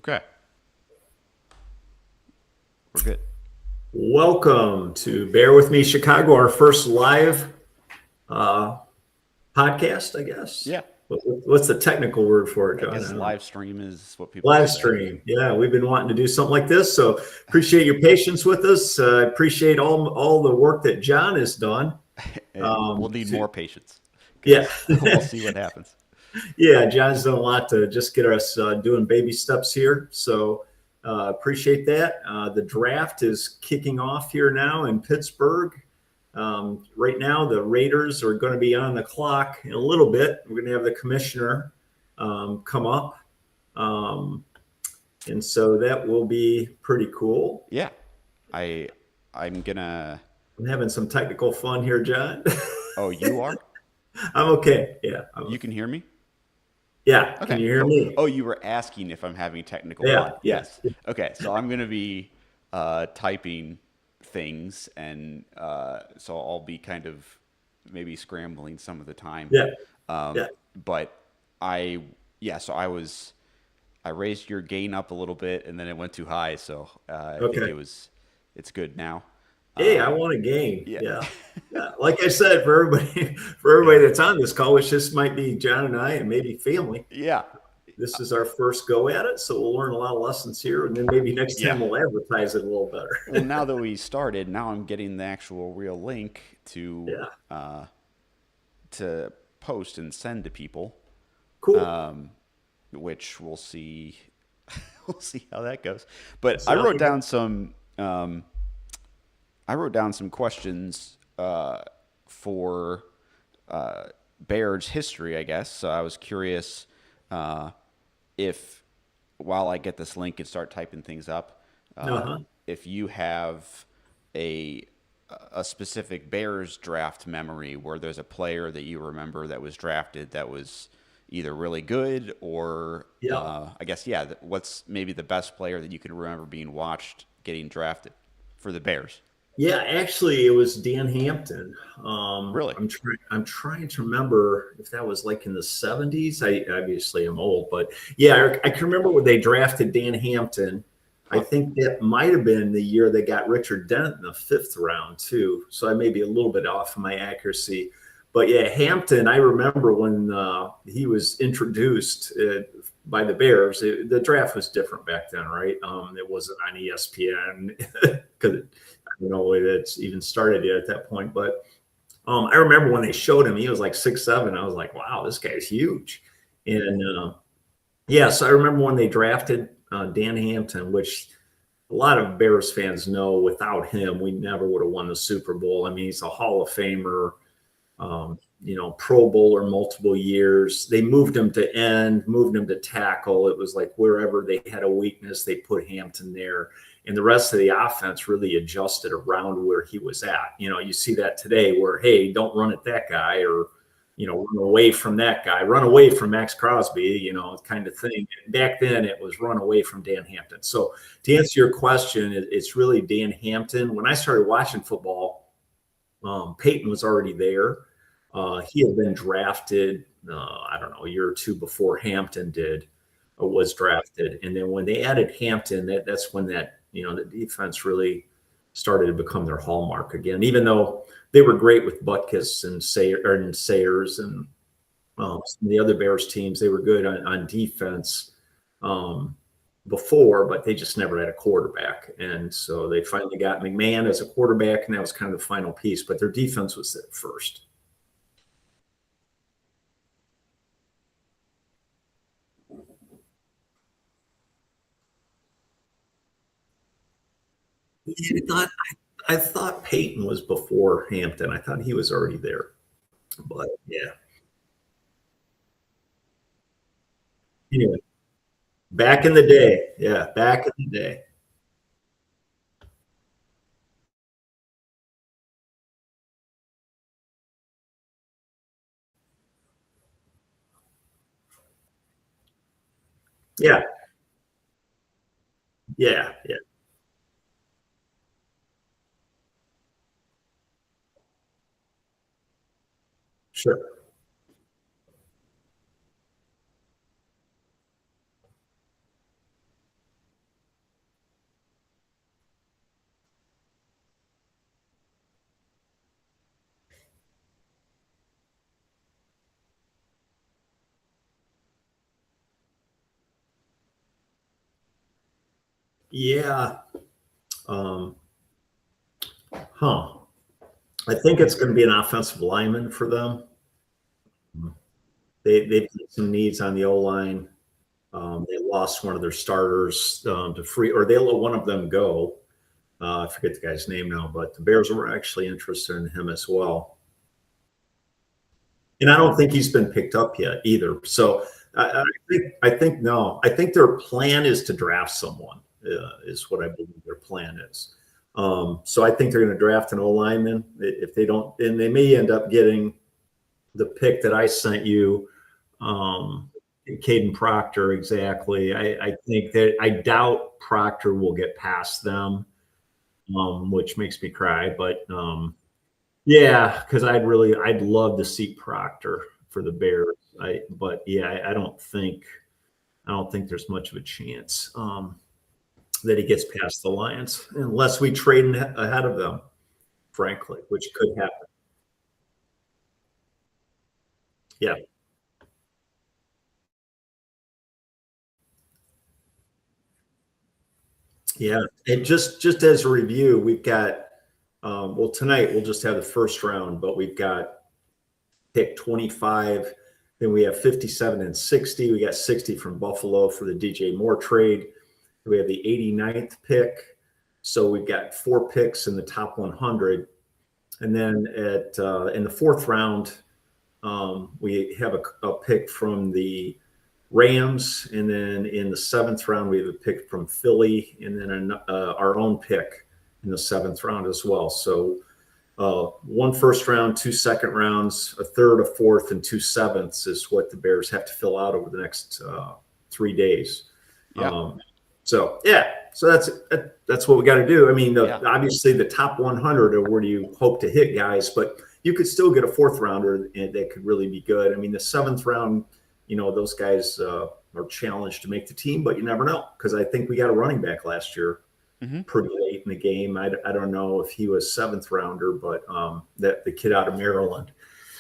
Okay, we're good. Welcome to Bear With Me Chicago, our first live uh, podcast, I guess. Yeah, What's the technical word for it, I John? I guess don't know. live stream is what people Live say. stream. Yeah, we've been wanting to do something like this, so appreciate your patience with us. Appreciate all the work that John has done. We'll need To, more patience yeah, because we'll see what happens. yeah, John's done a lot to just get us doing baby steps here. So appreciate that. The draft is kicking off here now in Pittsburgh. Right now, the Raiders are going to be on the clock in a little bit. We're going to have the commissioner come up. Um, and so that will be pretty cool. Yeah, I I'm gonna. I'm having some technical fun here, John. Oh, you are? I'm okay. Yeah. You can hear me? Yeah. Can Okay, you hear cool. me? Oh, you were asking if I'm having technical Yeah. fun. Yeah. Yes. Okay, so I'm gonna be typing things, and so I'll be kind of maybe scrambling some of the time. Yeah. Um, Yeah. but I, yeah, so I raised your gain up a little bit, and then it went too high, so I think Okay. it's good now. Hey, I Um, want a game. yeah, Yeah. Yeah. Like I said, for everybody, for everybody that's on this call, which just might be John and I and maybe family. yeah, This is our first go at it, so we'll learn a lot of lessons here, and then maybe next yeah. time we'll advertise it a little Well, better. now that we started, now I'm getting the actual real link Yeah, uh, to post and send to people, cool. which we'll see. We'll see how that goes. But See how they go. I wrote down some questions for Baird's history, I guess. So I was curious uh, if, while I get this link and start typing things up, Uh-huh. if you have a a specific Bears draft memory where there's a player that you remember that was drafted that was either really good or Yeah. I guess yeah, what's maybe the best player that you can remember being watched getting drafted for the Bears? Yeah, actually, it was Dan Hampton. Really? I'm trying to remember if that was like in the 70s. I obviously am old, but yeah, I can remember when they drafted Dan Hampton. I Huh. think that might have been the year they got Richard Dent in the fifth round too. So I may be a little bit off of my accuracy. But yeah, Hampton, I remember when he was introduced by the Bears. The draft was different back then, right? It wasn't on ESPN because I don't know if it's even started yet at that point. But I remember when they showed him, he was like 6'7". I was like, wow, this guy's huge. And yeah, so I remember when they drafted Dan Hampton, which a lot of Bears fans know without him, we never would have won the Super Bowl. I mean, he's a Hall of Famer, Pro Bowler multiple years. They moved him to end, moved him to tackle. It was like wherever they had a weakness, they put Hampton there. And the rest of the offense really adjusted around where he was at. You see that today where, hey, don't run at that guy or, run away from that guy, run away from Max Crosby, kind of thing. Back then it was run away from Dan Hampton. So to answer your question, it's really Dan Hampton. When I started watching football, Peyton was already there. He had been drafted, I don't know, a year or two before Hampton did was drafted, and then when they added Hampton, that's when the defense really started to become their hallmark again. Even though they were great with Butkus and Sayers and some of the other Bears teams, they were good on defense um, before, but they just never had a quarterback. And so they finally got McMahon as a quarterback, and that was kind of the final piece. But their defense was there first. I thought I thought Peyton was before Hampton. I thought he was already there. But yeah. Anyway, back in the day. Yeah, back in the day. Yeah, yeah, yeah. Sure. Yeah. Um, huh. I think it's going to be an offensive lineman for them. They've got some needs on the O line. They lost one of their starters to free, or they let one of them go. I forget the guy's name now, but the Bears were actually interested in him as well. And I don't think he's been picked up yet either. So I think no. I think their plan is to draft someone. Is what I believe their plan is. So I think they're going to draft an O lineman. If they don't, and they may end up getting the pick that I sent you, Caden Proctor. Exactly. I think that I doubt Proctor will get past them, which makes me cry. But yeah, because I'd love to see Proctor for the Bears. But yeah, I don't think there's much of a chance that he gets past the Lions unless we trade ahead of them, frankly, which could happen. Yeah. Yeah. And just as a review, we've got well, tonight we'll just have the first round, but we've got pick 25. Then we have 57 and 60. We got 60 from Buffalo for the DJ Moore trade. We have the 89th pick. So we've got 4 picks in the top 100. And then in the 4th round, we have a pick from the Rams. And then in the 7th round, we have a pick from Philly. And then our own pick in the 7th round as well. So 1 first round, 2 second rounds, a 3rd, a 4th, and 2 sevenths is what the Bears have to fill out over the next 3 days. Yeah. So that's what we got to do. I mean, obviously the top 100 are where you hope to hit guys, but you could still get a 4th rounder that could really be good. I mean, the 7th round, those guys are challenged to make the team, but you never know, because I think we got a running back last year pretty late in the game. I don't know if he was 7th rounder, but that the kid out of Maryland.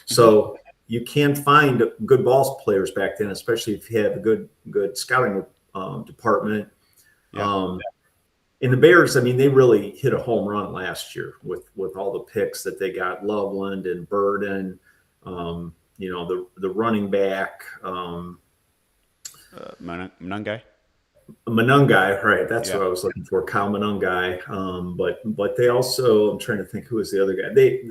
So you can find good ball players back then, especially if you have a good scouting department. Yeah. And the Bears, I mean, they really hit a home run last year with all the picks that they got. Loveland and Burden, the running back. Munungai. Manungai, right? That's what I was looking for, Kyle Manungai. But they also, I'm trying to think who was the other guy. They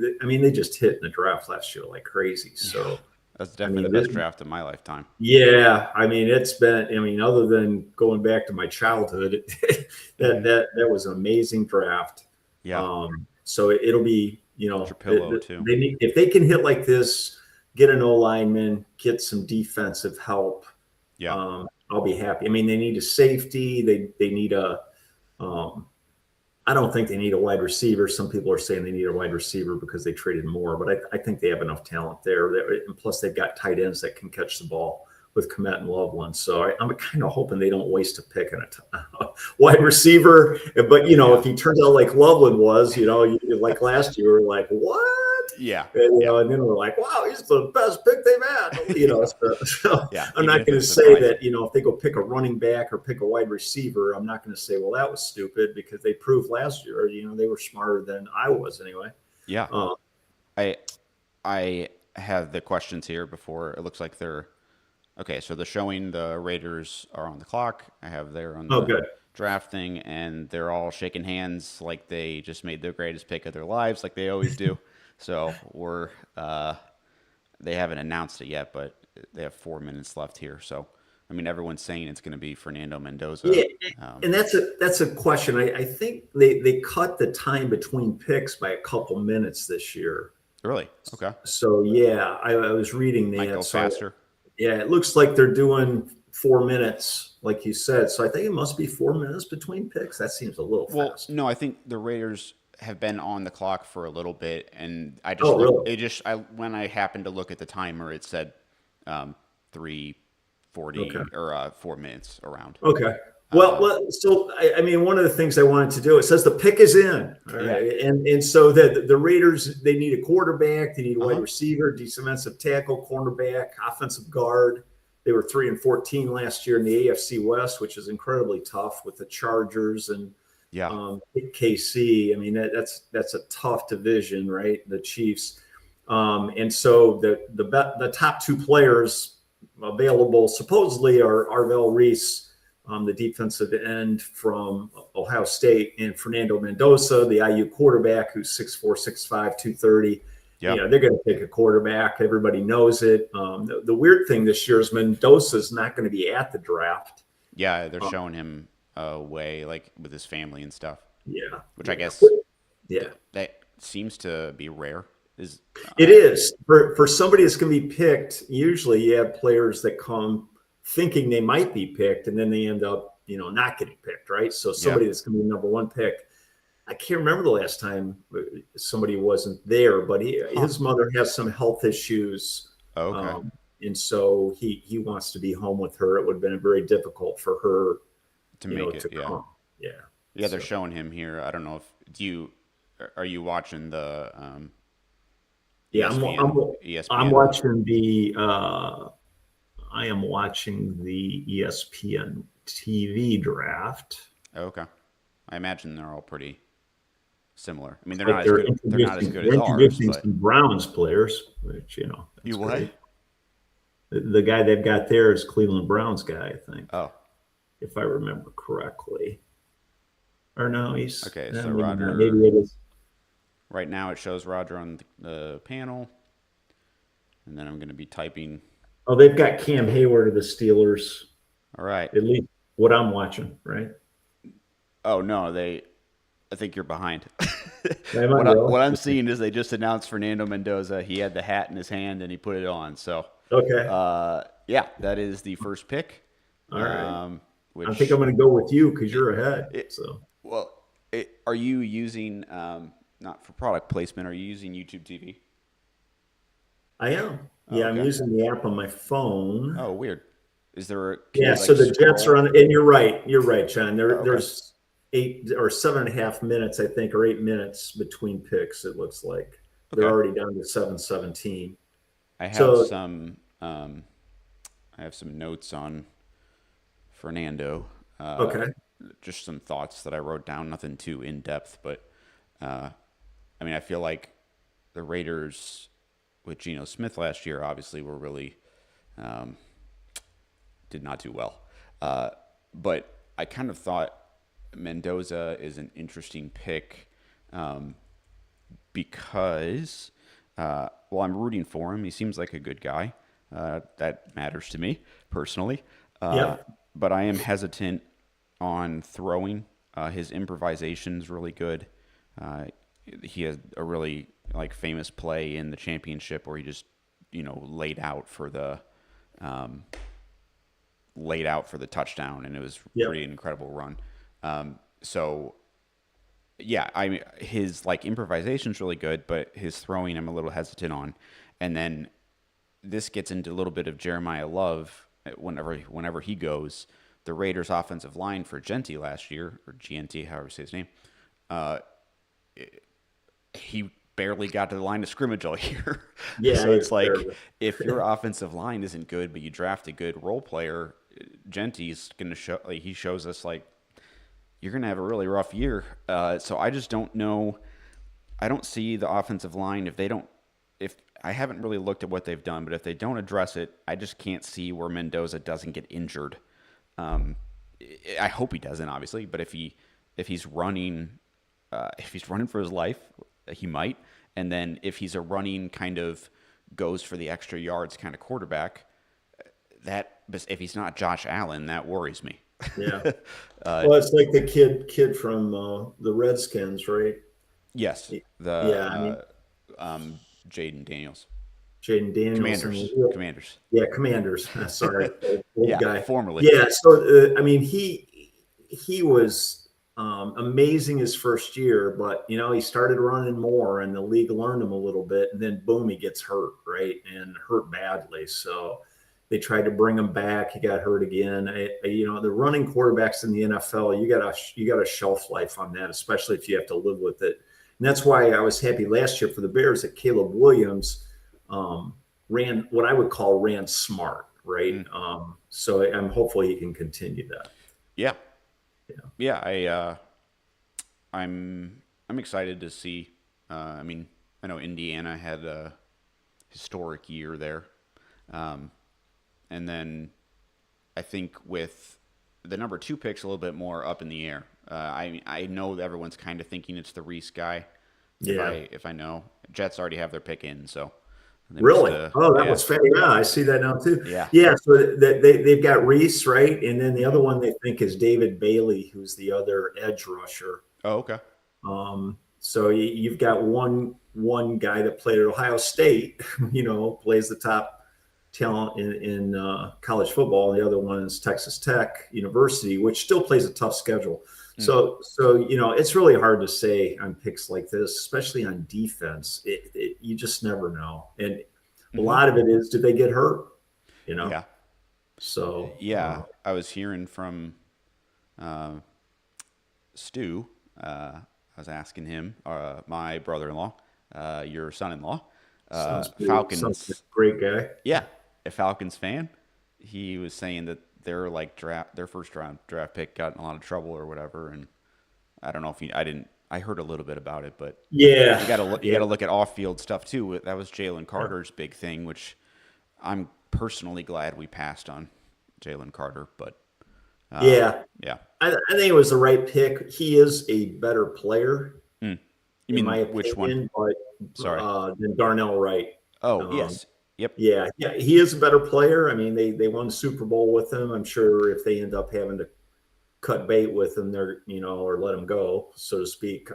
just hit in the draft last year like crazy. So that's definitely the best draft of my lifetime. Yeah, I mean, it's been. I mean, other than going back to my childhood, that was an amazing draft. Yeah. So it'll be, Trapillo too. They need, if they can hit like this, get an O lineman, get some defensive help. Yeah. I'll be happy. I mean, they need a safety. They need a. I don't think they need a wide receiver. Some people are saying they need a wide receiver because they traded more, but I think they have enough talent there. And plus, they've got tight ends that can catch the ball with Kmet and Loveland. So I'm kind of hoping they don't waste a pick on a wide receiver. But, if he turns out like Loveland was, like last year, we're like, what? Yeah. And, and then we're like, wow, he's the best pick they've had. So I'm not going to say that, if they go pick a running back or pick a wide receiver, I'm not going to say, well, that was stupid, because they proved last year, they were smarter than I was anyway. Yeah. I have the questions here before. It looks like they're okay. So they're showing the Raiders are on the clock. I have there on the drafting, and they're all shaking hands like they just made their greatest pick of their lives, like they always do. So they haven't announced it yet, but they have 4 minutes left here. So, I mean, everyone's saying it's going to be Fernando Mendoza. Yeah, and that's a question. I think they cut the time between picks by a couple minutes this year. Really? Okay. So yeah, I was reading that. Might go faster. Yeah, it looks like they're doing 4 minutes, like you said. So I think it must be 4 minutes between picks. That seems a little fast. No, I think the Raiders have been on the clock for a little bit, and I just when I happened to look at the timer, it said 3:40 or 4 minutes around. Okay. Well, so I mean, one of the things I wanted to do, it says the pick is in, right? And so that the Raiders, they need a quarterback, they need a wide receiver, defensive tackle, cornerback, offensive guard, They were 3-14 last year in the AFC West, which is incredibly tough with the Chargers and Yeah. KC. I mean, that's a tough division, right? The Chiefs. And so the top two players available supposedly are Arvell Reese, the defensive end from Ohio State, and Fernando Mendoza, the IU quarterback, who's 6'4", 6'5", 230. Yeah. They're going to pick a quarterback. Everybody knows it. The weird thing this year is Mendoza's not going to be at the draft. Yeah, they're showing him away, like with his family and stuff. Yeah. Which I guess that seems to be rare. It is for somebody that's going to be picked. Usually, you have players that come thinking they might be picked, and then they end up, not getting picked, right? So somebody that's going to be the number one pick. I can't remember the last time somebody wasn't there, but his mother has some health issues. Okay. And so he wants to be home with her. It would have been very difficult for her to make it. Yeah. Come. Yeah. Yeah, they're showing him here. I don't know are you watching the ESPN, I'm watching I am watching the ESPN TV draft. Okay. I imagine they're all pretty similar. I mean, they're not as good as ours. But some Browns players, which you what? Great. The guy they've got there is Cleveland Browns guy, I think. Oh, if I remember correctly. Or no, he's okay. So Roger. Maybe it is. Right now, it shows Roger on the panel, and then I'm going to be typing. Oh, they've got Cam Hayward of the Steelers. All right. At least what I'm watching, right? Oh no, I think you're behind. What I'm seeing is they just announced Fernando Mendoza. He had the hat in his hand and he put it on. So okay. Yeah, that is the first pick. All right. I think I'm going to go with you because you're ahead. Are you using not for product placement? Are you using YouTube TV? I am. Yeah, okay. I'm using the app on my phone. Oh, weird. Is there so the Jets are on, and you're right, John. There's 8 or 7.5 minutes, I think, or 8 minutes between picks. It looks like they're already down to 7:17. I have some notes on Fernando. Just some thoughts that I wrote down. Nothing too in depth, but I mean, I feel like the Raiders with Geno Smith last year obviously were really did not do well. But I kind of thought Mendoza is an interesting pick because, I'm rooting for him. He seems like a good guy. That matters to me personally. But I am hesitant on throwing. His improvisation's really good. He has a really famous play in the championship where he just laid out for the touchdown, and it was pretty incredible run. His improvisation's really good, but his throwing I'm a little hesitant on. And then this gets into a little bit of Jeremiah Love whenever he goes. The Raiders' offensive line for Genti last year, or GNT, however you say his name, he barely got to the line of scrimmage all year. Yeah, so it's if your offensive line isn't good, but you draft a good role player, Genti's going to show. He shows us you're going to have a really rough year. So I just don't know. I don't see the offensive line if I haven't really looked at what they've done, but if they don't address it, I just can't see where Mendoza doesn't get injured. I hope he doesn't, obviously, but if he's running for his life, he might. And then if he's a running kind of goes for the extra yards kind of quarterback, if he's not Josh Allen, that worries me. Yeah. It's like the kid from the Redskins, right? Yes. Jaden Daniels. Commanders. Yeah, Commanders. Sorry, old guy. Formerly. Yeah. So he was amazing his first year, but he started running more, and the league learned him a little bit, and then boom, he gets hurt, right, and hurt badly. So they tried to bring him back. He got hurt again. The running quarterbacks in the NFL, you got a shelf life on that, especially if you have to live with it. And that's why I was happy last year for the Bears that Caleb Williams ran what I would call ran smart, right? Mm. So I'm hopeful he can continue that. Yeah. Yeah. Yeah. I'm excited to see. I mean, I know Indiana had a historic year there, um, and then I think with the number two pick's a little bit more up in the air. I know that everyone's kind of thinking it's the Reese guy. Yeah. If I know, Jets already have their pick in, so they must. Really? Oh, that Yeah, was fair. Yeah, I see that now too. yeah. Yeah, so they've got Reese, right? And then the Hmm. other one they think is David Bailey, who's the other edge rusher. Oh, okay. So you've got one guy that played at Ohio State, plays the top talent in college football. The other one is Texas Tech University, which still plays a tough schedule. Mm. So it's really hard to say on picks like this, especially on defense. You just never know, and a Hmm. lot of it is, did they get hurt? You know, Yeah, so yeah. I was hearing from uh, Stu. I was asking him, my brother-in-law, your son-in-law, sounds like Falcons. a great guy. Yeah, a Falcons fan. He was saying that their first round draft pick got in a lot of trouble or whatever, and I don't know if I didn't. I heard a little bit about it, but Yeah, you yeah. got to look at off-field stuff too. That was Jalen Carter's big thing, which I'm personally glad we passed on Jalen Carter. But Yeah, yeah. I think it was the right pick. He is a better player, Mm. You in my mean which one? opinion, but Sorry. than Darnell Wright. Oh, Um, yes. Yep. yeah, he is a better player. I mean, they won the Super Bowl with him. I'm sure if they end up having to cut bait with him, or let him go, so to speak.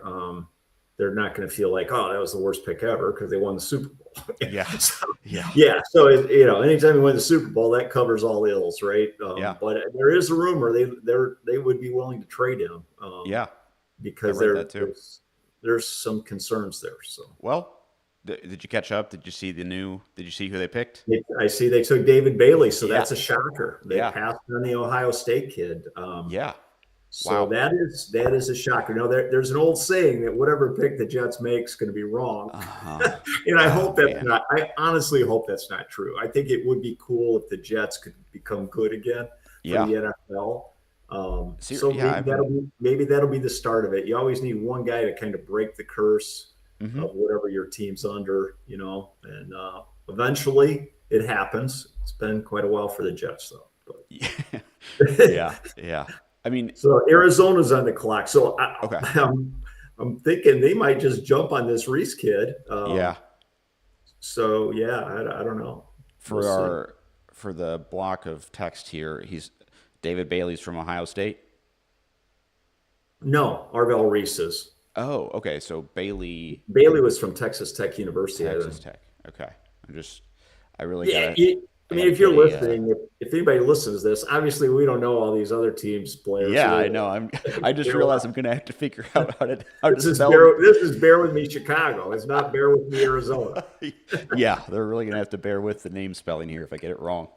They're not going to feel like, oh, that was the worst pick ever because they won the Super Bowl. Yeah. So, Yeah. yeah, so anytime you win the Super Bowl, that covers all ills, right? Yeah. But there is a rumor they would be willing to trade him, Yeah. I because read that too. there's some concerns there. So Well, did you catch up? Did you see Did you see who they picked? I see they took David Bailey, so Yeah. that's a shocker. They Yeah. passed on the Ohio State kid. Yeah. So Wow. that is a shocker. There's an old saying that whatever pick the Jets make is going to be wrong, Uh-huh. and I Oh hope that's man. not. I honestly hope that's not true. I think it would be cool if the Jets could become good again for Yeah. the NFL. So Yeah. I've been. maybe that'll be the start of it. You always need one guy to kind of break the curse Hmm. of whatever your team's under, and eventually it happens. It's been quite a while for the Jets, though. Yeah. But Yeah. Yeah. I mean, so Arizona's on the clock. So okay. I'm thinking they might just jump on this Reese kid. Yeah. So yeah, I don't know. We'll For see. the block of text here, he's David Bailey's from Ohio State. No, Arvell Reese's. Oh, okay. So Bailey, Bailey was from Texas Tech University. I Texas think. Tech. Okay. I really Yeah, gotta. I I mean, gotta if you're get a. listening, if anybody listens to this, obviously we don't know all these other teams' players. Yeah, I know. I just realized I'm gonna have to figure out how to This is spell. bear with me Chicago. It's not bear with me Arizona. Yeah, they're really gonna have to bear with the name spelling here if I get it wrong.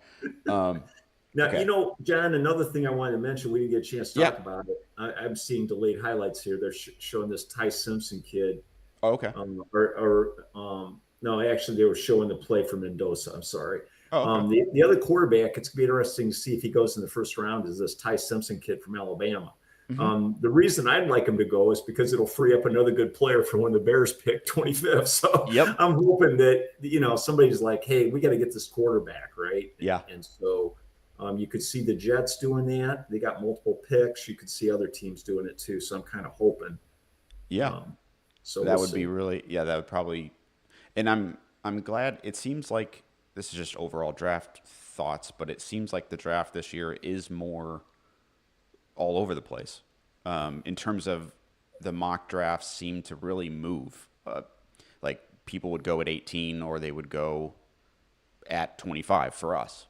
Now, Okay. John, another thing I wanted to mention, we didn't get a chance to Yeah. talk about it. I'm seeing delayed highlights here. They're showing this Ty Simpson kid. Oh, okay. No, actually, they were showing the play for Mendoza. I'm sorry. Oh, okay. The other quarterback, it's going to be interesting to see if he goes in the first round, is this Ty Simpson kid from Alabama. Hmm. The reason I'd like him to go is because it'll free up another good player for when the Bears pick 25th. So Yep. I'm hoping that, somebody's like, hey, we got to get this quarterback, right? Yeah. And so you could see the Jets doing that. They got multiple picks. You could see other teams doing it too. So I'm kind of hoping. Yeah. So That we'll would see. be really. Yeah, that would probably. And I'm glad. It seems like this is just overall draft thoughts, but it seems like the draft this year is more all over the place. In terms of the mock drafts, seem to really move. Like people would go at 18, or they would go at 25 for us.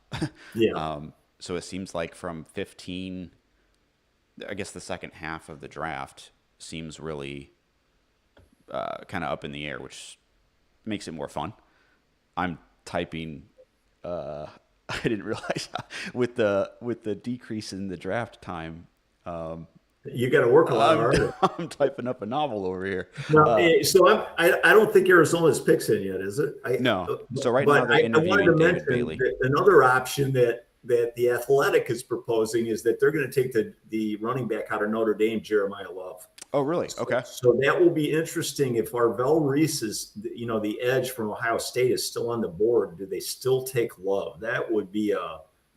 Yeah. So it seems like from 15, I guess the second half of the draft seems really kind of up in the air, which makes it more fun. I'm typing. I didn't realize with the decrease in the draft time, You got to work a lot I'm harder. I'm typing up a novel over here. No, Uh, so I don't think Arizona's picks in yet, is it? no. So right now But they're I wanted interviewing to David mention Bailey. that another option that the Athletic is proposing is that they're going to take the running back out of Notre Dame, Jeremiah Love. Oh, really? Okay. So that will be interesting if Arvell Reese is, the edge from Ohio State is still on the board. Do they still take Love? That would be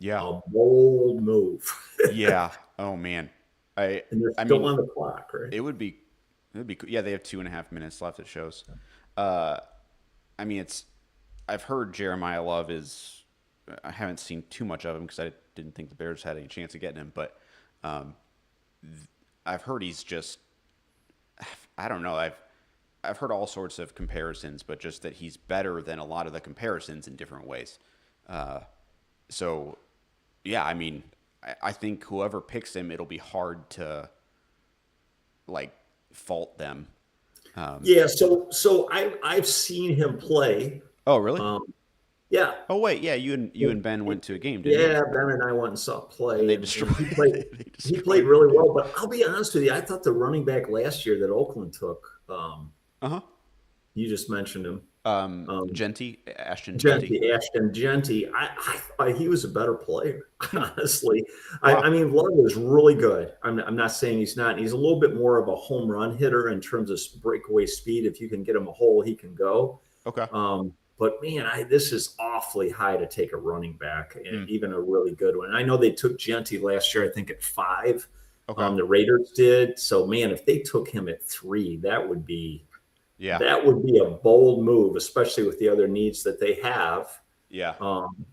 Yeah. a bold move. Yeah. Oh man. I And they're I still mean, on the clock, right? it would be cool. Yeah, they have 2.5 minutes left. It shows. Uh, I mean, I've heard Jeremiah Love is. I haven't seen too much of him because I didn't think the Bears had any chance of getting him. But um, I've heard he's just. I don't know. I've heard all sorts of comparisons, but just that he's better than a lot of the comparisons in different ways. Uh, so, yeah, I mean, I think whoever picks him, it'll be hard to like fault them. Yeah. So I've seen him play. Oh, really? Um, yeah. Oh, wait, yeah, you and Ben went to a game, didn't you? Yeah, Ben and I went and saw And play, they and destroyed. he played. They He played destroyed. really well, but I'll be honest with you. I thought the running back last year that Oakland took, Uh huh. you just mentioned him, Genty, Ashton Genty. Genty, Ashton Genty. I thought he was a better player, Hmm. honestly. I Wow. mean, Love is really good. I'm not saying he's not. He's a little bit more of a home run hitter in terms of breakaway speed. If you can get him a hole, he can go. Okay. But man, this is awfully high to take a running back, Hmm. even a really good one. I know they took Genty last year, I think at 5. Okay. The Raiders did. So man, if they took him at 3, Yeah. that would be a bold move, especially with the other needs that they have Yeah. um,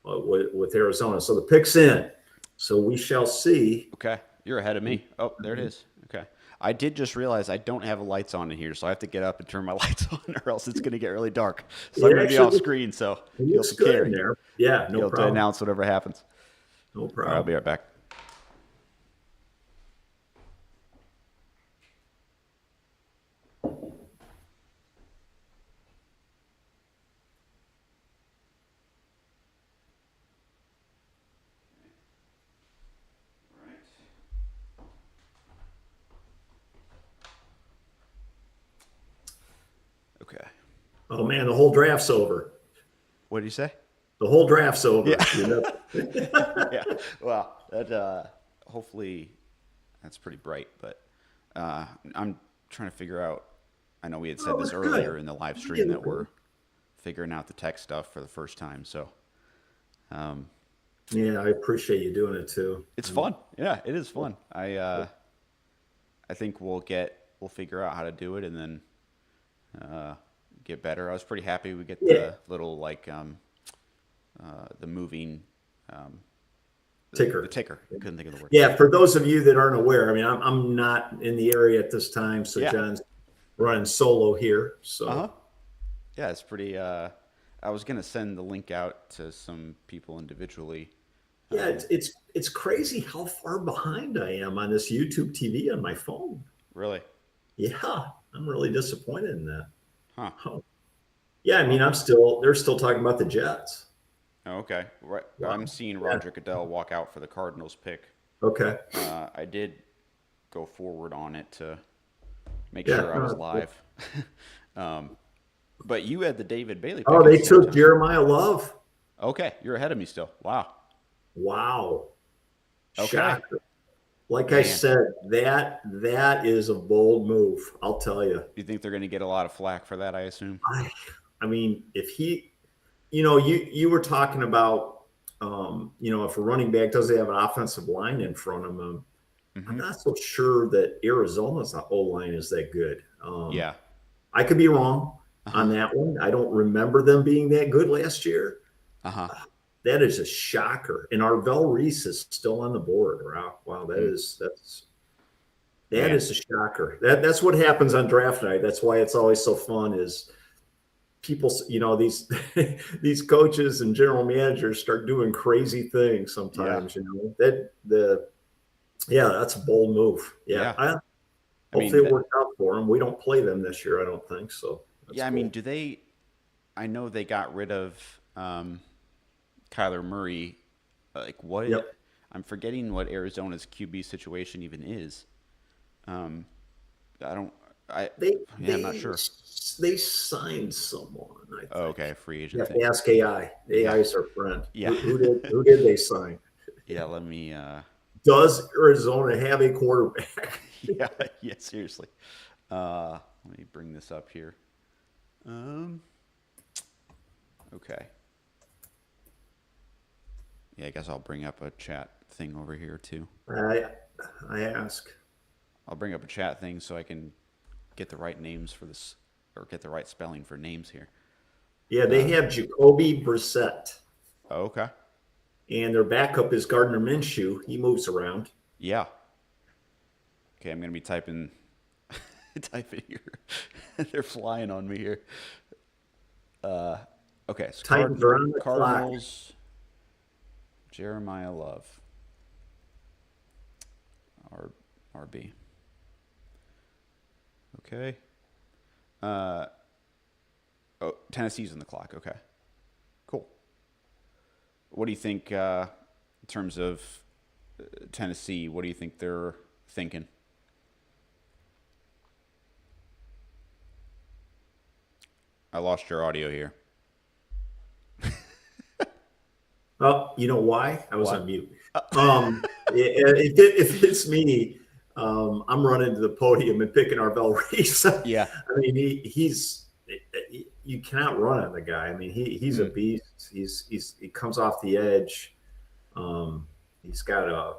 with Arizona. So the pick's in. So we shall see. Okay. You're ahead of me. Oh, there it is. Okay. I did just realize I don't have lights on in here, so I have to get up and turn my lights on, or else it's going to get really dark. So I'm It going to be off actually screen. So it you'll looks have to good in carry. there. Yeah, no You'll have to problem. announce whatever happens. No All right, I'll problem. be right back. Okay. Oh man, the whole draft's over. What did you say? The whole draft's Yeah. over. Yeah. Well, that hopefully that's pretty bright, but I'm trying to figure out. I know we had said Oh, this that's earlier good. in the live You're stream getting that we're good. figuring out the tech stuff for the first time, so um, Yeah, I appreciate you doing it too. it's fun. Yeah, it is fun. I think we'll figure out how to do it and then get better. I was pretty happy we get Yeah, the little like the moving um, the ticker. ticker. Couldn't think of the word. Yeah, for those of you that aren't aware, I mean, I'm not in the area at this time, so Yeah. John's running solo here. Uh So huh. Yeah, it's pretty. I was gonna send the link out to some people individually. yeah, Um, it's crazy how far behind I am on this YouTube TV on my phone. really? Yeah, I'm really disappointed in that. Huh. Oh. Yeah, I mean, Well, they're still talking about the Jets. oh, okay. Right. I'm Wow. seeing Yeah. Roger Goodell walk out for the Cardinals pick. Okay. I did go forward on it to make Yeah. sure I was live. um, but you had the David Bailey pick Oh, at the they same took time. Jeremiah Love. Okay, you're ahead of me still. Wow. Wow. Okay, Shocker. Like I man. said, that is a bold move. I'll tell you. You think they're gonna get a lot of flack for that? I assume. I, I mean, if he, you were talking about, if a running back doesn't have an offensive line in front of him, I'm Hmm. not so sure that Arizona's O line is that good. Yeah. I could be wrong Uh huh. on that one. I don't remember them being that good last year. Uh huh. That is a shocker. And Arvell Reese is still on the board. Wow, Mm, that man. is a shocker. That's what happens on draft night. That's why it's always so fun. Is people, these these coaches and general managers start doing crazy things Yeah. sometimes. That's a bold move. Yeah, Yeah. I mean, hopefully it worked out for them. We don't play them this year, I don't think so. That's yeah. I mean, cool. do they? I know they got rid of Kyler Murray. Like what? Yep. I'm forgetting what Arizona's QB situation even is. Um, I don't. I They yeah, I'm not they sure. they signed someone, I Oh, think. okay, free You agent have thing. to ask AI. Yeah, AI is our friend. yeah, Who did they sign? yeah. Let me. Does Arizona have a quarterback? Yeah, yeah. Seriously. Let me bring this up here. Um. Okay. Yeah, I guess I'll bring up a chat thing over here too. I I ask. I'll bring up a chat thing so I can get the right names for this, or get the right spelling for names here. Yeah, they Uh, have Jacoby Brissett, oh, okay. and their backup is Gardner Minshew. He moves around. Yeah. Okay, I'm gonna be typing typing here. They're flying on me here. Okay, so Titans are on the clock. Cardinals, Jeremiah Love, R, RB. Okay. Uh, oh, Tennessee's on the clock. Okay, cool. What do you think in terms of Tennessee? What do you think they're thinking? I lost your audio here. Oh, you know why? I was Why? on mute. If it's me, I'm running to the podium and picking Arvell Reese. I Yeah. mean, you cannot run on the guy. I mean, he's a Hmm. beast. He comes off the edge. He's got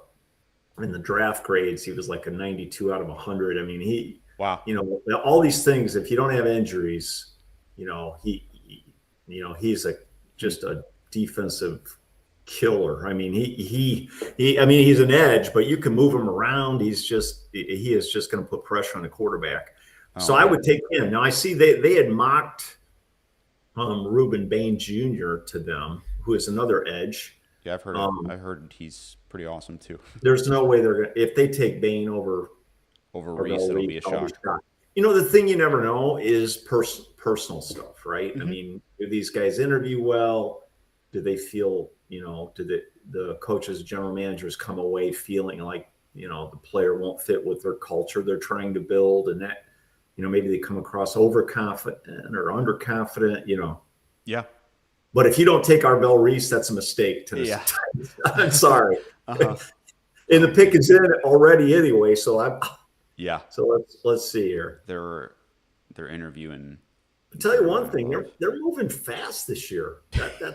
in the draft grades, he was like a 92 out of 100. I mean, Wow. all these things. If you don't have injuries, he's Hmm. just a defensive killer. I mean, I mean, he's an edge, but you can move him around. He is just going to put pressure on the quarterback. Oh So I man. would take him. Now I see they had mocked Reuben Bain Jr. to them, who is another edge. Yeah, I've heard of. Um, I heard he's pretty awesome too. there's no way they're going to, if they take Bain over Over Reese, Arvell it'll Reese, be a I'll be shock. shocked. The thing you never know is personal stuff, right? I Hmm. mean, do these guys interview well? Do they feel, do the coaches, general managers come away feeling like, the player won't fit with their culture they're trying to build, and that, maybe they come across overconfident or underconfident. Yeah. But if you don't take Arvell Reese, that's a mistake, Yeah. Tennessee Titans. I'm sorry. Uh-huh. And the pick is in already anyway, Yeah. so let's see here. They're they're interviewing I'll tell you one Jeremiah thing, Love. they're moving fast this year. Yeah.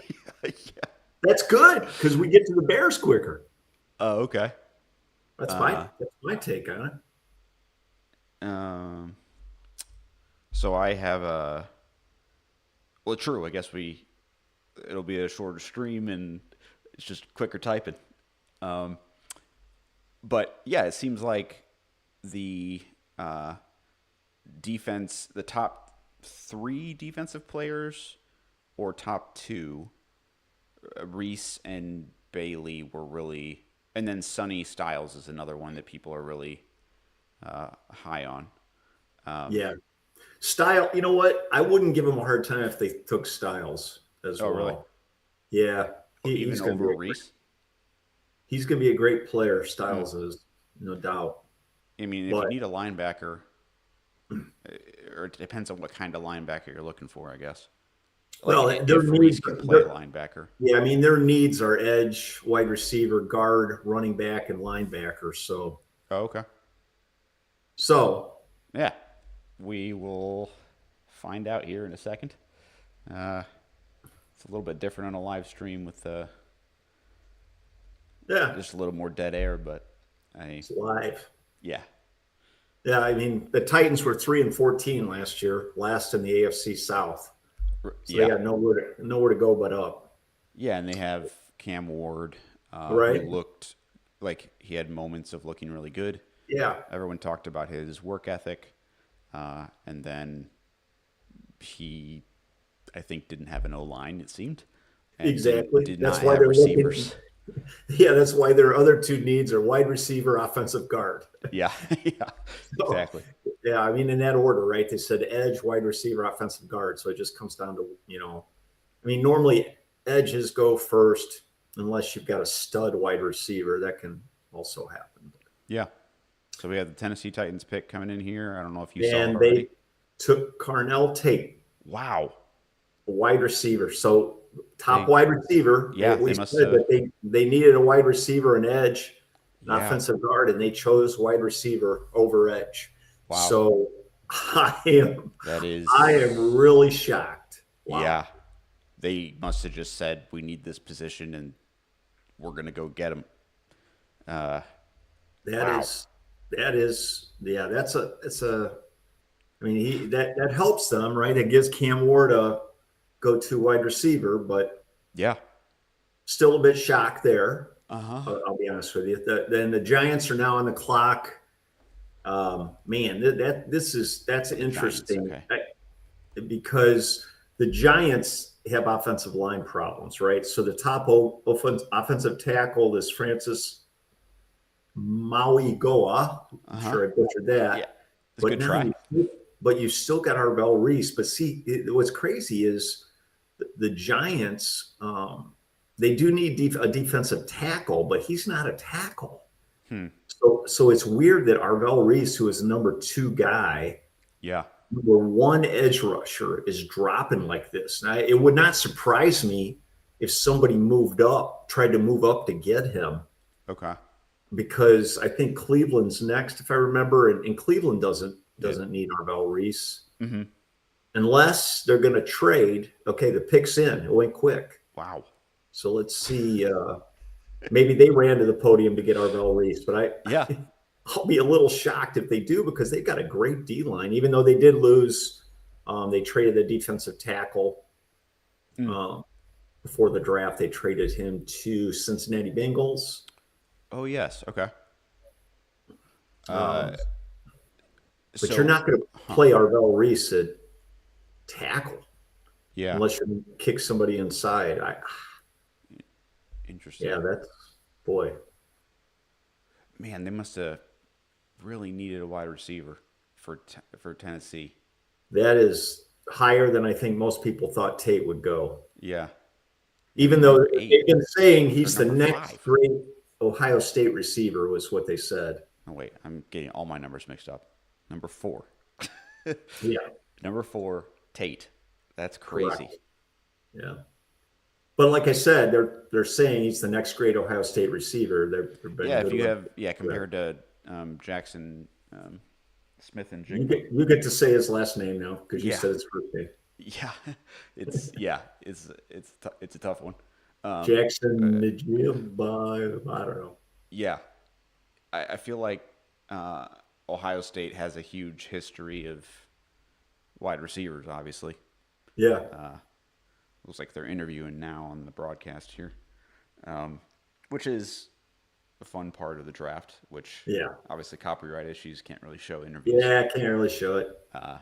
That's good because we get to the Bears quicker. Oh, okay. That's my Uh, that's my take on it. um. So I have a. Well, true. I guess it'll be a shorter stream and it's just quicker typing. Um. But yeah, it seems like the defense, the top three defensive players or top two, Reese and Bailey were really, and then Sonny Styles is another one that people are really high on. Yeah, Style. You know what? I wouldn't give them a hard time if they took Styles as Oh, really? well. Yeah, Even over Reese? he's going to be a great player. Hmm. Styles is no doubt. I mean, if you But need a linebacker, or it depends on what kind of linebacker you're looking for, I guess. Like well, their if needs. Reese can play linebacker. Yeah, I mean their needs are edge, wide receiver, guard, running back, and linebacker. Oh, okay. So Yeah, we will find out here in a second. Uh, it's a little bit different on a live stream with yeah, just a little more dead air, but it's live. yeah, Yeah, I mean the Titans were 3-14 last year, last in the AFC South. So they yeah, got nowhere to go but up. yeah, and they have Cam Ward, who Right? looked like he had moments of looking really good. Yeah, Everyone talked about his work ethic, and then he, I think, didn't have an O line. It seemed, and exactly. did That's not why have they're looking. receivers. Yeah, that's why their other two needs are wide receiver, offensive guard. Yeah, yeah, So, exactly. yeah, I mean in that order, right? They said edge, wide receiver, offensive guard. So it just comes down to, I mean, normally edges go first, unless you've got a stud wide receiver, that can also happen. Yeah. So we have the Tennessee Titans pick coming in here. I don't know if you saw it And already. they took Carnell Tate, Wow. a wide receiver. So top They wide receiver. yeah, they We must said that they needed a wide receiver, an edge, an yeah. offensive guard, and they chose wide receiver over edge. Wow. So That I am is really shocked. Wow. yeah. They must have just said we need this position and we're gonna go get him. Uh, That wow. is yeah, it's a I mean that helps them, right? It gives Cam Ward a go-to wide receiver, but Yeah. still a bit shocked there. Uh huh. I'll be honest with you. Then the Giants are now on the clock. Man, that's The Giants. interesting Okay. because the Giants have offensive line problems, right? So the top offensive tackle is Francis Maui Goa. Uh I'm huh. sure I butchered Yeah. that. It's a But good now try. you still got Arvell Reese. But see, what's crazy is the Giants. They do need a defensive tackle, but he's not a tackle. Hmm. So it's weird that Arvell Reese, who is the number 2 guy, Yeah. number 1 edge rusher, is dropping like this. Now, it would not surprise me if somebody tried to move up to get him, Okay. because I think Cleveland's next, if I remember, and Cleveland doesn't Yeah. need Arvell Reese Mm-hmm. unless they're going to trade. Okay, the pick's in. It went quick. Wow. So let's see. Maybe they ran to the podium to get Arvell Reese, but Yeah. I'll be a little shocked if they do, because they've got a great D line, even though they did lose. They traded the defensive tackle Mm. before the draft. They traded him to Cincinnati Bengals. Oh yes. Okay. Um, Uh. but you're So. not going to Huh. play Arvell Reese at tackle Yeah. unless you kick somebody inside. Interesting. Yeah, that's boy. Man, they must have really needed a wide receiver for Tennessee. That is higher than I think most people thought Tate would go. Yeah. Yeah. He Even was though number 8 they've been saying or he's the number next 5. great Ohio State receiver, was what they said. Oh wait, I'm getting all my numbers mixed up. Number 4. Yeah, Number 4, Tate. That's crazy. correct. Yeah, but like I said, they're saying he's the next great Ohio State receiver. They've been Yeah, if good you with have compared to Jackson Smith and you. Jigba. You get to say his last name now because you Yeah, said his first name. yeah, it's a tough one. Jackson Najib. I don't know. Yeah, I feel like Ohio State has a huge history of wide receivers. Obviously, Yeah, looks like they're interviewing now on the broadcast here, which is a fun part of the draft. Which yeah, obviously copyright issues can't really show interviews. yeah. I can't really show it. Uh,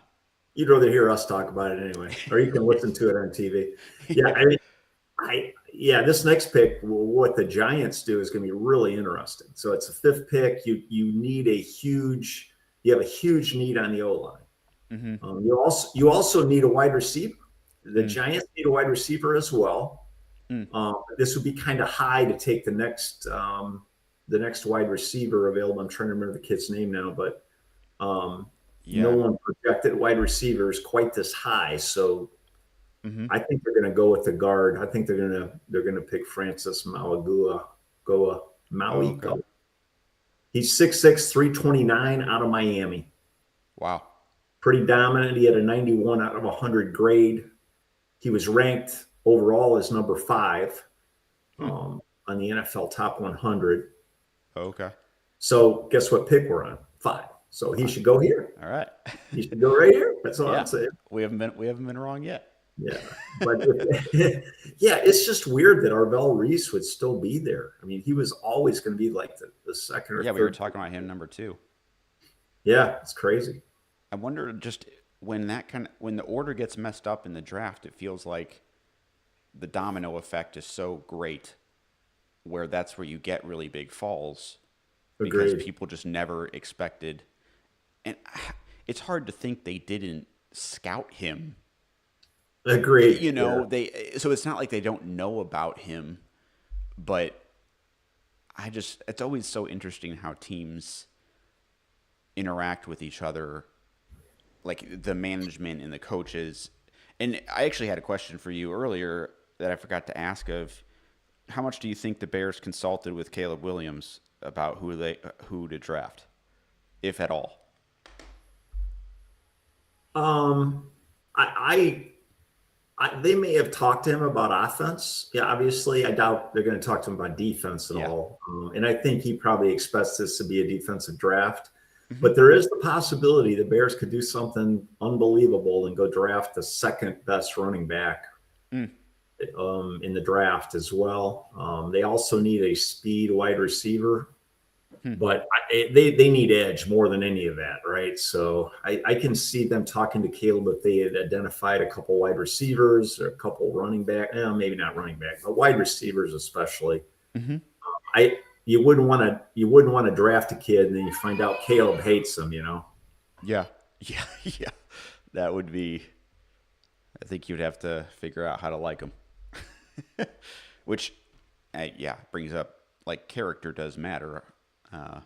You'd rather hear us talk about it anyway, or you can listen to it on TV. Yeah, yeah, I mean, this next pick, what the Giants do is going to be really interesting. So it's a 5th pick. You have a huge need on the O line. hmm You also need a wide receiver. The mm, Giants need a wide receiver as well. mm, This would be kind of high to take the next wide receiver available. I'm trying to remember the kid's name now, but no yeah, one projected wide receivers quite this high. So hmm I think they're going to go with the guard. I think they're going to pick Francis oh, Maui. okay, He's 6'6", 329 out of Miami. wow, Pretty dominant. He had a 91 out of 100 grade. He was ranked overall as number 5 hmm. on the NFL Top 100. Okay, So guess what pick we're on? 5. So he 5. should go here. All right, He should go right here. That's all yeah, I'm saying. we haven't been wrong yet. Yeah, but yeah, it's just weird that Arvell Reese would still be there. I mean, he was always going to be like the second or Yeah, we were third. talking about him number 2. Yeah, it's crazy. I wonder just when when the order gets messed up in the draft, it feels like the domino effect is so great where that's where you get really big falls because Agreed. people just never expected. And it's hard to think they didn't scout him. Agreed. You know, Yeah. so it's not like they don't know about him, But it's always so interesting how teams interact with each other, like the management and the coaches. And I actually had a question for you earlier that I forgot to ask of how much do you think the Bears consulted with Caleb Williams about who to draft, if at all? Um, I, they may have talked to him about offense. Yeah, obviously, I doubt they're going to talk to him about defense at Yeah. all. And I think he probably expects this to be a defensive draft. Hmm. But there is the possibility the Bears could do something unbelievable and go draft the second best running back Mm. in the draft as well. They also need a speed wide receiver, Hmm. but they need edge more than any of that, right? So I can see them talking to Caleb if they had identified a couple wide receivers or a couple running back, maybe not running back, but wide receivers especially. Hmm. I you wouldn't want to draft a kid and then you find out Caleb hates him, you know. Yeah. Yeah. Yeah. That would be, I think you'd have to figure out how to like them. Which, yeah, brings up like character does matter. Uh,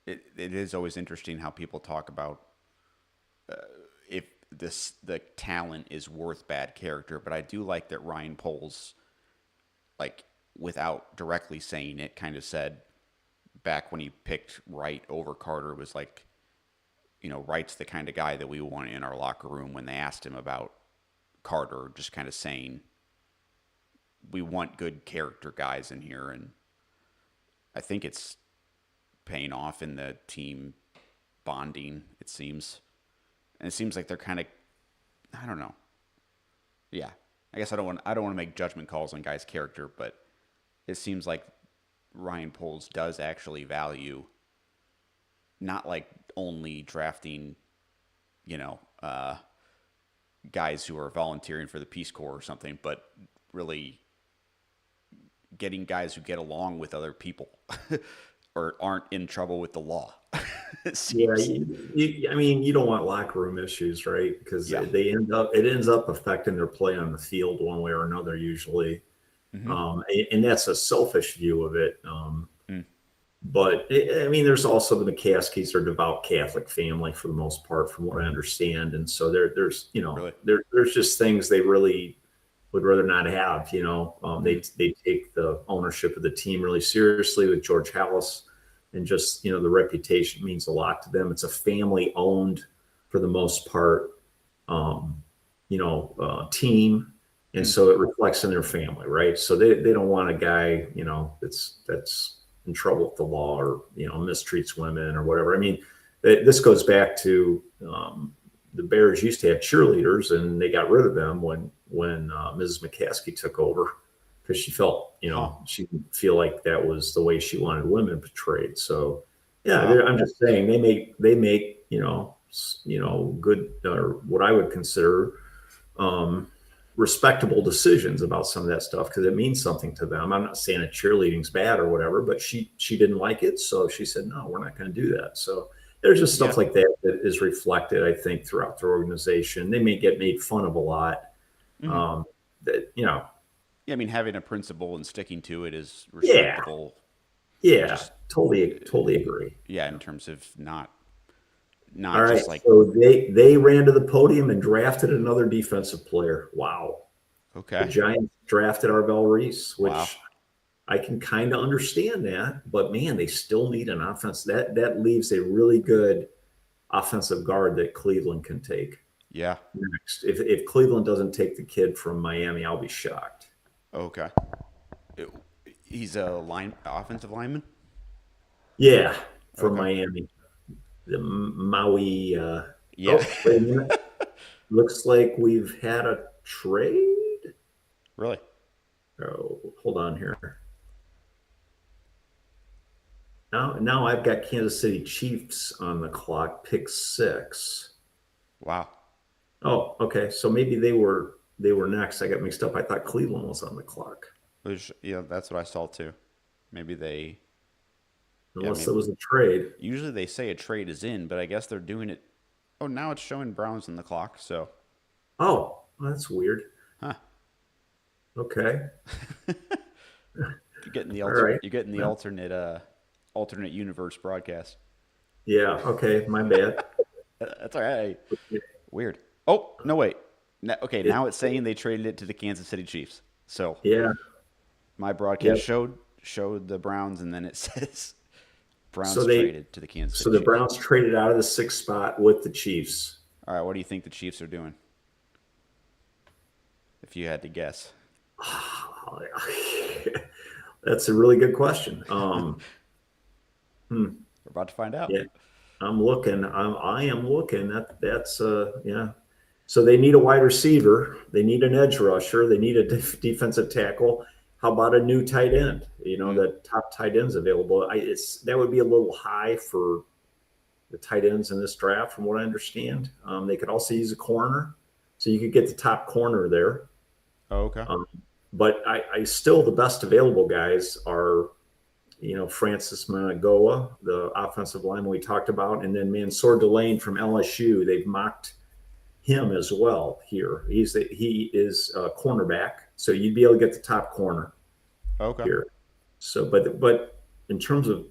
it is always interesting how people talk about if the talent is worth bad character, but I do like that Ryan Poles, like without directly saying it, kind of said back when he picked Wright over Carter was like, Wright's the kind of guy that we want in our locker room. When they asked him about Carter, just kind of saying we want good character guys in here, and I think it's paying off in the team bonding. It seems, and it seems like they're kind of, I don't know. Yeah, I guess I don't want to make judgment calls on guys' character, but it seems like Ryan Poles does actually value not like only drafting, you know, uh, guys who are volunteering for the Peace Corps or something, but really getting guys who get along with other people or aren't in trouble with the law. It Yeah, seems. I mean, you don't want locker room issues, right? Because Yeah. it ends up affecting their play on the field one way or another usually. Mm-hmm. And that's a selfish view of it. Mm. But I mean, there's also the McCaskies are devout Catholic family for the most part, from what I understand. And so there's Really. there's just things they really would rather not have. Mm. They take the ownership of the team really seriously with George Hallis, and just the reputation means a lot to them. It's a family owned, for the most part, team, and Mm. so it reflects in their family, right? So they don't want a guy that's in trouble with the law or mistreats women or whatever. I mean, this goes back to the Bears used to have cheerleaders, and they got rid of them when Mrs. McCaskey took over, because she felt Huh. she didn't feel like that was the way she wanted women portrayed. So yeah, Wow. I'm just saying they make good, or what I would consider um, respectable decisions about some of that stuff, because it means something to them. I'm not saying that cheerleading's bad or whatever, but she didn't like it, so she said, no, we're not going to do that. So there's just Yeah. stuff like that that is reflected, I think, throughout their organization. They may get made fun of a lot. Mm-hmm. Um, that Yeah. I mean, having a principle and sticking to it is yeah, respectable. yeah, Just totally agree. yeah, in terms of All not right, just like so they ran to the podium and drafted another defensive player. Wow. The okay, Giants drafted Arvell Reese, wow, which I can kind of understand that, but man, they still need an offense. That leaves a really good offensive guard that Cleveland can take yeah, next. If Cleveland doesn't take the kid from Miami, I'll be shocked. okay. It- he's a offensive lineman. Yeah, from Okay. Miami, the Maui. Yeah. Oh, wait a minute. Looks like we've had a trade. Really? Oh, hold on here. Now I've got Kansas City Chiefs on the clock, pick 6. Wow. Oh, okay. So maybe they were next. I got mixed up. I thought Cleveland was on the clock, Which yeah, that's what I saw too. Maybe yeah, unless maybe it was a trade. usually they say a trade is in, but I guess they're doing it. Oh, now it's showing Browns on the clock. So, Oh, well, that's weird. huh? Okay. All right. you're getting the Well, alternate universe broadcast. yeah. Okay. My bad. That's all right. Weird. Oh, no wait. Okay, It, now it's saying they traded it to the Kansas City Chiefs. So, yeah. my broadcast Yep. showed the Browns and then it says So Browns they traded to the Kansas so City the Chiefs. Browns traded out of the sixth spot with the Chiefs. All right, what do you think the Chiefs are doing if you had to guess? That's a really good question. Hmm, We're about to find out. yeah, I'm looking. I am looking. That's yeah. So they need a wide receiver. They need an edge rusher. They need a defensive tackle. How about a new tight end? Mm, The top tight ends available. That would be a little high for the tight ends in this draft, from what I understand. They could also use a corner, so you could get the top corner there. oh, okay. Um, but I still the best available guys are Francis Managoa, the offensive lineman we talked about, and then Mansour Delane from LSU. They've mocked him as well here. He is a cornerback, so you'd be able to get the top corner Okay. here. So, but in terms of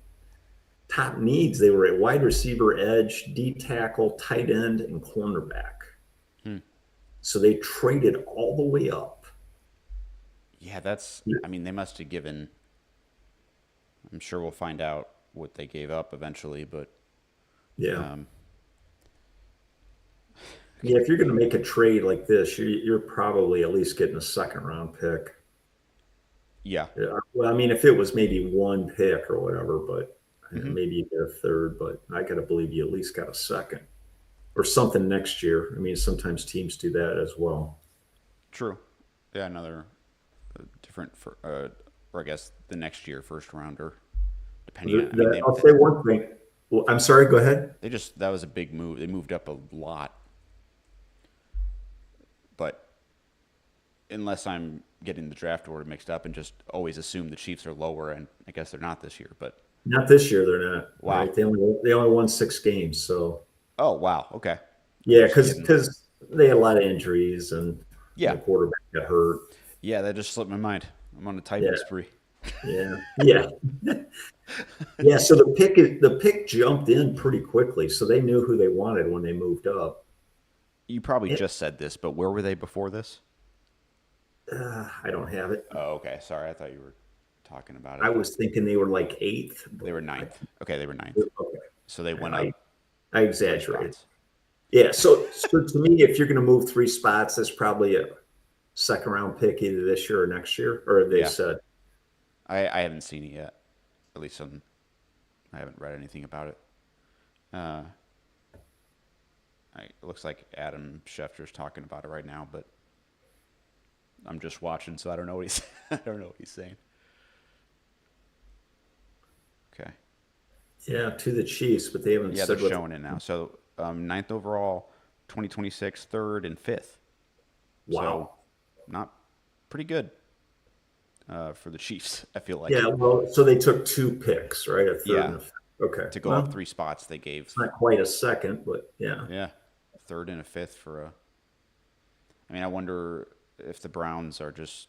top needs, they were a wide receiver, edge, D tackle, tight end, and cornerback. Hmm. So they traded all the way up. Yeah, I mean, they must have given. I'm sure we'll find out what they gave up eventually, but Yeah. um, Yeah, if you're going to make a trade like this, you're probably at least getting a second round pick. yeah. Yeah. Well, I mean, if it was maybe one pick or whatever, but Hmm. maybe you get a third, but I got to believe you at least got a second or something next year. I mean, sometimes teams do that as well. True. Yeah, another different or I guess the next year first rounder, depending on. I mean, I'll say one thing. Well, I'm sorry, go ahead. they just that was a big move. They moved up a lot, but unless I'm getting the draft order mixed up and just always assume the Chiefs are lower, and I guess they're not this year. But Not this year, they're not. wow. Right? They only won 6 games. So, Oh wow. Okay. I'm yeah, just because getting. they had a lot of injuries and Yeah. the quarterback got hurt. Yeah. That just slipped my mind. I'm on a Yeah, typo spree. yeah, yeah. Yeah, so the pick jumped in pretty quickly, so they knew who they wanted when they moved up. You probably It, just said this, but where were they before this? I don't have it. Oh, okay. Sorry, I thought you were talking about I it. was thinking they were like eighth, They but were I, ninth. Okay, they were ninth. okay, So they went I up I three exaggerated. spots. Yeah, so to me, if you're going to move 3 spots, that's probably a second round pick either this year or next year. Or they Yeah, said, I haven't seen it yet. At least I haven't read anything about it. Uh, it looks like Adam Schefter's talking about it right now, but I'm just watching, so I don't know what he's I don't know what he's saying. Okay. yeah, to the Chiefs, but they haven't Yeah, they're said what. showing it now. So ninth overall, 2026, third and fifth. So Wow. not pretty good for the Chiefs. I feel like. Yeah, well, so they took 2 picks, right? A third Yeah, and a fifth. Okay. to go up Well, three spots, they it's gave not quite a second, but yeah. yeah, third and a fifth for a. I mean, I wonder if the Browns are just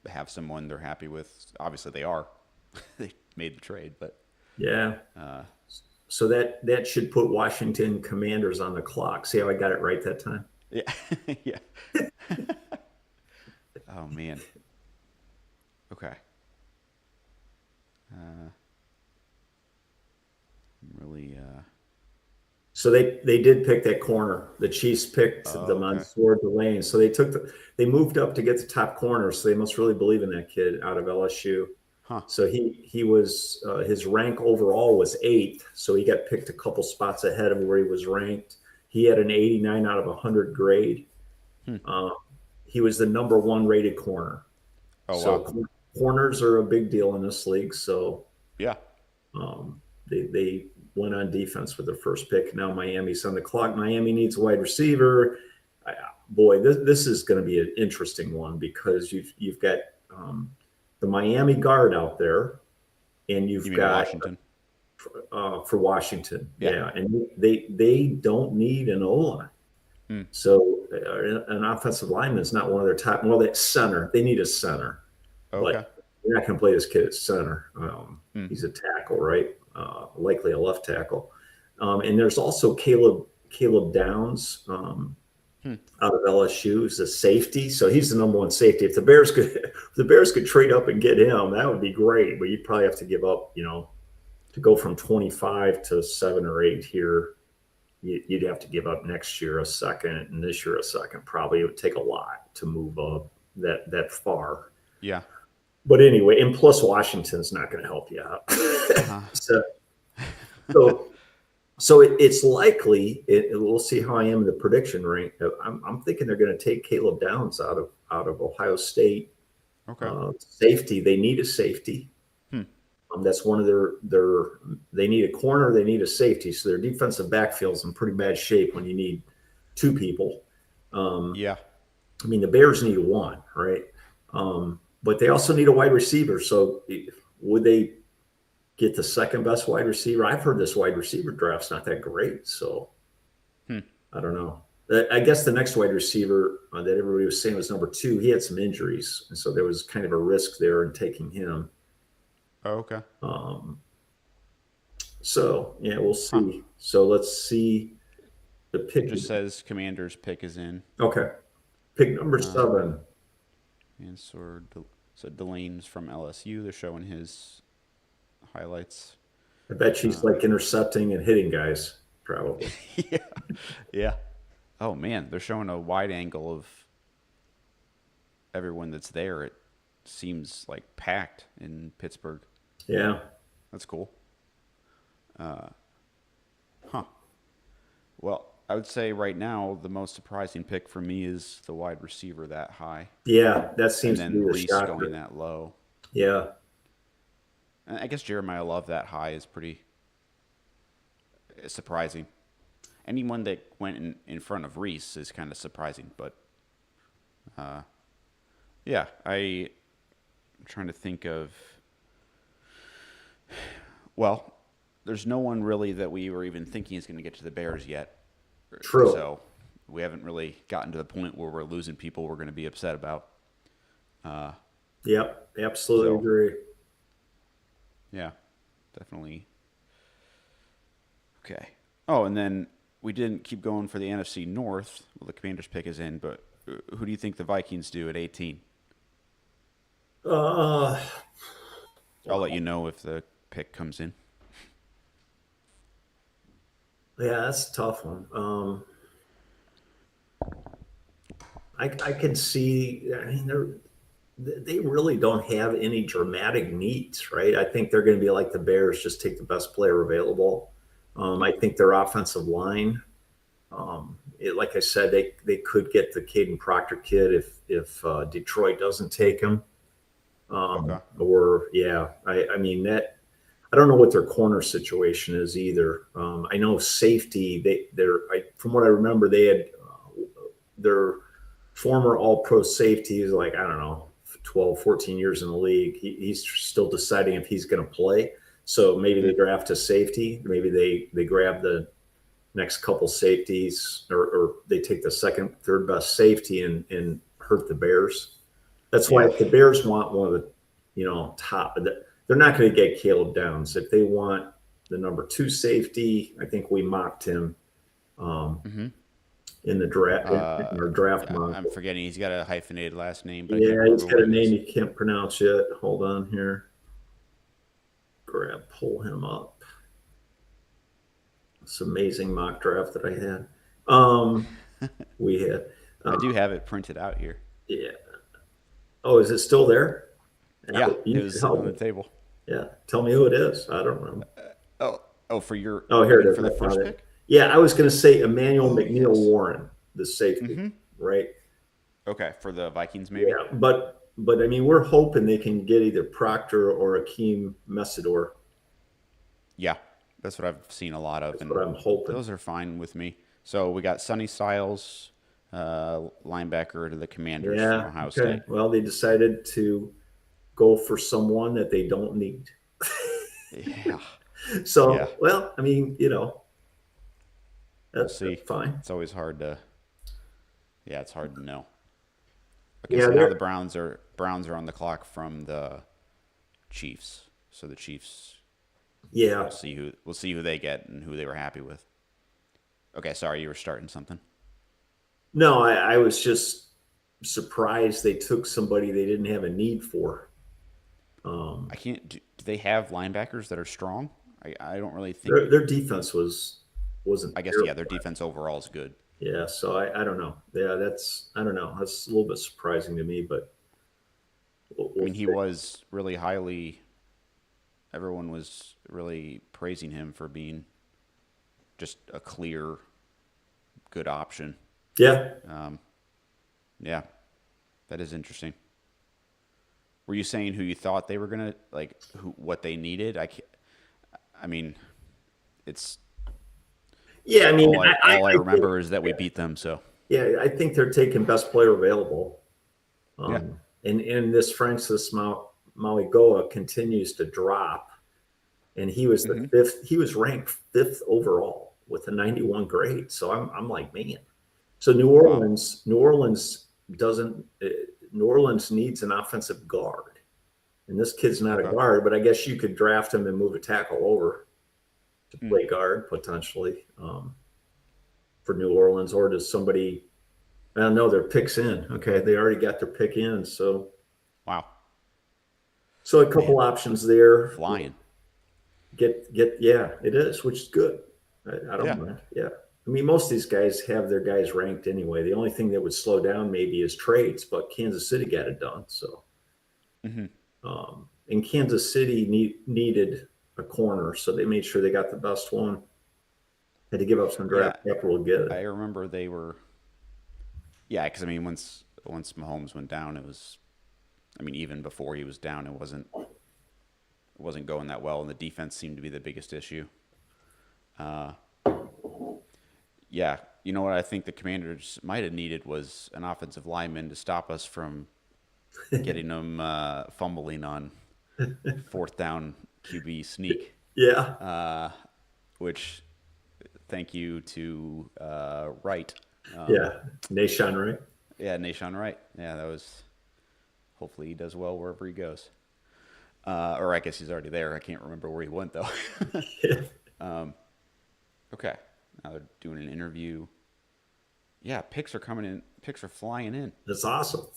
have someone they're happy with. Obviously, they are. They made the trade, but Yeah. uh, So that should put Washington Commanders on the clock. See how I got it right that time? yeah, yeah. Oh man. Okay. Uh, really. So they did pick that corner. The Chiefs picked Oh, the okay. Mansour Delane. So they moved up to get the top corner. So they must really believe in that kid out of LSU. Huh. So he was his rank overall was eighth. So he got picked a couple spots ahead of where he was ranked. He had an 89 out of 100 grade. Hmm. Uh, he was the number one rated corner. Oh So wow. corners are a big deal in this league. So Yeah. they went on defense with their first pick. Now Miami's on the clock. Miami needs a wide receiver. Boy, this is going to be an interesting one because you've got the Miami guard out there, and You you've mean got Washington? for Washington, Yeah. yeah, and they don't need an O line. Hmm. So an offensive lineman is not one of their top. Well, that center, they need a center, Okay. but You're not going to play this kid at center. Hmm. He's a tackle, right? Likely a left tackle. And there's also Caleb Downs Hmm. out of LSU, who's a safety. So he's the number one safety. If the Bears could, if the Bears could trade up and get him, that would be great. But you'd probably have to give up, to go from 25 to 7 or 8 here. You'd have to give up next year a second and this year a second. Probably it would take a lot to move up that far. Yeah. But anyway, and plus Washington's not going to help you out. Uh-huh. so, so, it's likely. We'll see how I am in the prediction rank. I'm thinking they're going to take Caleb Downs out of Ohio State. Okay. Safety. They need a safety. Hmm. That's one of their. They need a corner. They need a safety. So their defensive backfield's in pretty bad shape when you need two people. Yeah. I mean, the Bears need one, right? But they also need a wide receiver. So would they get the second best wide receiver? I've heard this wide receiver draft's not that great. So I don't know. I guess the next wide receiver that everybody was saying was number 2. He had some injuries. And so there was kind of a risk there in taking him. Oh, okay. So, yeah, we'll see. So let's see the pick. It just says Commander's pick is in. Okay. Pick number 7. And so Delane's from LSU. They're showing his highlights. I bet she's like intercepting and hitting guys, probably. Yeah. Yeah. Oh, man. They're showing a wide angle of everyone that's there. It seems like packed in Pittsburgh. Yeah. That's cool. Well, I would say right now the most surprising pick for me is the wide receiver that high. Yeah, that And seems to be then the Reese shocker. going that low. Yeah. And I guess Jeremiah Love that high is pretty surprising. Anyone that went in front of Reese is kind of surprising, but yeah, I'm trying to think of. Well, there's no one really that we were even thinking is going to get to the Bears yet. True. So we haven't really gotten to the point where we're losing people we're going to be upset about. Yep. Absolutely So- agree. Yeah, definitely. Okay. Oh, and then we didn't keep going for the NFC North. Well, the Commanders' pick is in, but who do you think the Vikings do at 18? Uh, I'll let you know if the pick comes in. yeah, that's a tough one. I can see. I mean, they really don't have any dramatic needs, right? I think they're going to be like the Bears, just take the best player available. I think their offensive line, like I said, they could get the Caden Proctor kid if Detroit doesn't take him. Okay. Or yeah, I mean that. I don't know what their corner situation is either. I know safety. From what I remember, they had their former All-Pro safety is like, I don't know, 12, 14 years in the league. He's still deciding if he's going to play. So maybe they draft a safety. Maybe they grab the next couple safeties, or they take the second, third best safety and hurt the Bears. That's why if the Bears want one of the, top, they're not going to get Caleb Downs. If they want the number 2 safety, I think we mocked him in the draft, in our draft mock. I'm forgetting. He's got a hyphenated last name. But Yeah, he's got a name you can't pronounce yet. Hold on here. Pull him up. It's an amazing mock draft that I had. We had. I do have it printed out here. Yeah. Oh, is it still there? Yeah, You it was can sitting help on the me. table. Yeah. Tell me who it is. I don't know. For your Here it is. for the I first found it. pick. Yeah, I was going to say Emmanuel McNeil yes. Warren, the safety, right? Okay, for the Vikings maybe. Yeah, but I mean, we're hoping they can get either Proctor or Akeem Messidor. Yeah, that's what I've seen a lot of. That's what I'm hoping. Those are fine with me. So we got Sonny Styles, linebacker to the Commanders from Yeah. Ohio Okay. State. Well, they decided to go for someone that they don't need. Yeah, So, Yeah. well, I mean, that's see. fine. It's always hard to. Yeah, it's hard to know. Okay, Yeah, so now they're- the Browns are on the clock from the Chiefs. So the Chiefs, Yeah. we'll see who they get and who they were happy with. Okay, sorry, you were starting something. No, I was just surprised they took somebody they didn't have a need for. I can't. Do they have linebackers that are strong? I don't really think. Their defense wasn't I guess yeah, terrible. their defense overall is good. Yeah, so I don't know. Yeah, I don't know. That's a little bit surprising to me, but I we'll mean, he see. was really highly. Everyone was really praising him for being just a clear, good option. Yeah, Yeah, that is interesting. Were you saying who you thought they were gonna like? Who what they needed? I mean, it's yeah. I mean, all I I think remember is that we beat them. So yeah, I think they're taking best player available. yeah. And this Francis Mauigoa continues to drop, and he was the Mm-hmm. fifth. He was ranked fifth overall with a 91 grade. So I'm like, man. So Wow. New Orleans doesn't. New Orleans needs an offensive guard, and this kid's not a Okay. guard. But I guess you could draft him and move a tackle over to Hmm. play guard potentially for New Orleans, or does somebody? I don't know. Their picks in. Okay, they already got their pick in. Wow. So a couple Man, options there. flying. Yeah, it is, which is good. I don't Yeah. mind. Yeah. I mean, most of these guys have their guys ranked anyway. The only thing that would slow down maybe is trades, but Kansas City got it done. So, Mm-hmm. and Kansas City needed a corner, so they made sure they got the best one. Had to give up some Yeah. draft capital to get I it. remember they were. Yeah, because I mean, once Mahomes went down, it was. I mean, even before he was down, it wasn't going that well, and the defense seemed to be the biggest issue. Uh, yeah, you know what I think the Commanders might have needed was an offensive lineman to stop us from getting them fumbling on fourth down QB sneak, Yeah, which thank you to Wright. yeah. Nation, right? Yeah, Nashawn Wright. Yeah, that was. Hopefully, he does well wherever he goes. Or I guess he's already there. I can't remember where he went though. Okay, now they're doing an interview. Yeah, picks are coming in. Picks are flying in. That's awesome.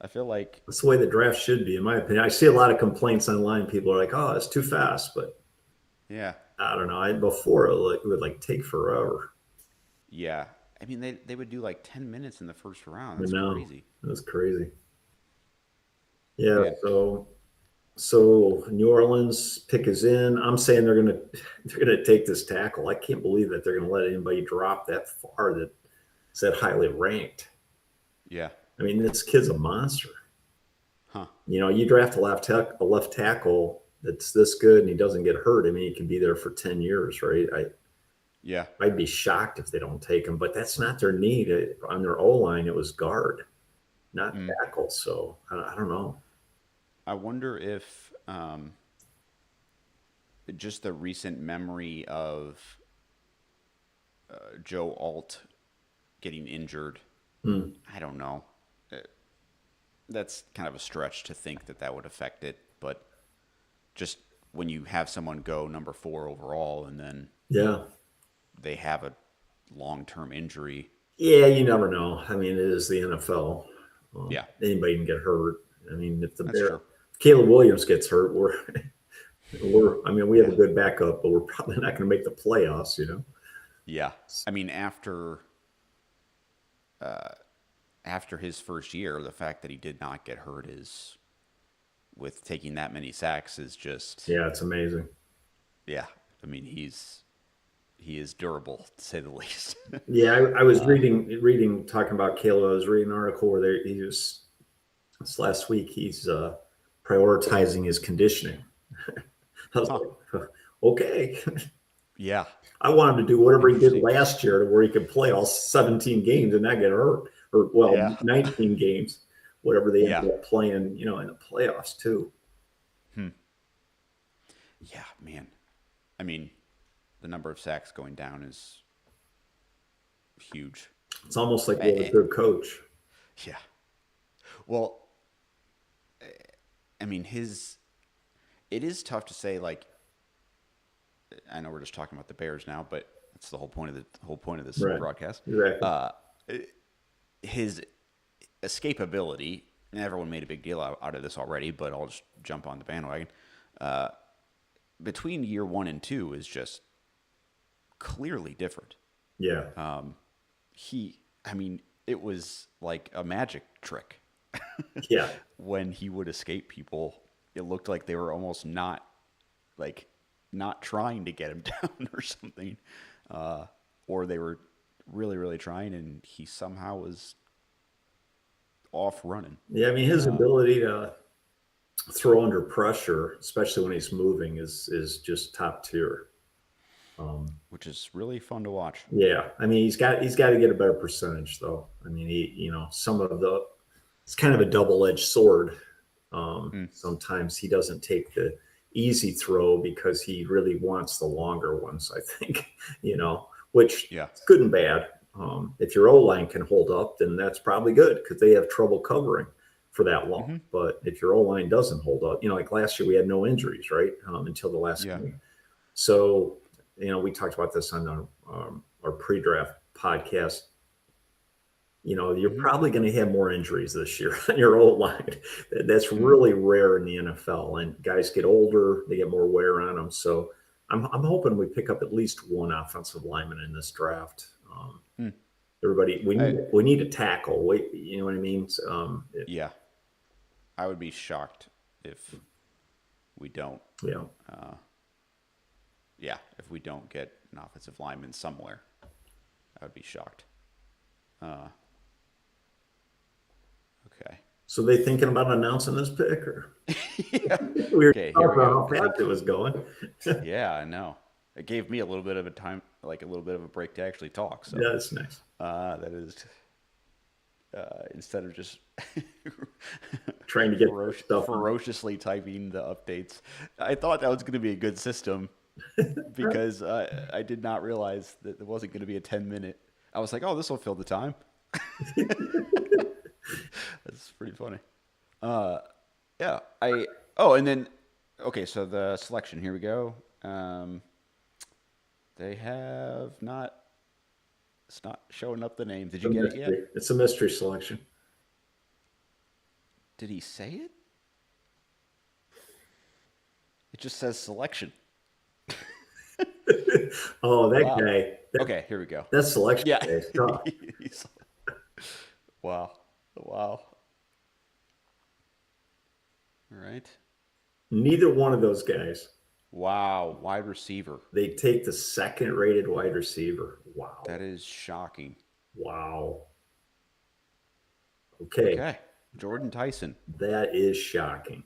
I feel like That's the way the draft should be, in my opinion. I see a lot of complaints online. People are like, "Oh, it's too fast," but yeah, I don't know. Before it would take forever. yeah. I mean, they would do like 10 minutes in the first round. You That's know, crazy, that's crazy. Yeah. man. So New Orleans pick is in. I'm saying they're gonna take this tackle. I can't believe that they're gonna let anybody drop that far that's that highly ranked. Yeah, I mean, this kid's a monster. huh? You draft a left tackle that's this good and he doesn't get hurt. I mean, he can be there for 10 years, right? Yeah. I'd be shocked if they don't take him, but that's not their need. On their O line, it was guard, not Mm. tackle. So I don't know. I wonder if just the recent memory of Joe Alt getting injured. Hmm. I don't know. Uh, That's kind of a stretch to think that that would affect it, but just when you have someone go number 4 overall and then Yeah. they have a long-term injury. Yeah, you never know. I mean, it is the NFL. Yeah, Anybody can get hurt. I mean, if that's true. Caleb Williams gets hurt, I mean, we have Yeah, a good backup, but we're probably not going to make the playoffs. yeah. I mean, after his first year, the fact that he did not get hurt is with taking that many sacks is just Yeah, it's amazing. yeah. I mean, he is durable to say the least. Yeah, I was reading talking about Caleb. I was reading an article where he was this last week. He's prioritizing his conditioning. I was Huh. like, okay. Yeah. I want him to do whatever he did Interesting. last year, to where he could play all 17 games and not get hurt, or well, Yeah. 19 games, whatever they Yeah. ended up playing, in the playoffs too. Yeah, man. I mean, the number of sacks going down is huge. It's almost like Eh, with a eh, good coach. Yeah. Well, I mean, it is tough to say. Like, I know we're just talking about the Bears now, but that's the whole point of this Right. broadcast. Exactly. Uh, his escapability, and everyone made a big deal out of this already, but I'll just jump on the bandwagon. Uh, Between year 1 and 2 is just clearly different. Yeah. I mean, it was like a magic trick. Yeah. When he would escape people, it looked like they were almost like, not trying to get him down or something. Or they were really, really trying, and he somehow was off running, Yeah. I mean, his ability to throw under pressure, especially when he's moving, is just top tier. which is really fun to watch. Yeah, I mean he's got to get a better percentage though. I mean some of the it's kind of a double edged sword. Mm, Sometimes he doesn't take the easy throw because he really wants the longer ones. I think which yeah. is good and bad. If your O line can hold up, then that's probably good because they have trouble covering for that long. Hmm. But if your O line doesn't hold up, like last year we had no injuries, right, until the last Yeah. game. So, we talked about this on our pre-draft podcast. You're Hmm. probably going to have more injuries this year on your old line. That's Hmm. really rare in the NFL. And guys get older, they get more wear on them. So I'm hoping we pick up at least one offensive lineman in this draft. Mm. Everybody, I, we need a tackle. You know what I mean? yeah. I would be shocked if we don't. Yeah. Yeah, if we don't get an offensive lineman somewhere, I would be shocked. Okay. So they thinking about announcing this pick, or Yeah. we were Okay, talking here we about go. how fast it was going? Yeah, I know. It gave me a little bit of a time, like a little bit of a break to actually talk. So Yeah, that's nice. that is instead of just Trying to get stuff. ferociously typing the updates. I thought that was going to be a good system because I did not realize that it wasn't going to be a 10-minute. I was like, oh, this will fill the time. That's pretty funny. Yeah. And then, okay, so the selection, here we go. They have not, it's not showing up the name. Did you get it yet? It's a mystery selection. Did he say it? It just says selection. Oh, that Wow. guy. Okay, here we go. That selection Yeah. guy is tough. Wow. Wow. All right. Neither one of those guys. Wow. Wide receiver. They take the second rated wide receiver. Wow. That is shocking. Wow. Okay. Okay. Jordan Tyson. That is shocking.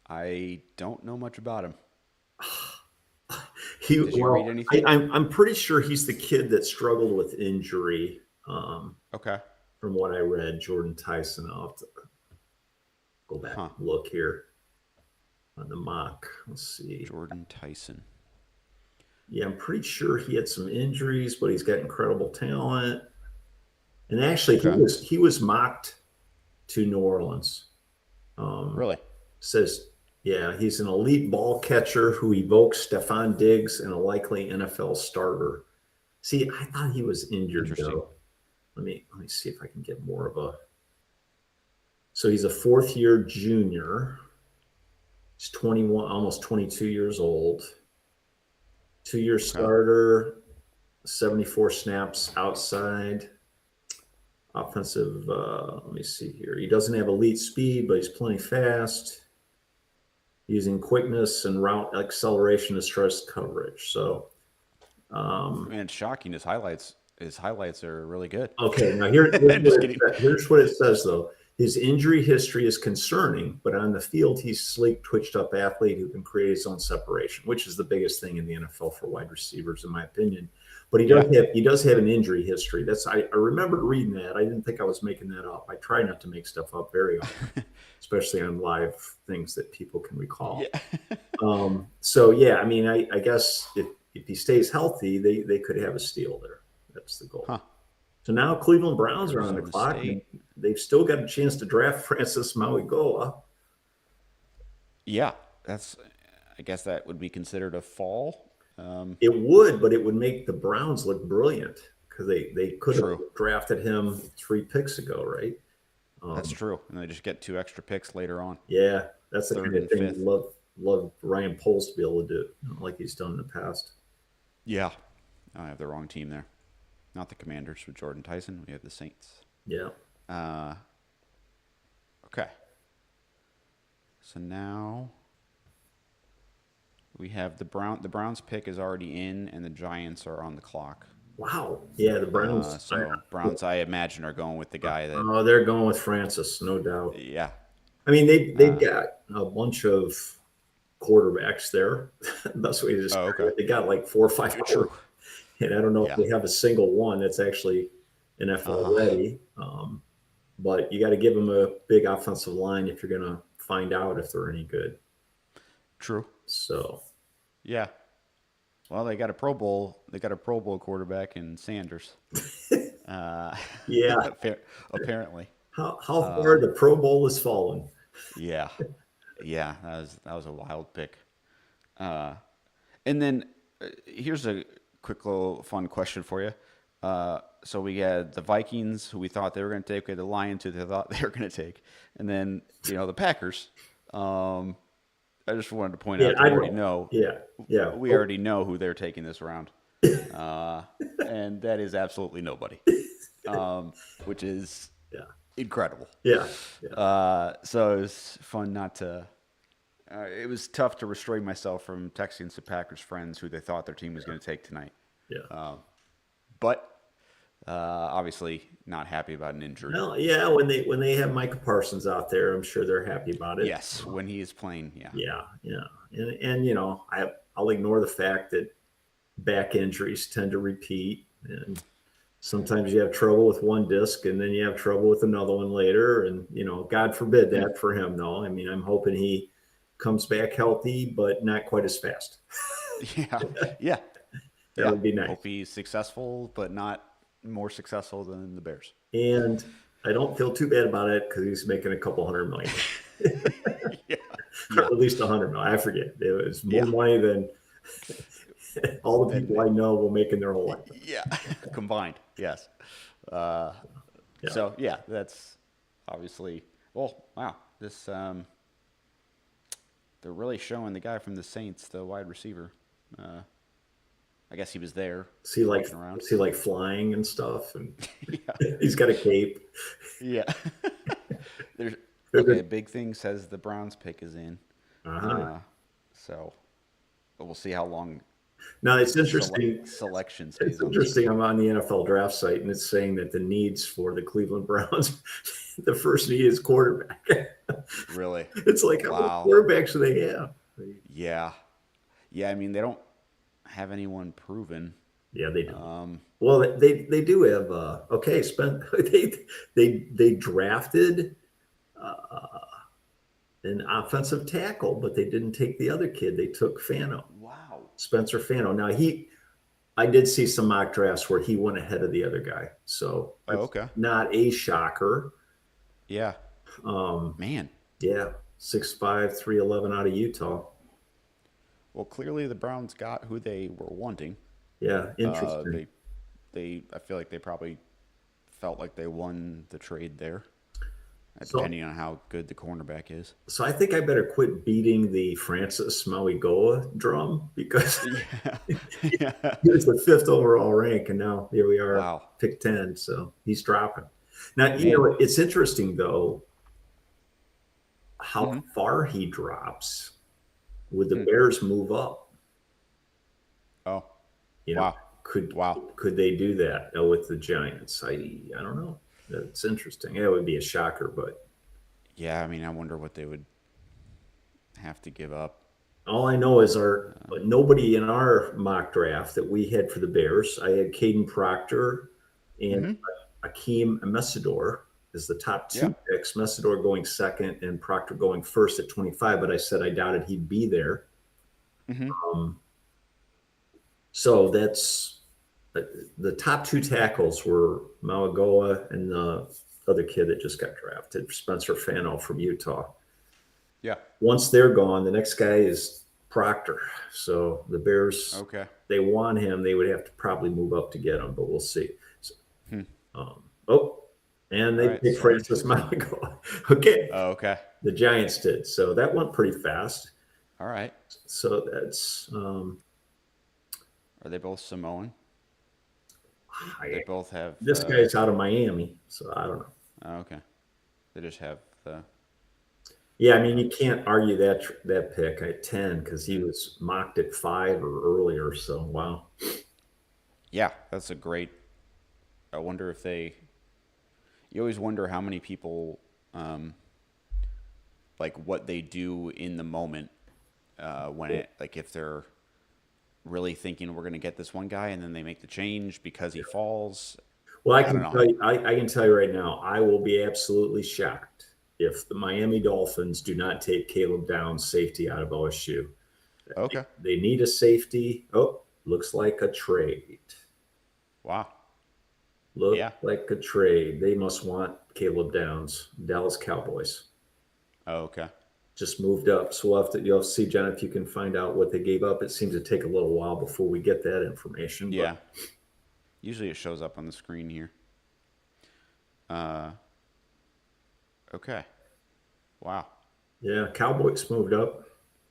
I don't know much about him. Did you read anything? I'm pretty sure he's the kid that struggled with injury. Okay. From what I read, Jordan Tyson. I'll have to go back and look here on the mock. Let's see. Jordan Tyson. Yeah, I'm pretty sure he had some injuries, but he's got incredible talent. And actually, he was mocked to New Orleans. Really? Says, yeah, he's an elite ball catcher who evokes Stephon Diggs and a likely NFL starter. See, I thought he was injured though. Let me see if I can get more of a. So he's a fourth-year junior. He's 21, almost 22 years old. 2-year starter, 74 snaps outside. Offensive, let me see here. He doesn't have elite speed, but he's plenty fast. Using quickness and route acceleration to stress coverage. So, man, shocking. His highlights are really good. Okay, now here's what it says though. His injury history is concerning, but on the field, he's a sleek, twitched-up athlete who can create his own separation, which is the biggest thing in the NFL for wide receivers, in my opinion. But he does have an injury history. I remember reading that. I didn't think I was making that up. I try not to make stuff up very often, especially on live things that people can recall. Yeah. So yeah, I mean, I guess if he stays healthy, they could have a steal there. That's the goal. Huh. So now Cleveland Browns are on the clock. And they've still got a chance to draft Francis Mauigoa. Yeah, that's I guess that would be considered a fall. It would, but it would make the Browns look brilliant because they could have True. drafted him 3 picks ago, right? That's true. And they just get 2 extra picks later on, Yeah, that's the third kind of and thing you fifth. love Ryan Poles to be able to do, like he's done in the past. Yeah. I have the wrong team there. Not the Commanders with Jordan Tyson. We have the Saints. Yeah. Uh, okay. So now we have the Browns pick is already in, and the Giants are on the clock. Wow. Yeah, the Browns. So Browns, I imagine, are going with the guy that. Oh, they're going with Francis, no doubt. Yeah. I mean, they've got a bunch of quarterbacks there. That's what you Oh, describe okay. it. They got like 4 or 5, True. and I don't know if Yeah. they have a single one that's actually NFL ready. But you got to give them a big offensive line if you're going to find out if they're any good. True. So, Yeah. Well, they got a Pro Bowl. They got a Pro Bowl quarterback in Sanders. Uh, yeah, apparently. how far the Pro Bowl has fallen. Yeah. Yeah. That was a wild pick. And then here's a quick little fun question for you. So we had the Vikings, who we thought they were going to take, we had the Lions, who they thought they were going to take, and then the Packers. I just wanted to point out that we already know. Yeah. We already know who they're taking this round, and that is absolutely nobody, which is Yeah. incredible. Yeah. So it was fun not to. It was tough to restrain myself from texting some Packers friends who they thought their team was going to take tonight. Yeah. But obviously not happy about an injury. Well, yeah, when they have Micah Parsons out there, I'm sure they're happy about it. Yes, when he is playing, yeah. Yeah. And I'll ignore the fact that back injuries tend to repeat, and sometimes you have trouble with one disc and then you have trouble with another one later, and God forbid that for him, though. I mean, I'm hoping he comes back healthy, but not quite as fast. Yeah. That would be nice. Hope he's successful, but not more successful than the Bears. And I don't feel too bad about it because he's making a couple $100 million. Yeah. Or at least $100 million. I forget. It was more money than all the people I know will make in their whole life. Yeah, combined. Yes. So yeah, that's obviously. Well, wow. This they're really showing the guy from the Saints, the wide receiver. I guess he was there. Is he like flying and stuff? And he's got a cape. Yeah. Okay, big thing says the Browns pick is in. So we'll see how long. Now it's interesting. Selection stays. It's interesting. I'm on the NFL draft site, and it's saying that the needs for the Cleveland Browns, the first need is quarterback. Really? It's like, how many quarterbacks do they have? Yeah. I mean, they don't have anyone proven. Yeah, they do. Well, they do have. They drafted an offensive tackle, but they didn't take the other kid. They took Fano. Wow. Spencer Fano. Now I did see some mock drafts where he went ahead of the other guy. So not a shocker. Yeah. Man. Yeah. 6'5", 311 out of Utah. Well, clearly the Browns got who they were wanting. Yeah, interesting. I feel like they probably felt like they won the trade there, depending on how good the cornerback is. So I think I better quit beating the Francis Mauigoa drum because he was the 5th overall rank, and now here we are, pick 10. So he's dropping. Now, it's interesting, though, how far he drops. Would the Bears move up? Oh, could they do that with the Giants? I don't know. That's interesting. It would be a shocker, but yeah, I mean, I wonder what they would have to give up. All I know is nobody in our mock draft that we had for the Bears. I had Caden Proctor and Akeem Mesidor as the top 2 picks. Mesidor going 2nd and Proctor going 1st at 25. But I said I doubted he'd be there. So that's the top 2 tackles were Mauigoa and the other kid that just got drafted, Spencer Fano from Utah. Yeah. Once they're gone, the next guy is Proctor. So the Bears, Okay. they want him. They would have to probably move up to get him, but we'll see. So, Hmm. oh, and All they right. picked Sorry. Francis Maligo. Okay, Oh, okay. the Giants did. So that went pretty fast. All right. So that's Are they both Samoan? They I, both have. this guy's out of Miami, so I don't know. Oh, okay. They just have the. Yeah, I mean you can't argue that pick at 10 because he was mocked at 5 or earlier. So wow. Yeah, that's a great. I wonder if they. You always wonder how many people, like what they do in the moment, when it like if they're really thinking we're going to get this one guy and then they make the change because he falls. Well, I I don't can know. tell you, I can tell you right now, I will be absolutely shocked if the Miami Dolphins do not take Caleb Downs, safety out of OSU. Okay. They need a safety. Oh, looks like a trade. Wow. Look Yeah. like a trade. They must want Caleb Downs, Dallas Cowboys. Oh, okay. Just moved up. So you'll see, John, if you can find out what they gave up. It seems to take a little while before we get that information. But Yeah. Usually it shows up on the screen here. Uh. Okay. Wow. yeah, Cowboys moved up.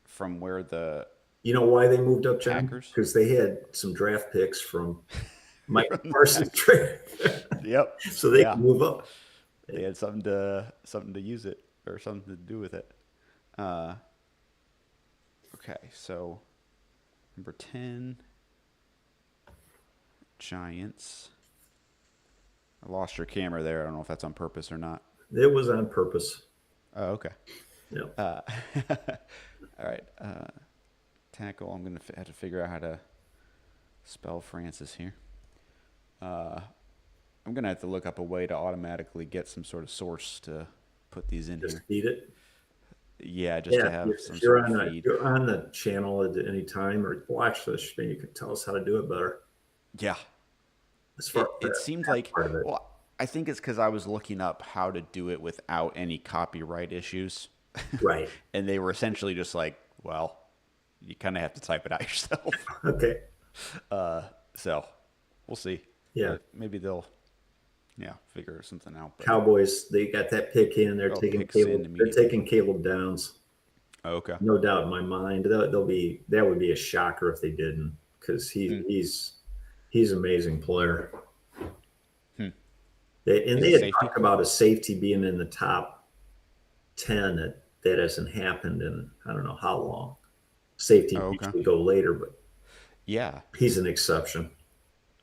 From where the You know why they moved up, John? Packers. Because they had some draft picks from Mike Parsons trade. Yep. So they Yeah. can move up. They had something to use it or something to do with it. Uh. Okay. So number 10, Giants. I lost your camera there. I don't know if that's on purpose or not. It was on purpose. Oh, okay. Yeah. All right. Tackle. I'm gonna have to figure out how to spell Francis here. I'm gonna have to look up a way to automatically get some sort of source to put these in Just here. feed it. Yeah, just to Yeah. have If some you're sort on of feed. you're on the channel at any time or watch this, then you can tell us how to do it better. Yeah. As far It as seemed that like, part of it. well, I think it's because I was looking up how to do it without any copyright issues. Right. And they were essentially just like, well, you kind of have to type it out yourself. Okay. So we'll see. Yeah. Maybe they'll, yeah, figure something out. But, Cowboys, they got that pick in. They're oh, taking picks in Caleb. They're immediately. taking Caleb Downs. Oh, okay. No doubt in my mind. That would be a shocker if they didn't, because he's an amazing player. Hmm. And He's they a had safety? talked about a safety being in the top 10. That hasn't happened in I don't know how long. Safety Oh, okay. usually go later, but Yeah. he's an exception.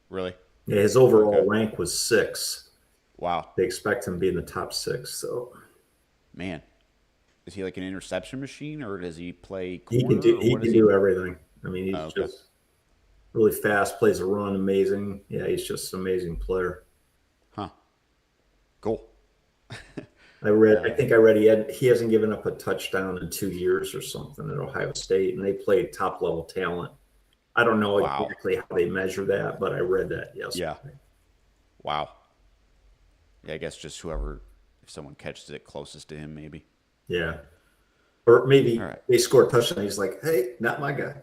Really? Yeah, his overall Okay. rank was 6. Wow. They expect him to be in the top 6. So Man. Is he like an interception machine or does he play he can corner do or he what is can he? do everything. I mean, he's Oh, okay. just really fast, plays a run amazing. Yeah, he's just an amazing player. Huh. Cool. I think I read he hasn't given up a touchdown in 2 years or something at Ohio State, and they played top level talent. I don't know Wow. exactly how they measure that, but I read that yesterday. Yeah. Wow. Yeah, I guess just whoever, if someone catches it closest to him, maybe. Yeah. Or maybe All right. they score a touchdown. He's like, hey, not my guy.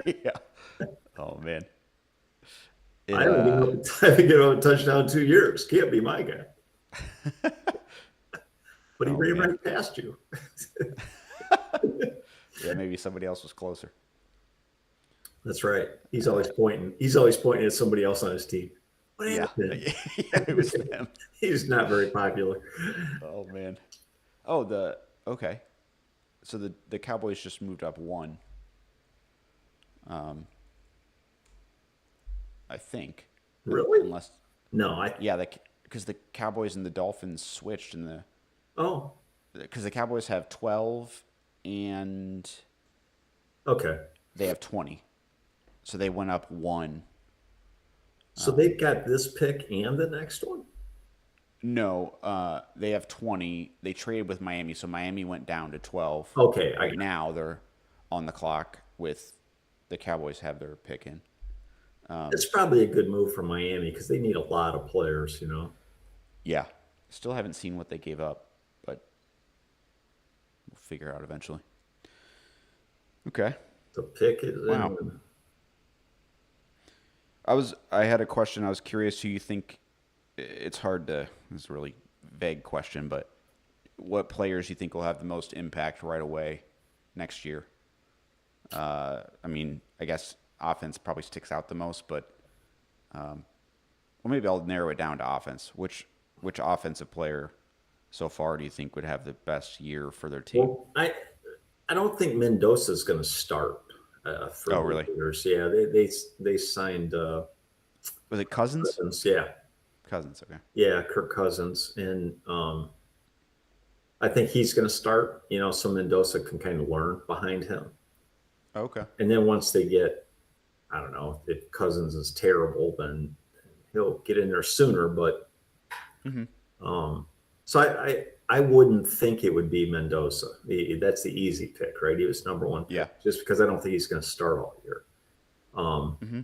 Yeah. Oh man. I haven't given up a touchdown in 2 years. Can't be my guy. But he Oh, ran man. right past you. Yeah, maybe somebody else was closer. That's right. He's always pointing. He's always pointing at somebody else on his team. What Yeah. happened? Yeah, it was them. He's not very popular. Oh man. Oh, okay. So the Cowboys just moved up one. I think. Really? Unless No, yeah, because the Cowboys and the Dolphins switched oh, because the Cowboys have 12 and okay. they have 20. So they went up one. So they've got this pick and the next one? No, they have 20. They traded with Miami, so Miami went down to 12. Okay. Right now they're on the clock with the Cowboys have their pick in. It's probably a good move for Miami because they need a lot of players, you know. Yeah. Still haven't seen what they gave up, but we'll figure out eventually. Okay. The pick is Wow. in. I had a question. I was curious who you think. It's hard to. It's a really vague question, but what players you think will have the most impact right away next year? I mean, I guess offense probably sticks out the most, but well, maybe I'll narrow it down to offense. Which offensive player so far do you think would have the best year for their team? Well, I don't think Mendoza is going to start for Oh, the really? Raiders. Yeah, they signed Was it Cousins? Cousins. Yeah, Cousins. Okay. yeah, Kirk Cousins, and I think he's going to start. So Mendoza can kind of learn behind him, Okay. and then once they get, I don't know, if Cousins is terrible, then he'll get in there sooner. But Mm-hmm. um, so I wouldn't think it would be Mendoza. That's the easy pick, right? He was number one Yeah. pick, just because I don't think he's going to start all year. Um, Mm-hmm.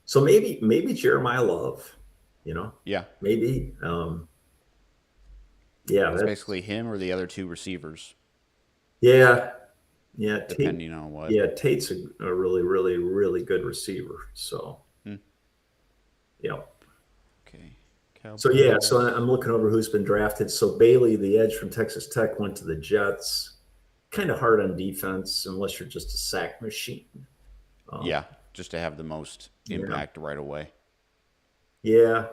so maybe Jeremiah Love, you know, Yeah. maybe yeah, It's that's basically him or the other two receivers, yeah, yeah. depending on what. Yeah, Tate's a really, really, really good receiver. So Hmm. yeah. Okay. So yeah, so Cowboys. I'm looking over who's been drafted. So Bailey, the edge from Texas Tech, went to the Jets. Kind of hard on defense unless you're just a sack machine. Um, Yeah, just to have the most yeah, impact right away. yeah,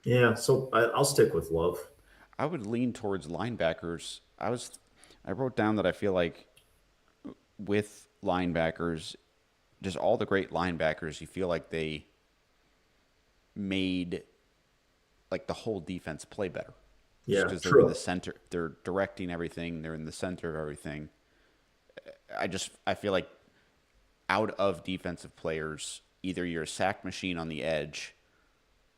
yeah. So I'll stick with Love. I would lean towards linebackers. I wrote down that I feel like with linebackers, just all the great linebackers, you feel like they made like the whole defense play better. Just Yeah, because they're in the true. center, they're directing everything, they're in the center of everything. I feel like out of defensive players, either you're a sack machine on the edge,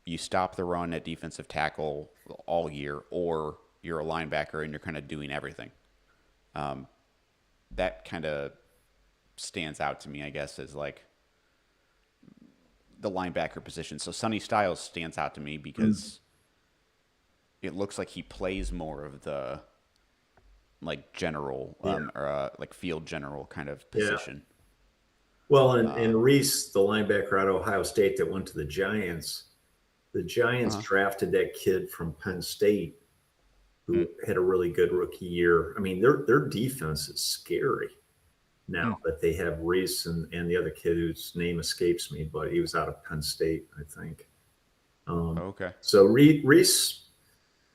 you stop the run at defensive tackle all year, or you're a linebacker and you're kind of doing everything. That kind of stands out to me, I guess, as like the linebacker position. So Sonny Styles stands out to me Mm, because it looks like he plays more of the like general yeah, or like field general kind of yeah. position. Well, and Reese, the linebacker out of Ohio State that went to the Giants Uh-huh. drafted that kid from Penn State Hmm. who had a really good rookie year. I mean, their defense is scary now Hmm. that they have Reese and the other kid whose name escapes me, but he was out of Penn State, I think. Um, Okay. so Reese,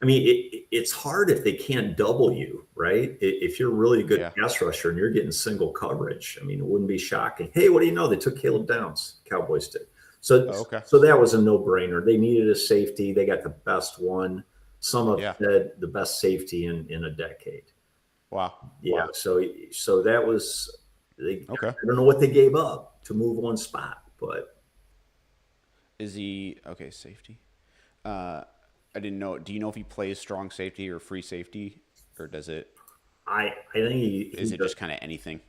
I mean, it's hard if they can't double you, right? If you're really a good Yeah. pass rusher and you're getting single coverage, I mean, it wouldn't be shocking. Hey, what do you know? They took Caleb Downs, Cowboys did. So, Oh, okay. so that was a no-brainer. They needed a safety. They got the best one. Some have Yeah. said the best safety in a decade. Wow. Yeah. So that was they. Okay. I don't know what they gave up to move one spot, but Is he okay? Safety. Uh, I didn't know. Do you know if he plays strong safety or free safety, or does it? I think he Is it does. just kind of anything?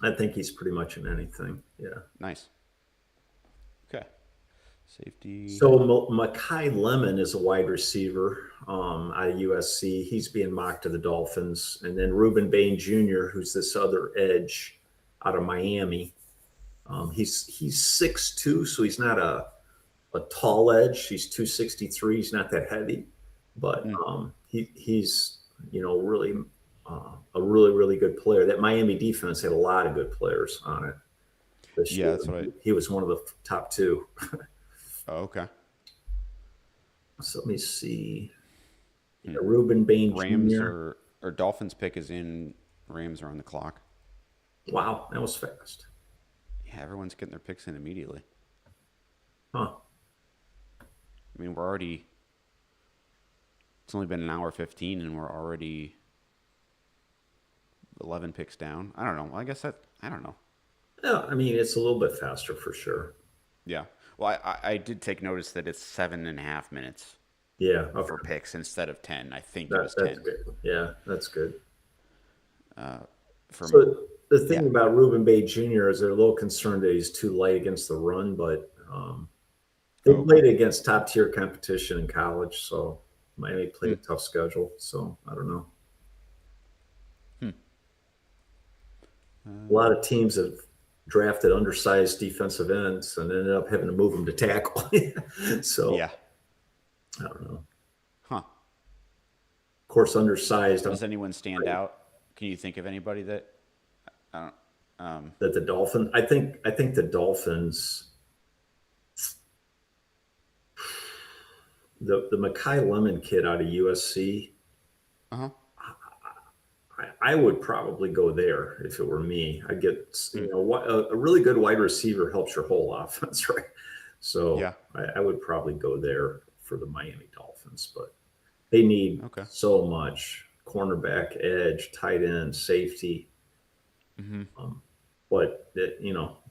I think he's pretty much in anything. Yeah. Nice. Okay. Safety. So Makai Lemon is a wide receiver out of USC. He's being mocked to the Dolphins, and then Reuben Bain Jr., who's this other edge out of Miami. He's 6'2", so he's not a tall edge. He's 263. He's not that heavy, but Hmm. he's really a really really good player. That Miami defense had a lot of good players on it this Yeah, year. that's what I. He was one of the top two. Oh, okay. So let me see. Yeah, Hmm. Reuben Bain Rams Jr. or Dolphins pick is in. Rams are on the clock. Wow, that was fast. Yeah, everyone's getting their picks in immediately. Huh. I mean, we're already. It's only been an hour 15, and we're already 11 picks down. I don't know. I guess that. I don't know. Yeah, I mean, it's a little bit faster for sure. Yeah. Well, I did take notice that it's 7.5 minutes Yeah, for okay. picks instead of 10. I think it was That's 10. good. Yeah, that's good. For So the yeah. thing about Reuben Bay Jr. is they're a little concerned that he's too light against the run, but they Oh, okay. played against top tier competition in college, so Miami played Hmm. a tough schedule. So I don't know. Hmm. A lot of teams have drafted undersized defensive ends and ended up having to move them to tackle. So Yeah. I don't know. Huh. Of course, undersized. Does anyone stand out? Can you think of anybody that I don't? That the Dolphins. I think the Dolphins. The Makai Lemon kid out of USC. Uh huh. I would probably go there if it were me. I get Mm. a really good wide receiver helps your whole offense, right? So Yeah. I would probably go there for the Miami Dolphins, but they need Okay. so much cornerback, edge, tight end, safety. Mm-hmm. But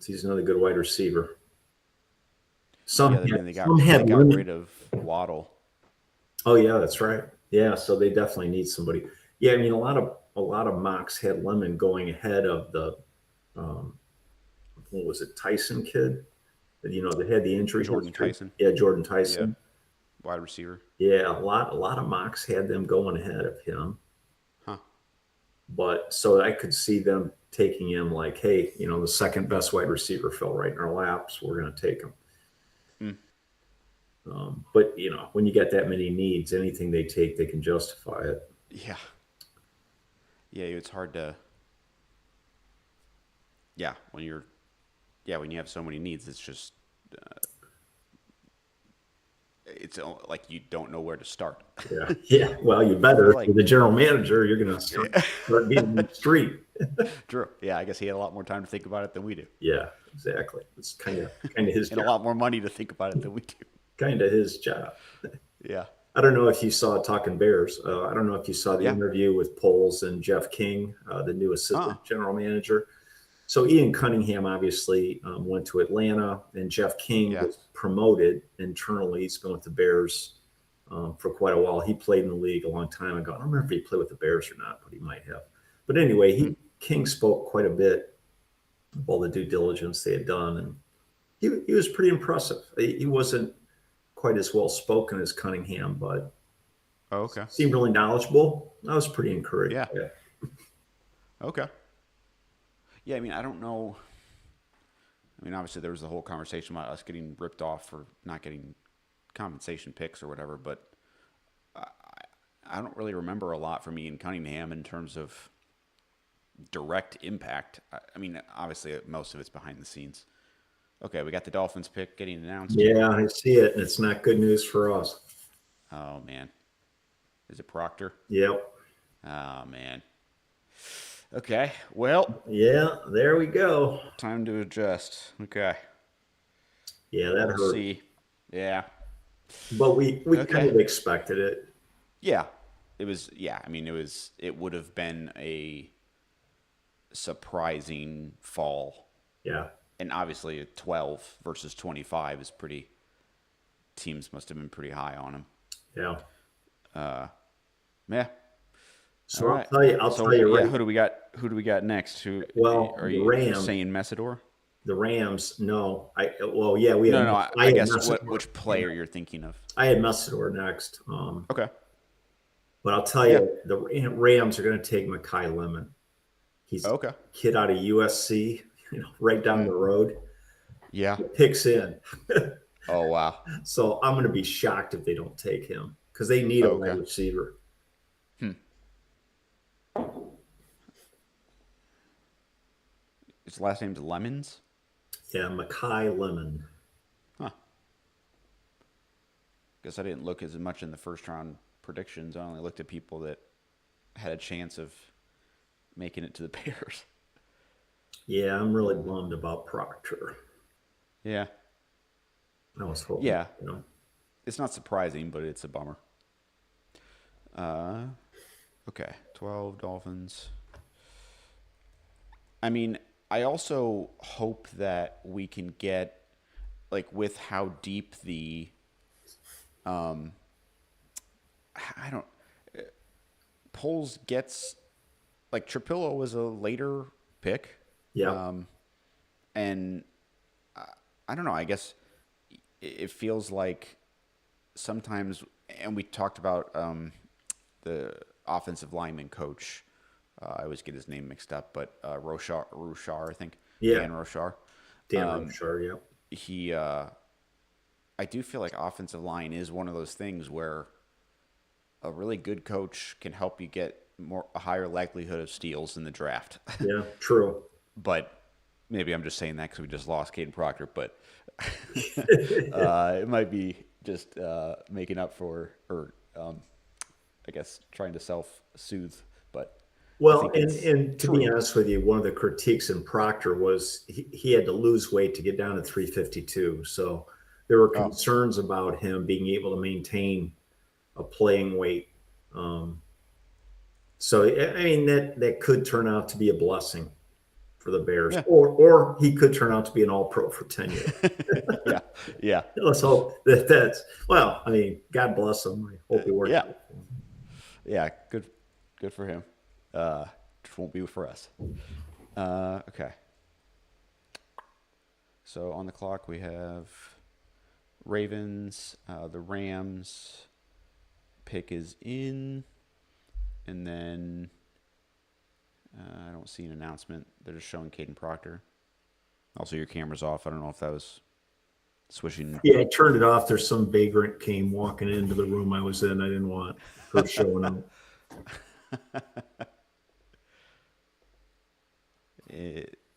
he's another good wide receiver. Yeah. Some I had, mean, some they had got limit. rid of Waddle. Oh yeah, that's right. Yeah, so they definitely need somebody. Yeah, I mean a lot of mocks had Lemon going ahead of the um, what was it, Tyson kid? That had the injury Jordan history. Tyson. Yeah, Jordan Yeah. Tyson. Wide receiver. Yeah, a lot of mocks had them going ahead of him. Huh. But so I could see them taking him like, hey, the second best wide receiver fell right in our laps. We're going to take him. Mm. But when you get that many needs, anything they take, they can justify it. Yeah. Yeah. It's hard to. Yeah. When you have so many needs, it's just it's like you don't know where to start. Yeah, yeah. Well, you I better. feel If like you're the general manager, you're going to start being on the street. Drew. Yeah, I guess he had a lot more time to think about it than we do, Yeah, exactly. It's kind of his and a job. lot more money to think about it than we do. Kind of his job. Yeah. I don't know if you saw Talking Bears. I don't know if you saw the Yeah. interview with Poles and Jeff King, the new Huh. assistant general manager. So Ian Cunningham obviously went to Atlanta, and Jeff King Yeah. was promoted internally. He's been with the Bears for quite a while. He played in the league a long time ago. I don't remember if he played with the Bears or not, but he might have. But anyway, Hmm. King spoke quite a bit of all the due diligence they had done, and he was pretty impressive. He wasn't quite as well spoken as Cunningham, but Oh, okay. seemed really knowledgeable. I was pretty encouraged Yeah. by it. Okay. Yeah. I mean, I don't know. I mean, obviously there was the whole conversation about us getting ripped off for not getting compensation picks or whatever, but I don't really remember a lot from Ian Cunningham in terms of direct impact. I mean, obviously most of it's behind the scenes. Okay, we got the Dolphins pick getting announced Yeah, here. I see it, and it's not good news for us. Oh man, is it Proctor? Yep. Oh man. Okay, well, Yeah, there we go. time to adjust. Okay, Yeah, well, that we'll hurt. see. Yeah. But we kind Okay. of expected it. Yeah. It was. Yeah. I mean, it was. It would have been a surprising fall, Yeah. and obviously 12 versus 25 is pretty. Teams must have been pretty high on him. Yeah. Yeah. All So right. I'll tell So you yeah, right. who do we got? Who do we got next? Who Well, are the you Rams, saying? Messidor? the Rams, no. Well, yeah, No, no. I I had guess Messidor. which player you're thinking of? I had Messidor next. Okay. But I'll tell Yeah. you, the Rams are going to take Makai Lemon. He's Okay. a kid out of USC, right down the road. Yeah. He picks in. Oh wow. So I'm going to be shocked if they don't take him because they need a wide Okay. receiver. His last name's Lemons. Yeah, Makai Lemon. Huh. Guess I didn't look as much in the first round predictions. I only looked at people that had a chance of making it to the Bears. Yeah, I'm really bummed about Proctor. Yeah. I was hoping, Yeah. It's not surprising, but it's a bummer. Okay. 12 Dolphins. I mean, I also hope that we can get, like, with how deep the, I don't, Poles gets, like, Trapillo was a later pick. Yeah, And I don't know, I guess it feels like sometimes, and we talked about the offensive lineman coach I always get his name mixed up, but Rochar, I think, Yeah, Dan Rochar. Dan Rochar. Yeah, He, I do feel like offensive line is one of those things where a really good coach can help you get a higher likelihood of steals in the draft. yeah, true. But maybe I'm just saying that because we just lost Caden Proctor, but it might be just making up for, or I guess trying to self-soothe. But I Well, think and it's and to be true. honest with you, one of the critiques in Proctor was he had to lose weight to get down to 352. So there were Oh, concerns about him being able to maintain a playing weight. Um, so I mean that could turn out to be a blessing for the Bears, yeah, or he could turn out to be an All Pro for 10 years. yeah, yeah, Let's hope that's well. I mean, God bless him. I hope he works yeah, out for him. yeah. Good for him. Just won't be for us. Okay. So on the clock we have Ravens. The Rams pick is in, and then I don't see an announcement. They're just showing Caden Proctor. Also, your camera's off. I don't know if that was swishing. Yeah, I turned it off. There's some vagrant came walking into the room I was in. I didn't want her showing up.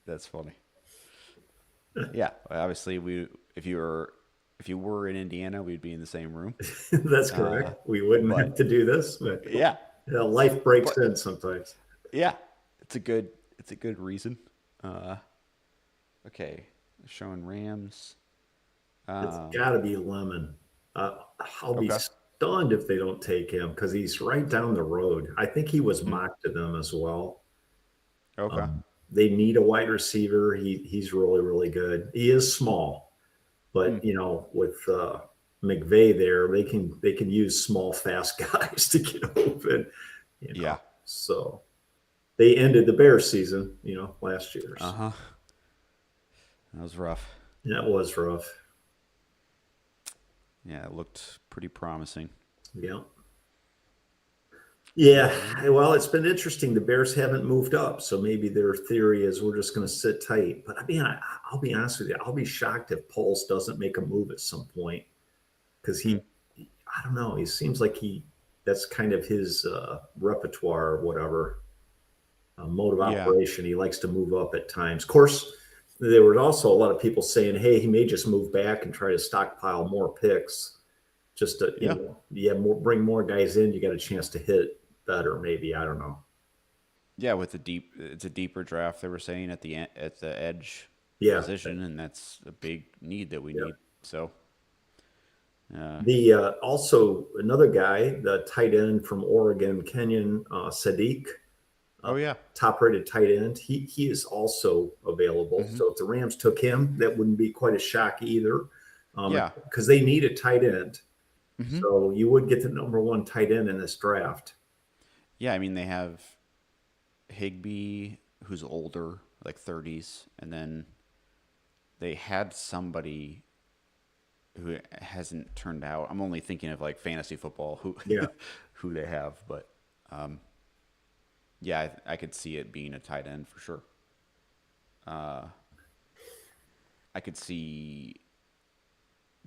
That's funny. Yeah, obviously if you were in Indiana, we'd be in the same room. That's Uh, correct. We wouldn't have but to do this, but yeah, life breaks but in sometimes. yeah, it's a good reason. Uh, okay, showing Rams. It's Um, got to be Lemon. I'll be okay, stunned if they don't take him because he's right down the road. I think he was hmm, mocked to them as well. okay, They need a wide receiver. He's really really good. He is small, hmm, but with McVay there, they can use small fast guys to get open. yeah, So they ended the Bears season, last year. uh So huh. That was rough. that was rough. Yeah, it looked pretty promising. Yeah. Yeah, All right. well, it's been interesting. The Bears haven't moved up, so maybe their theory is we're just going to sit tight. But I mean, I'll be honest with you. I'll be shocked if Poles doesn't make a move at some point because Hmm. I don't know. He seems like that's kind of his repertoire or whatever, mode of Yeah, operation. He likes to move up at times. Of course, there were also a lot of people saying, "Hey, he may just move back and try to stockpile more picks, just to yeah, yeah, bring more guys in. You got a chance to hit better, maybe. I don't know." yeah. With it's a deeper draft. They were saying at the edge Yeah, position, and that's a big need that we yeah. need. So, uh, The also another guy, the tight end from Oregon, Kenyon Sadiq, uh, oh yeah, top-rated tight end. He is also available. hmm, So if the Rams took him, that wouldn't be quite a shock either, yeah, because they need a tight end. hmm, So you would get the number one tight end in this draft. yeah. I mean, they have Higby, who's older, like 30s, and then they had somebody who hasn't turned out. I'm only thinking of like fantasy football who Yeah, who they have, but um, yeah, I could see it being a tight end for sure. Uh, I could see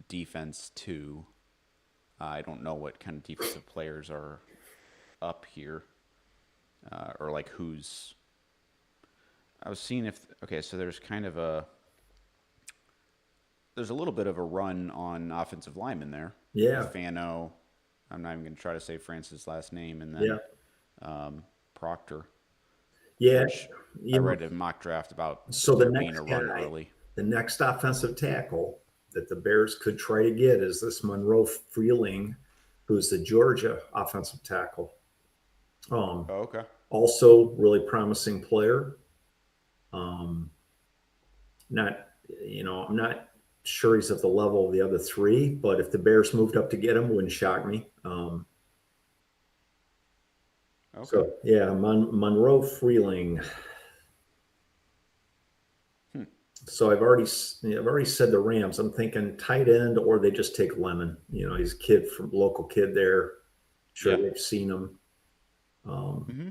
defense too. I don't know what kind of defensive players are up here, or like who's. I was seeing if okay, so there's a little bit of a run on offensive linemen there yeah, with Fano. I'm not even going to try to say Francis' last name, and yeah, then Proctor, yeah. which I You know, read a mock draft about so the there being next a run guy, early. the next offensive tackle that the Bears could try to get is this Monroe Freeling, who's the Georgia offensive tackle. Um, Oh, okay. Also, really promising player. Um, not, I'm not sure he's at the level of the other three, but if the Bears moved up to get him, wouldn't shock me. Okay. So yeah, Monroe Freeling. Hmm. So I've already said the Rams. I'm thinking tight end, or they just take Lemon. He's a kid from local kid there. Sure, Yeah. they've seen him. Of Mm-hmm.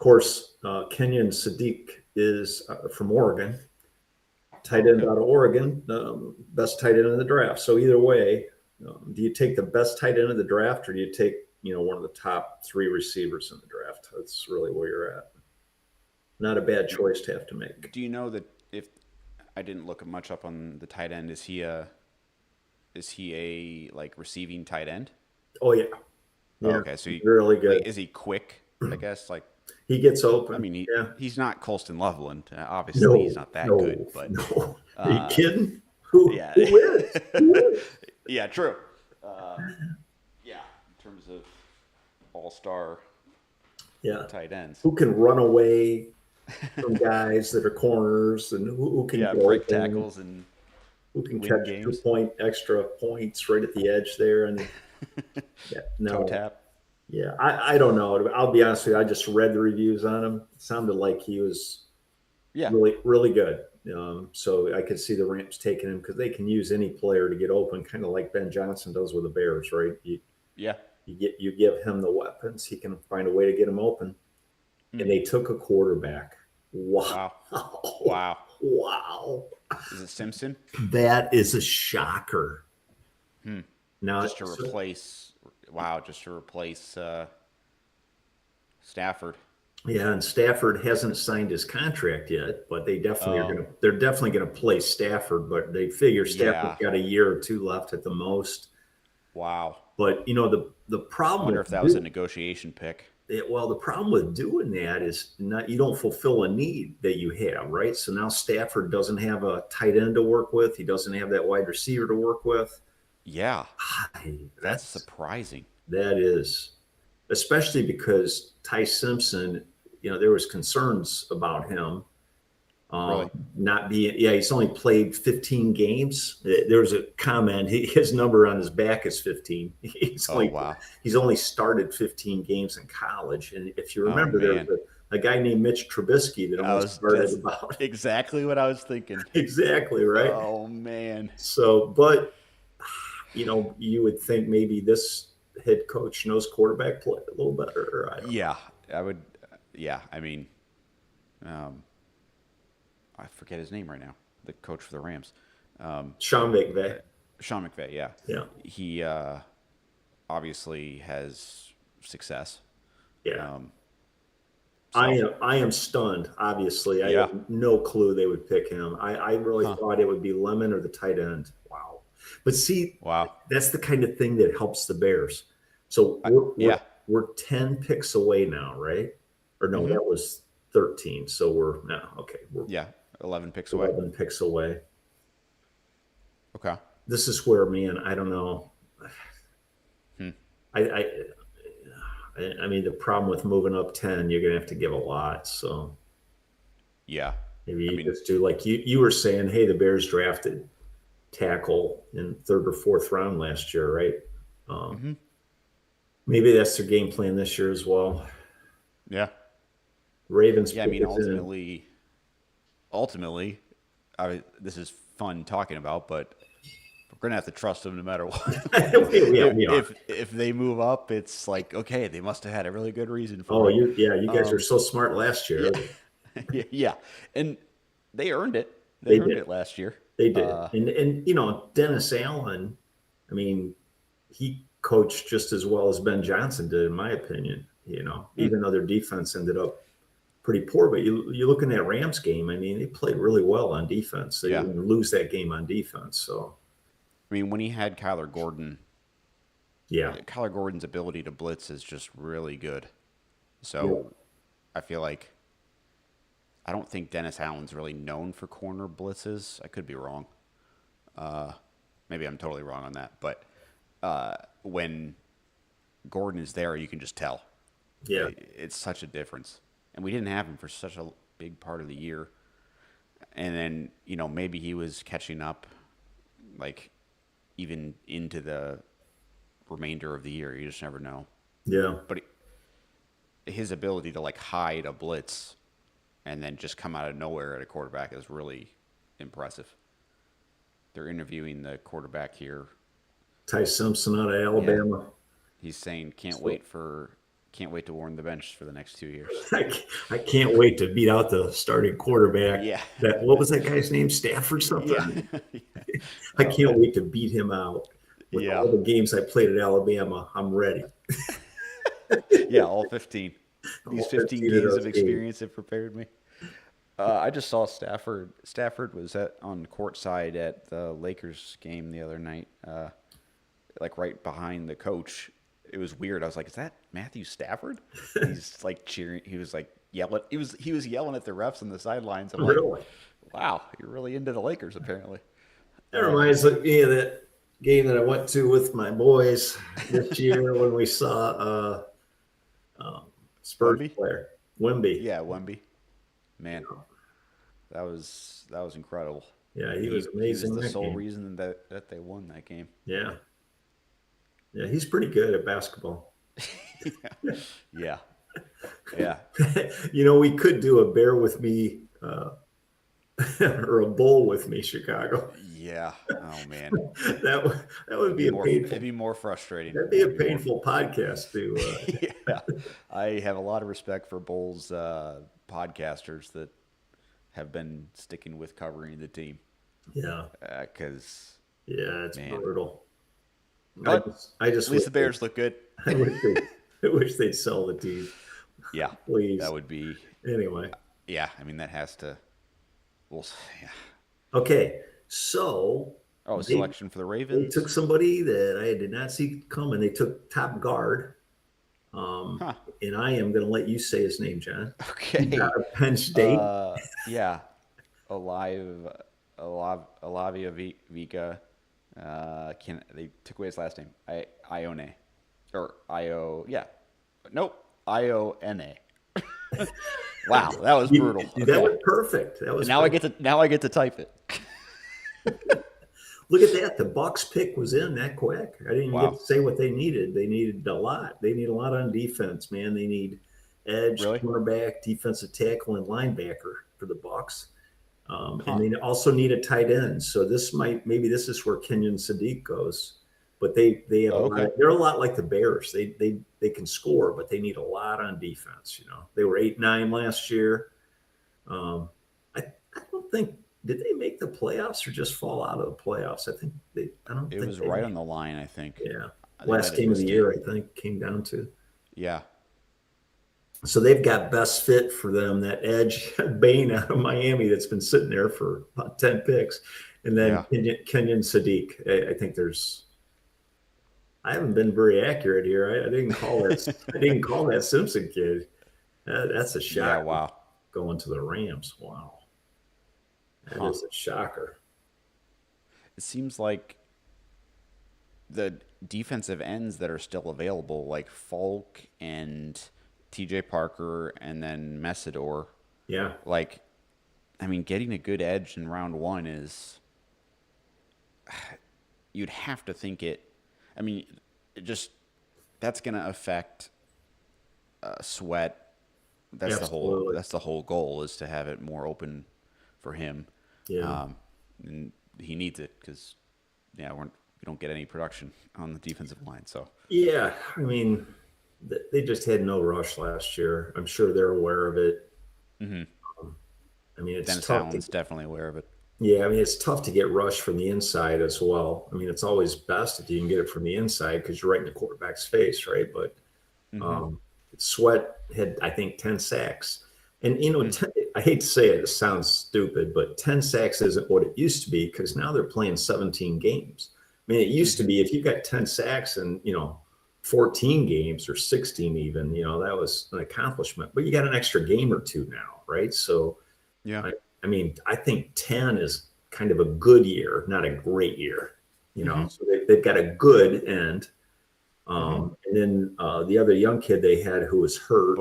course, Kenyon Sadiq is from Oregon, tight Oh, end okay. out of Oregon, best tight end in the draft. So either way, do you take the best tight end of the draft, or do you take one of the top three receivers in the draft? That's really where you're at. Not a bad Do, choice to have to make. do you know that if I didn't look much up on the tight end, is he a like receiving tight end? Oh yeah, Oh, yeah, okay, so really like good. is he quick? I guess like He gets I open. mean Yeah. he's not Colston Loveland. Obviously he's No, not that good, no, but no. Are you uh, kidding? Who yeah, who is? Who is? yeah, true. Uh, yeah, in terms of all-star Yeah. tight ends. Who can run away from guys that are corners, and who can Yeah, get break open, tackles and who can win catch games. 2 point extra points right at the edge there. And yeah, Toe no, tap. yeah, I don't know. I'll be honest with you. I just read the reviews on him. It sounded like he was Yeah, really, really good. So I could see the Rams taking him because they can use any player to get open, kind of like Ben Johnson does with the Bears, right? yeah. You give him the weapons, he can find a way to get him open. Hmm. And they took a quarterback. Wow. Wow. Wow. Wow. Is it Simpson? That is a shocker. Hmm. Now, Just to replace. Wow. Just to replace Stafford. yeah, and Stafford hasn't signed his contract yet, but they definitely are Oh, going to. They're definitely going to play Stafford, but they figure Stafford's yeah. got a year or two left at the most. Wow. But the I problem wonder with if that was a negotiation pick. the problem with doing that is not you don't fulfill a need that you have, right? So now Stafford doesn't have a tight end to work with. He doesn't have that wide receiver to work with. Yeah. That's That's surprising. that is, especially because Ty Simpson, there was concerns about him Really? not being. Yeah, he's only played 15 games. There was a comment. His number on his back is 15. Oh, wow. He's only started 15 games in college. And if you Oh, remember, there was man. a guy named Mitch Trubisky that only started That's about exactly what I was thinking. exactly right. Oh, man. So, but you would think maybe this head coach knows quarterback play a little better. I don't know. Yeah. I would. Yeah. I mean, um, I forget his name right now. The coach for the Rams. Um, Sean McVay. Sean McVay. Yeah. Yeah. He obviously has success. Yeah. Um, I so, am I am stunned. Obviously, I yeah. had no clue they would pick him. I really Huh. thought it would be Lemon or the tight end. Wow. But see, Wow. that's the kind of thing that helps the Bears. So Yeah. we're 10 picks away now, right? Or no, Hmm. that was 13. So we're no, okay, we're Yeah. 11 picks away. 11 picks away. Okay. This is where, man, I don't know. Hmm. I mean, the problem with moving up 10, you're gonna have to give a lot. So Yeah. maybe I you mean, just do like you were saying, hey, the Bears drafted tackle in third or fourth round last year, right? Um, hmm. maybe that's their game plan this year as well. Yeah. Ravens Yeah. I pick mean, us in. ultimately, this is fun talking about, but we're gonna have to trust them no matter what. Yeah, if, we are. if they move up, it's like okay, they must have had a really good reason Oh, for it. you guys are Um, so smart last yeah, year. yeah, and they earned it. They They earned did. it last year. They did. Uh, And Dennis Allen, I mean, he coached just as well as Ben Johnson did, in my opinion. mm, Even though their defense ended up pretty poor, but you look in that Rams game. I mean, they played really well on defense. They yeah, didn't lose that game on defense. So I mean, when he had yeah, Kyler Gordon's ability to blitz is just really good. yeah, So I feel like I don't think Dennis Allen's really known for corner blitzes. I could be wrong. Maybe I'm totally wrong on that. But when Gordon is there, you can just tell. yeah. It's such a difference. And we didn't have him for such a big part of the year. And then, maybe he was catching up, like, even into the remainder of the year. You just never know. Yeah. But his ability to, like, hide a blitz and then just come out of nowhere at a quarterback is really impressive. They're interviewing the quarterback here. Ty Simpson out of Yeah. Alabama. He's saying, can't So, wait for Can't wait to warm the bench for the next 2 years. I can't wait to beat out the starting quarterback. Yeah. What was that guy's name? Stafford Yeah. something? Yeah. I Oh can't man. wait to beat him out. With Yeah. all the games I played at Alabama, I'm ready. Yeah, all 15. These All 15 15 of games those of games. experience have prepared me. I just saw Stafford. Stafford was on courtside at the Lakers game the other night, like right behind the coach. It was weird. I was like, "Is that Matthew Stafford?" And he's like cheering. He was like yelling. He was yelling at the refs on the sidelines. I'm like, Really? "Wow, you're really into the Lakers apparently." That reminds me of that game that I went to with my boys this year when we saw Spurs Wemby. player Wimby. Yeah, Wemby. Man, that was incredible. Yeah, And he was he was amazing the that sole game. reason that they won that game. Yeah, yeah, he's pretty good at basketball. Yeah. Yeah. We could do a bear with me or a bull with me, Chicago. Yeah. Oh man. That would be a painful. It'd be more frustrating. That'd be a painful podcast to. Yeah. I have a lot of respect for Bulls podcasters that have been sticking with covering the team. Yeah, Because yeah, it's man. brutal. But I just at least the Bears look good. I wish they'd sell the team. Yeah. Please. That would be. Anyway. Yeah. I mean, that has to. Well, yeah. Okay, so Selection for the they Ravens. took somebody that I did not see coming. They took top guard. Huh. And I am going to let you say his name, John. Okay. Out of Penn State. Yeah. Olavia Vika. They took away his last name? Ione. Or Io. Yeah. Nope. Ione. Wow, that was brutal. That was perfect. That was now perfect. I get to type it. Look at that. The Bucks pick was in that quick. I didn't even Wow. get to say what they needed. They needed a lot. They need a lot on defense, man. They need edge, Really? cornerback, defensive tackle, and linebacker for the Bucks. And they also need a tight end. So maybe this is where Kenyon Sadiq goes. But they have they're a lot like the Bears. They can score, but they need a lot on defense. They were 8-9 last year. I don't think did they make the playoffs or just fall out of the playoffs? I think it was right on the line, I think. Yeah. Last game of the year, I think, came down to. Yeah. So they've got best fit for them, that edge Bain out of Miami that's been sitting there for about 10 picks. And then Kenyon Sadiq. I think I haven't been very accurate here. I didn't call that. I didn't call that Simpson kid. That's a shock. Yeah, wow. Going to the Rams. Wow. That is a shocker. It seems like the defensive ends that are still available, like Falk and TJ Parker and then Messidor. Yeah. Getting a good edge in round one is, you'd have to think that's going to affect Sweat. That's Absolutely. the whole goal, is to have it more open for him. Yeah. And he needs it because, we don't get any production on the defensive line. So yeah, they just had no rush last year. I'm sure they're aware of it. Mm-hmm. It's Dennis tough. Allen's definitely aware of it. Yeah, it's tough to get rush from the inside as well. It's always best if you can get it from the inside because you're right in the quarterback's face, right? But Sweat had, I think, 10 sacks. And, I hate to say it sounds stupid, but 10 sacks isn't what it used to be because now they're playing 17 games. It used to be if you got 10 sacks in, 14 games or 16 even, that was an accomplishment. But you got an extra game or two now, right? So, yeah. I think 10 is kind of a good year, not a great year, So they've got a good end. And then the other young kid they had who was hurt,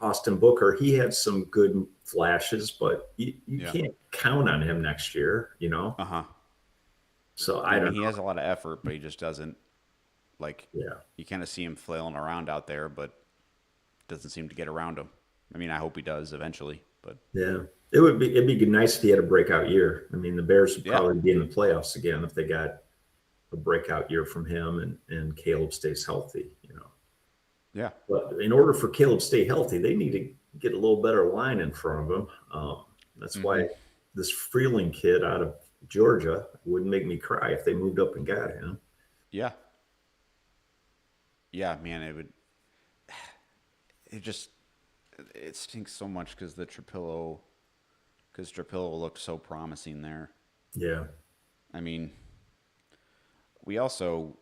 Austin Booker, he had some good flashes, but you can't count on him next year, So he has a lot of effort, but he just doesn't you kind of see him flailing around out there, but doesn't seem to get around him. I hope he does eventually, but yeah, it'd be nice if he had a breakout year. The Bears would probably be in the playoffs again if they got a breakout year from him and Caleb stays healthy, Yeah. But in order for Caleb to stay healthy, they need to get a little better line in front of him. That's Mm-hmm. why this Freeling kid out of Georgia wouldn't make me cry if they moved up and got him. Yeah. Yeah, man, it would. It just it stinks so much because Trapillo looked so promising there. Yeah. I mean, we also,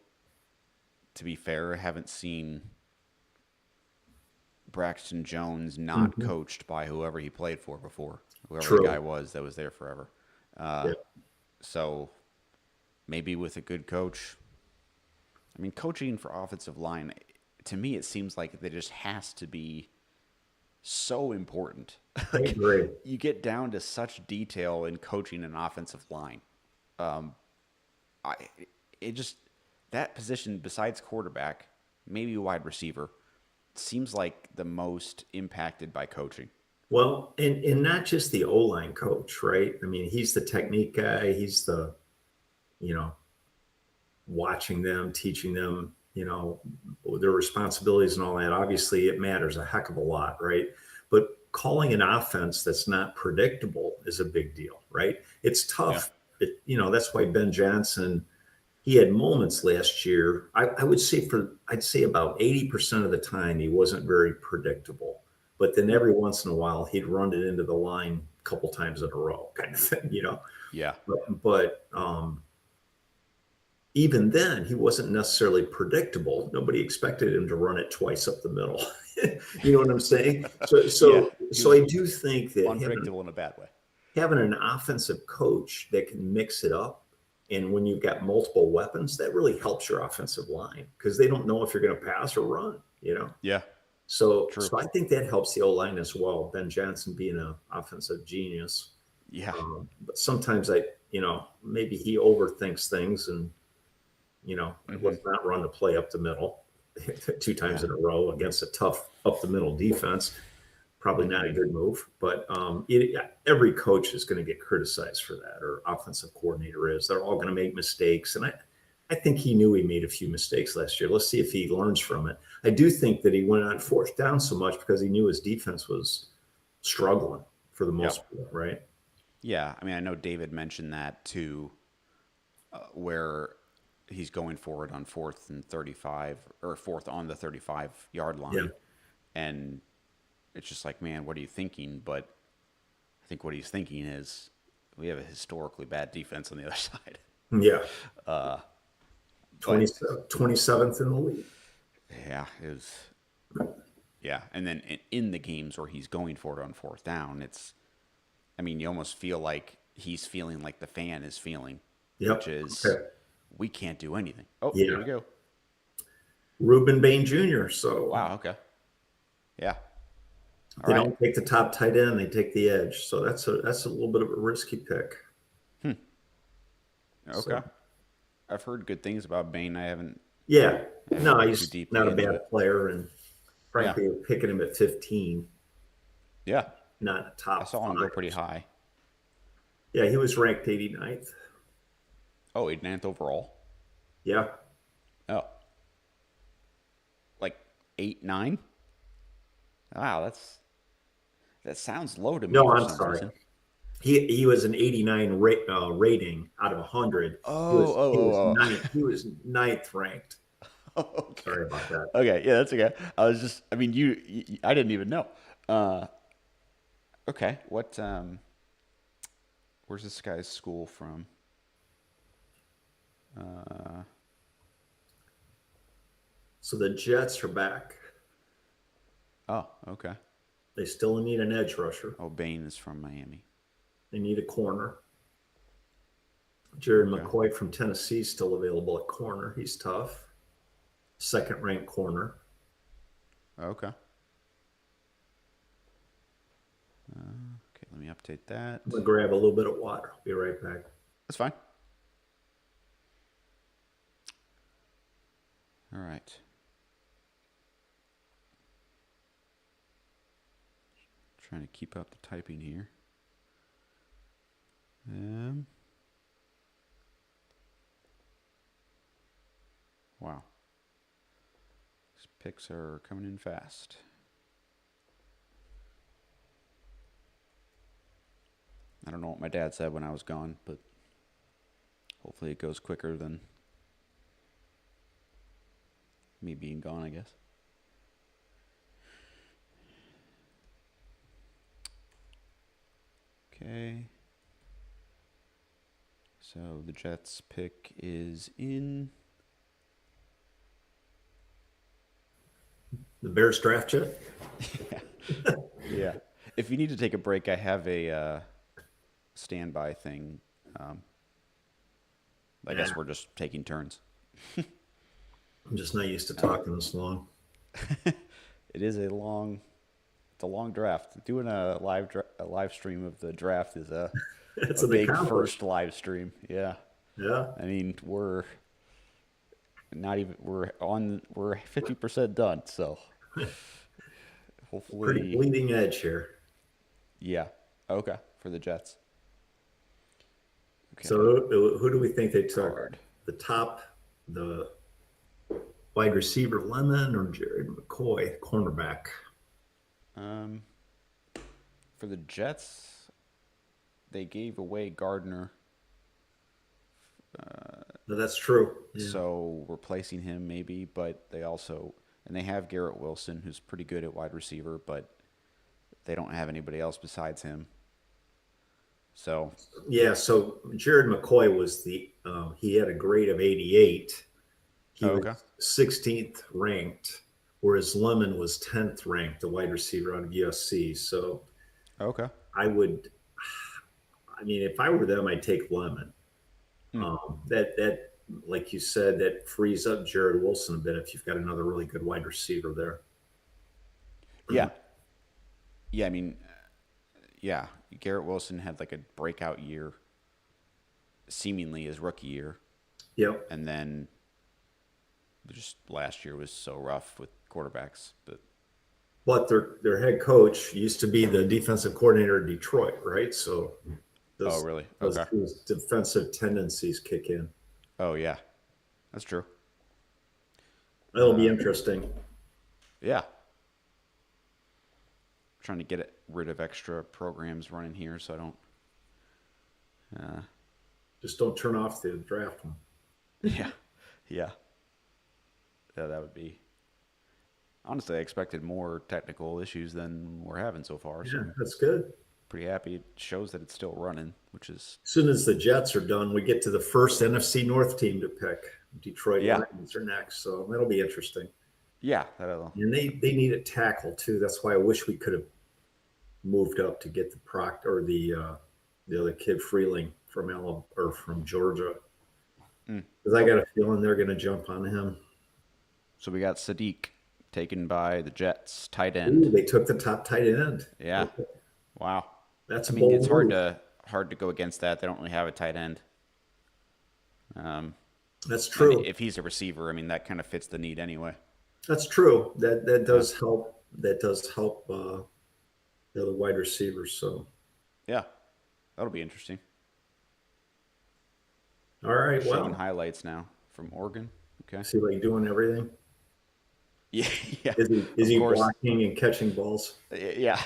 to be fair, haven't seen Braxton Jones not Mhm. coached by whoever he played for before, whoever the guy True. was that was there forever. Uh, Yeah. so maybe with a good coach. I mean, coaching for offensive line, to me, it seems like it just has to be so important. I Like agree. you get down to such detail in coaching an offensive line. Um, I it just that position besides quarterback, maybe wide receiver, seems like the most impacted by coaching. Well, and not just the O line coach, right? I mean, he's the technique guy. He's the, you know, watching them, teaching them, their responsibilities and all that. Obviously, it matters a heck of a lot, right? But calling an offense that's not predictable is a big deal, right? It's Yeah. tough. That's why Ben Johnson, he had moments last year. I would say I'd say about 80% of the time he wasn't very predictable. But then Hmm. every once in a while he'd run it into the line a couple times in a row, kind of thing. Yeah. But even then, he wasn't necessarily predictable. Nobody expected him to run it twice up the middle. You know what I'm saying? So, Yeah. so, He so was I do think that unpredictable in a bad way. having an offensive coach that can mix it up, and when you've got multiple weapons, that really helps your offensive line because they don't know if you're going to pass or run. Yeah. So, True. so I think that helps the O line as well. Ben Johnson being an offensive genius, Yeah. but sometimes maybe he overthinks things and Hmm. let's not run the play up the middle two times Yeah. in a row against a tough up the middle defense. Probably not a Hmm. good move, but every coach is going to get criticized for that, or offensive coordinator is. They're all going to make mistakes, and I think he knew he made a few mistakes last year. Let's see if he learns from it. I do think that he went on fourth down so much because he knew his defense was struggling for the most Yep. part, right? Yeah. I mean, I know David mentioned that too, where he's going for it on 4th and 35 or fourth on the 35-yard Yeah, line. And it's just like, man, what are you thinking? But I think what he's thinking is we have a historically bad defense on the other side. yeah. But 27th in the league. yeah, it was, yeah. And then in the games where he's going for it on fourth down, I mean, you almost feel like he's feeling like the fan is feeling, which Yep. is Okay. we can't do anything. Oh, here Yeah. we go. Ruben Bain Jr. So Wow. Okay. Yeah. All they right. don't take the top tight end; they take the edge. So that's a little bit of a risky pick. Okay. So I've heard good things about Bane. yeah, I haven't no, looked too he's not deeply a into it. bad player, and Yeah. frankly, picking him at 15, Yeah. not a I top saw him go five. pretty high. Yeah, he was ranked 89th. Oh, 89th overall. Yeah, Oh, like 8, 9. Wow, that sounds low to me no, for I'm some sorry. reason. He was an 89 rating out of 100. He Oh, was he was oh, oh, ninth. He was ninth ranked. oh. Okay. Sorry about that. Okay, yeah, that's okay. I mean, I didn't even know. Uh, okay, where's this guy's school from? Uh, So the Jets are back. oh, okay. They still need an edge rusher. Oh, Bane is from Miami. They need a corner. Jared Okay, McCoy from Tennessee is still available at corner. He's tough. Second ranked corner. okay. Okay, let me update that. I'm going to grab a little bit of water. I'll be right back. That's fine. All right. Trying to keep up the typing here. Wow. Picks are coming in fast. I don't know what my dad said when I was gone, but hopefully it goes quicker than me being gone, I guess. Okay. So the Jets pick is in. The Bears draft yet? Yeah. If you need to take a break, I have a standby thing. Um, I Yeah, guess we're just taking turns. I'm just not used to talking this long. It is it's a long draft. Doing a live stream of the draft is It's a an big accomplishment. first live stream. Yeah. Yeah, I mean, we're 50% done, so pretty hopefully, bleeding edge here. yeah. Okay, for the Jets. So Okay. who do we think they took? Card. The top, the wide receiver Lemon or Jared McCoy, cornerback? Um, for the Jets, they gave away Gardner, No, that's true. Yeah. so replacing him maybe, but they have Garrett Wilson, who's pretty good at wide receiver, but they don't have anybody else besides him. So, Yeah, so Jared McCoy was he had a grade of 88. He oh, was okay. 16th ranked, whereas Lemon was 10th ranked, the wide receiver out of USC. So Okay. I would, I mean, if I were them, I'd take Lemon. Hmm. That like you said, that frees up Jared Wilson a bit if you've got another really good wide receiver there. Yeah. Yeah, I mean, yeah, Garrett Wilson had like a breakout year, seemingly his rookie year, Yep. and then just last year was so rough with quarterbacks. But their head coach used to be the defensive coordinator in Detroit, right? So Oh, those really? those, Okay. those defensive tendencies kick in. Oh, yeah, that's true. It'll be interesting. Yeah, trying to rid of extra programs running here, so I don't. Just don't turn off the draft one. Yeah, yeah, yeah. That would be. Honestly, I expected more technical issues than we're having so far, so Yeah, I'm that's good. pretty happy. It shows that it's still running, which is As soon as the Jets are done, we get to the first NFC North team to pick. Detroit yeah, Lions are next, so that'll be interesting. yeah. That'll. And they need a tackle too. That's why I wish we could have moved up to get the Proctor or the other kid Freeling from Alabama or from Georgia, Mm. because I got a feeling they're going to jump on him. So we got Sadiq taken by the Jets, tight Ooh, end. they took the top tight end. Yeah. Wow. That's I a mean, bold it's hard move. to go against that. They don't really have a tight end. That's And true. if he's a receiver, I mean, that kind of fits the need anyway. That's true. That Yeah. does help. That does help the other wide receivers. So, Yeah. That'll be interesting. all They're right. showing Well, highlights now from Oregon. Okay. see like doing everything. Yeah. Yeah. Is Of he course. blocking and catching balls? Yeah.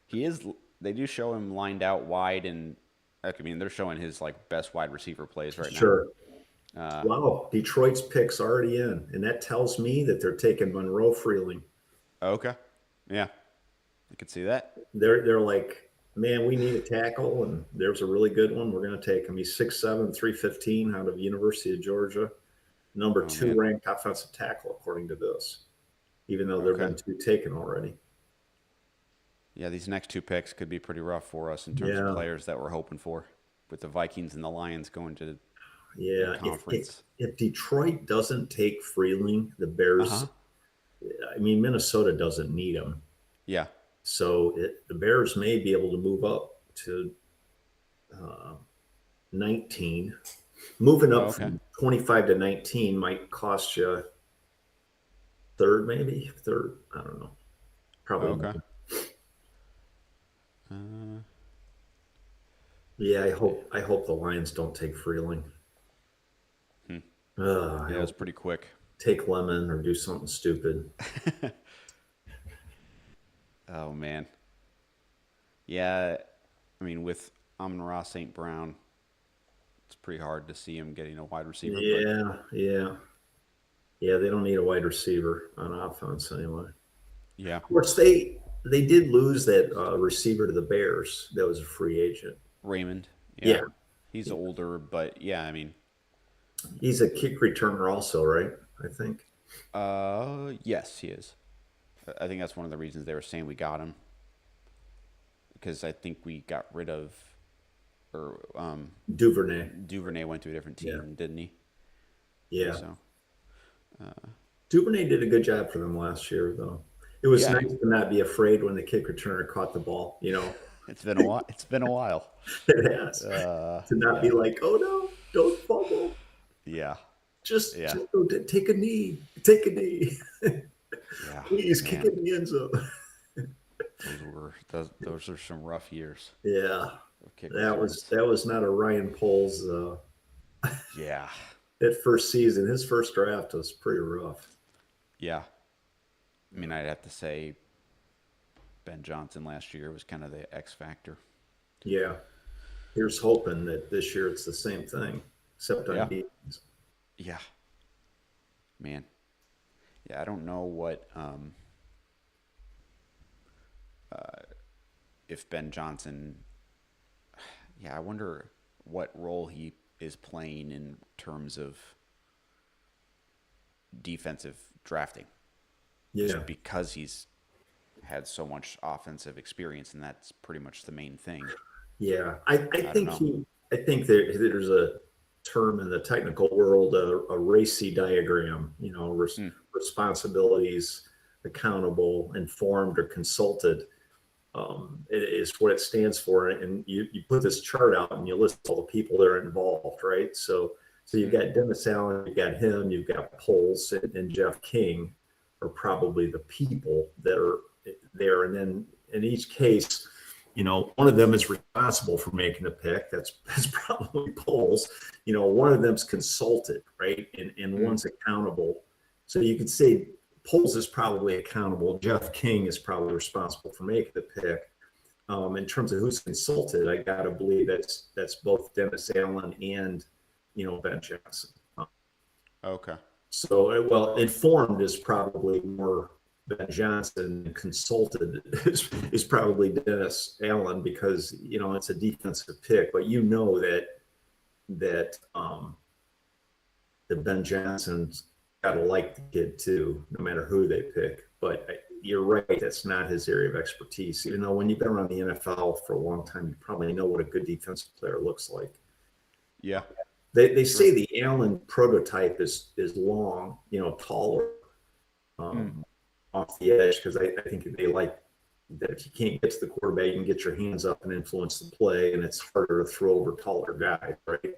He is. They do show him lined out wide, and I mean, they're showing his like best wide receiver plays right now. Sure. Wow, Detroit's pick's already in, and that tells me that they're taking Monroe Freeling. Okay. Yeah. I could see that. They're like, man, we need a tackle, and there's a really good one. We're going to take him. He's 6'7", 315 out of University of Georgia, number Oh two man. ranked offensive tackle according to this. Even though there've Okay. been two taken already. Yeah, these next two picks could be pretty rough for us in terms of Yeah, players that we're hoping for, with the Vikings and the Lions going to the yeah. conference. If Detroit doesn't take Freeling, the Uh huh. Bears. I mean, Minnesota doesn't need him, Yeah. so the Bears may be able to move up to 19. Moving Oh, up okay. from 25 to 19 might cost you third, maybe third. I don't know. Oh, Probably okay. more. Uh, Yeah, I hope the Lions don't take Freeling. hmm. I Yeah, it was hope pretty quick. take lemon or do something stupid. Oh man, yeah. I mean, with Amon-Ra St. Brown, it's pretty hard to see him getting a wide receiver. But Yeah. They don't need a wide receiver on offense anyway. yeah, Of course, they did lose that receiver to the Bears. That was a free agent. Raymond, yeah, Yeah, he's older, but yeah, I mean, he's a kick returner also, right? I think. yes, he is. I think that's one of the reasons they were saying we got him because I think we got rid of or Duvernay. Duvernay went to a different Yeah, team, didn't he? yeah. So Duvernay did a good job for them last year, though. It was yeah, nice to not be afraid when the kick returner caught the ball. it's been a while. It's been a while. It has to not be Yeah, like, oh no, don't fumble. yeah, Just yeah, go take a knee. Take a knee. yeah. Please kick Man, it in the end zone. those are some rough years Yeah, of kick that was returns. that was not a Ryan Poles Yeah, that first season. His first draft was pretty rough. yeah. I mean, I'd have to say Ben Johnson last year was kind of the X factor. Yeah, here's hoping that this year it's the same thing, except on Yeah, defense. yeah, man. Yeah, I don't know what if Ben Johnson. Yeah, I wonder what role he is playing in terms of defensive drafting, Yeah, just because he's had so much offensive experience, and that's pretty much the main thing. yeah. I I don't think know. there's a term in the technical world, a racy diagram. Hmm. Responsibilities, accountable, informed, or consulted. It is what it stands for. And you put this chart out and you list all the people that are involved, right? So you've Hmm. got Dennis Allen, you've got him, you've got Poles and Jeff King are probably the people that are there. And then in each case, one of them is responsible for making the pick. That's probably Poles. One of them's consulted, right? And Hmm. one's accountable. So you could say Poles is probably accountable. Jeff King is probably responsible for making the pick. In terms of who's consulted, I gotta believe that's both Dennis Allen and Ben Johnson. Okay. Well, informed is probably more Ben Johnson, and consulted is probably Dennis Allen because it's a defensive pick, but that Ben Johnson's got to like the kid too, no matter who they pick. But you're right, that's not his area of expertise. Even though when you've been around the NFL for a long time, you probably know what a good defensive player looks like. Yeah. They True. say the Allen prototype is long, taller, Hmm. um, off the edge because I think they like that if you can't get to the quarterback, you can get your hands up and influence the play, and it's harder to throw over taller guys, right?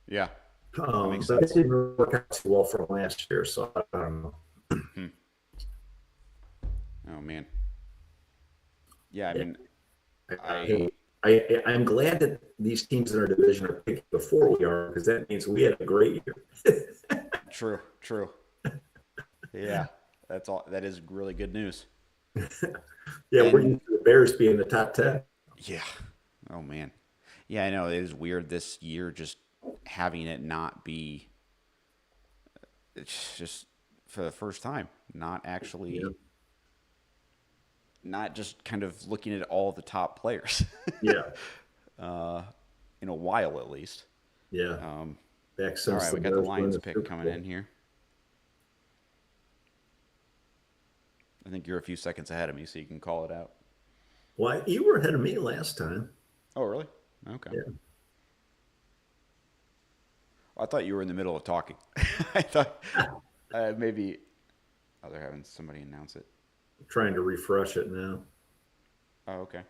Yeah. That makes But it sense. didn't work out too well for him last year, so I don't know. Hmm. Oh man. Yeah. I Yeah, mean, hey, I I'm glad that these teams in our division are picking before we are because that means we had a great year. true. True. Yeah. That's all. That is really good news. Yeah, we're And used to the Bears being the top 10. yeah. Oh man. Yeah, I know it is weird this year just having it not be. It's just for the first time, not Yeah, actually, not just kind of looking at all the top players yeah, uh, in a while at least. yeah. Um, Back all since right, the we got the Bears won Lions the pick Super coming Bowl. in here. I think you're a few seconds ahead of me, so you can call it out. Well, you were ahead of me last time. Oh, really? Okay. Yeah, I thought you were in the middle of talking. I thought maybe. Oh, they're having somebody announce it. I'm trying to refresh it now. Oh, okay.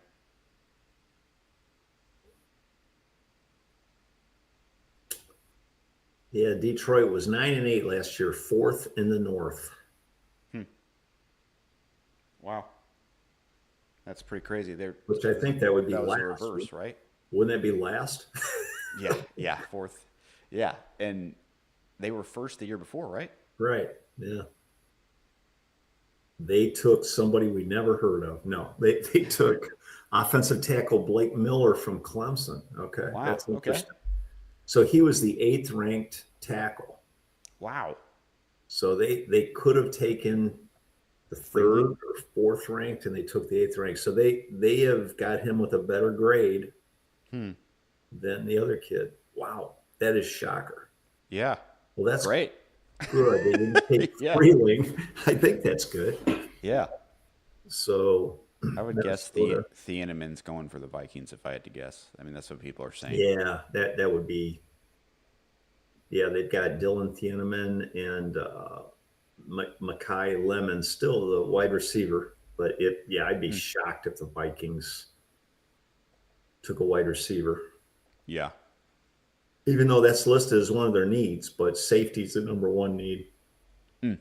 Yeah, Detroit was 9-8 last year, fourth in the North. Hmm. Wow, that's pretty crazy. They're Which I think that would be that was the last. reverse, right? Wouldn't that be last? Yeah, yeah, fourth. Yeah, and they were first the year before, right? Right. Yeah. They took somebody we never heard of. No, they took offensive tackle Blake Miller from Clemson. Okay, Wow. that's Okay. interesting. So he was the eighth ranked tackle. Wow. So they could have taken the Freely. third or fourth ranked, and they took the eighth rank. So they have got him with a better grade Hmm. than the other kid. Wow, that is shocker. Yeah. Well, that's Great. good. They didn't take Yeah. Freeling. I think that's good. Yeah. So I would guess the Minnesota, Thieneman's going for the Vikings if I had to guess. I mean, that's what people are saying. yeah, that would be. Yeah, they've got Dylan Thieneman and Makai Lemon, still the wide receiver. But yeah, I'd be Hmm. shocked if the Vikings took a wide receiver, Yeah. even though that's listed as one of their needs. But safety's the number one need. Hmm.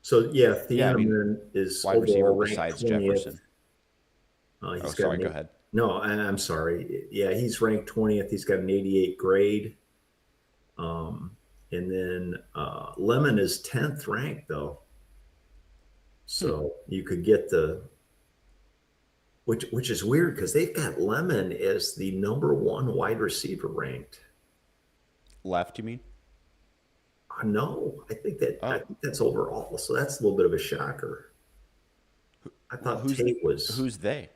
So yeah, Yeah. I mean, Thieneman is wide receiver overall ranked besides 20th. Jefferson. Oh, He's got sorry. an Go eight. ahead. No, I'm sorry. Yeah, he's ranked 20th. He's got an 88 grade. Um, and then Lemon is 10th ranked though. Hmm. So you could get the which is weird because they've got Lemon as the number one wide receiver ranked. Left, you mean? No, I Oh, think that's overall. So that's a little bit of a shocker. I thought who's Tate was. who's they?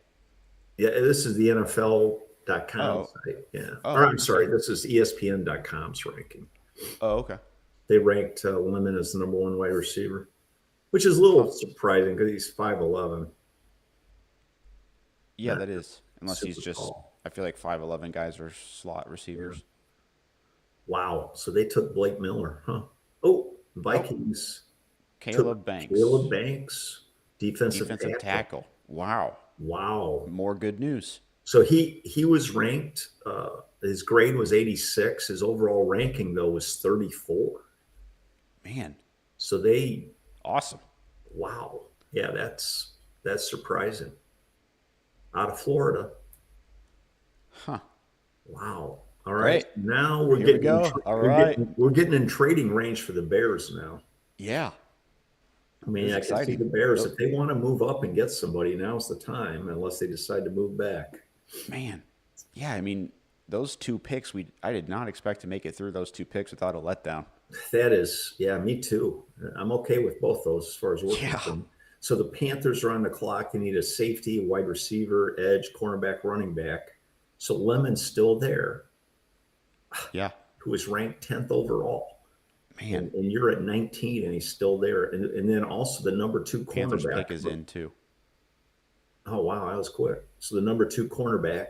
Yeah, this is the NFL.com Oh, site. Yeah. Or oh, I'm sorry, okay. this is ESPN.com's ranking. Oh, okay. They ranked Lemon as the number one wide receiver, which is a Huh. little surprising because he's 5'11. Yeah, Not that is. Unless he's super just, tall. I feel like 5'11" guys are slot Yeah. receivers. Wow. So they took Blake Miller, huh? Oh, Oh, Vikings took Caleb Banks, Caleb Banks, defensive defensive tackle. tackle. Wow. Wow. More good news. So he was ranked. His grade was 86. His overall ranking though was 34. Man, So they, awesome. wow, yeah, that's surprising. Out of Florida, Huh. wow. All right, Great. now we're Here we getting in, go. All right. we're getting in trading range for the Bears now. Yeah. I This mean, is I can see exciting. the Bears Those, if they want to move up and get somebody. Now's the time, unless they decide to move back. man. Yeah, I mean, those two picks, I did not expect to make it through those two picks without a letdown. That is, yeah, me too. I'm okay with both those as far as we're Yeah. concerned. So the Panthers are on the clock. They need a safety, a wide receiver, edge, cornerback, running back. So Lemon's still there, Yeah. who is ranked 10th overall. Man. And you're at 19 and he's still there. And then also the number two Panthers cornerback. pick is in too. Oh, wow, that was quick. So the number two cornerback.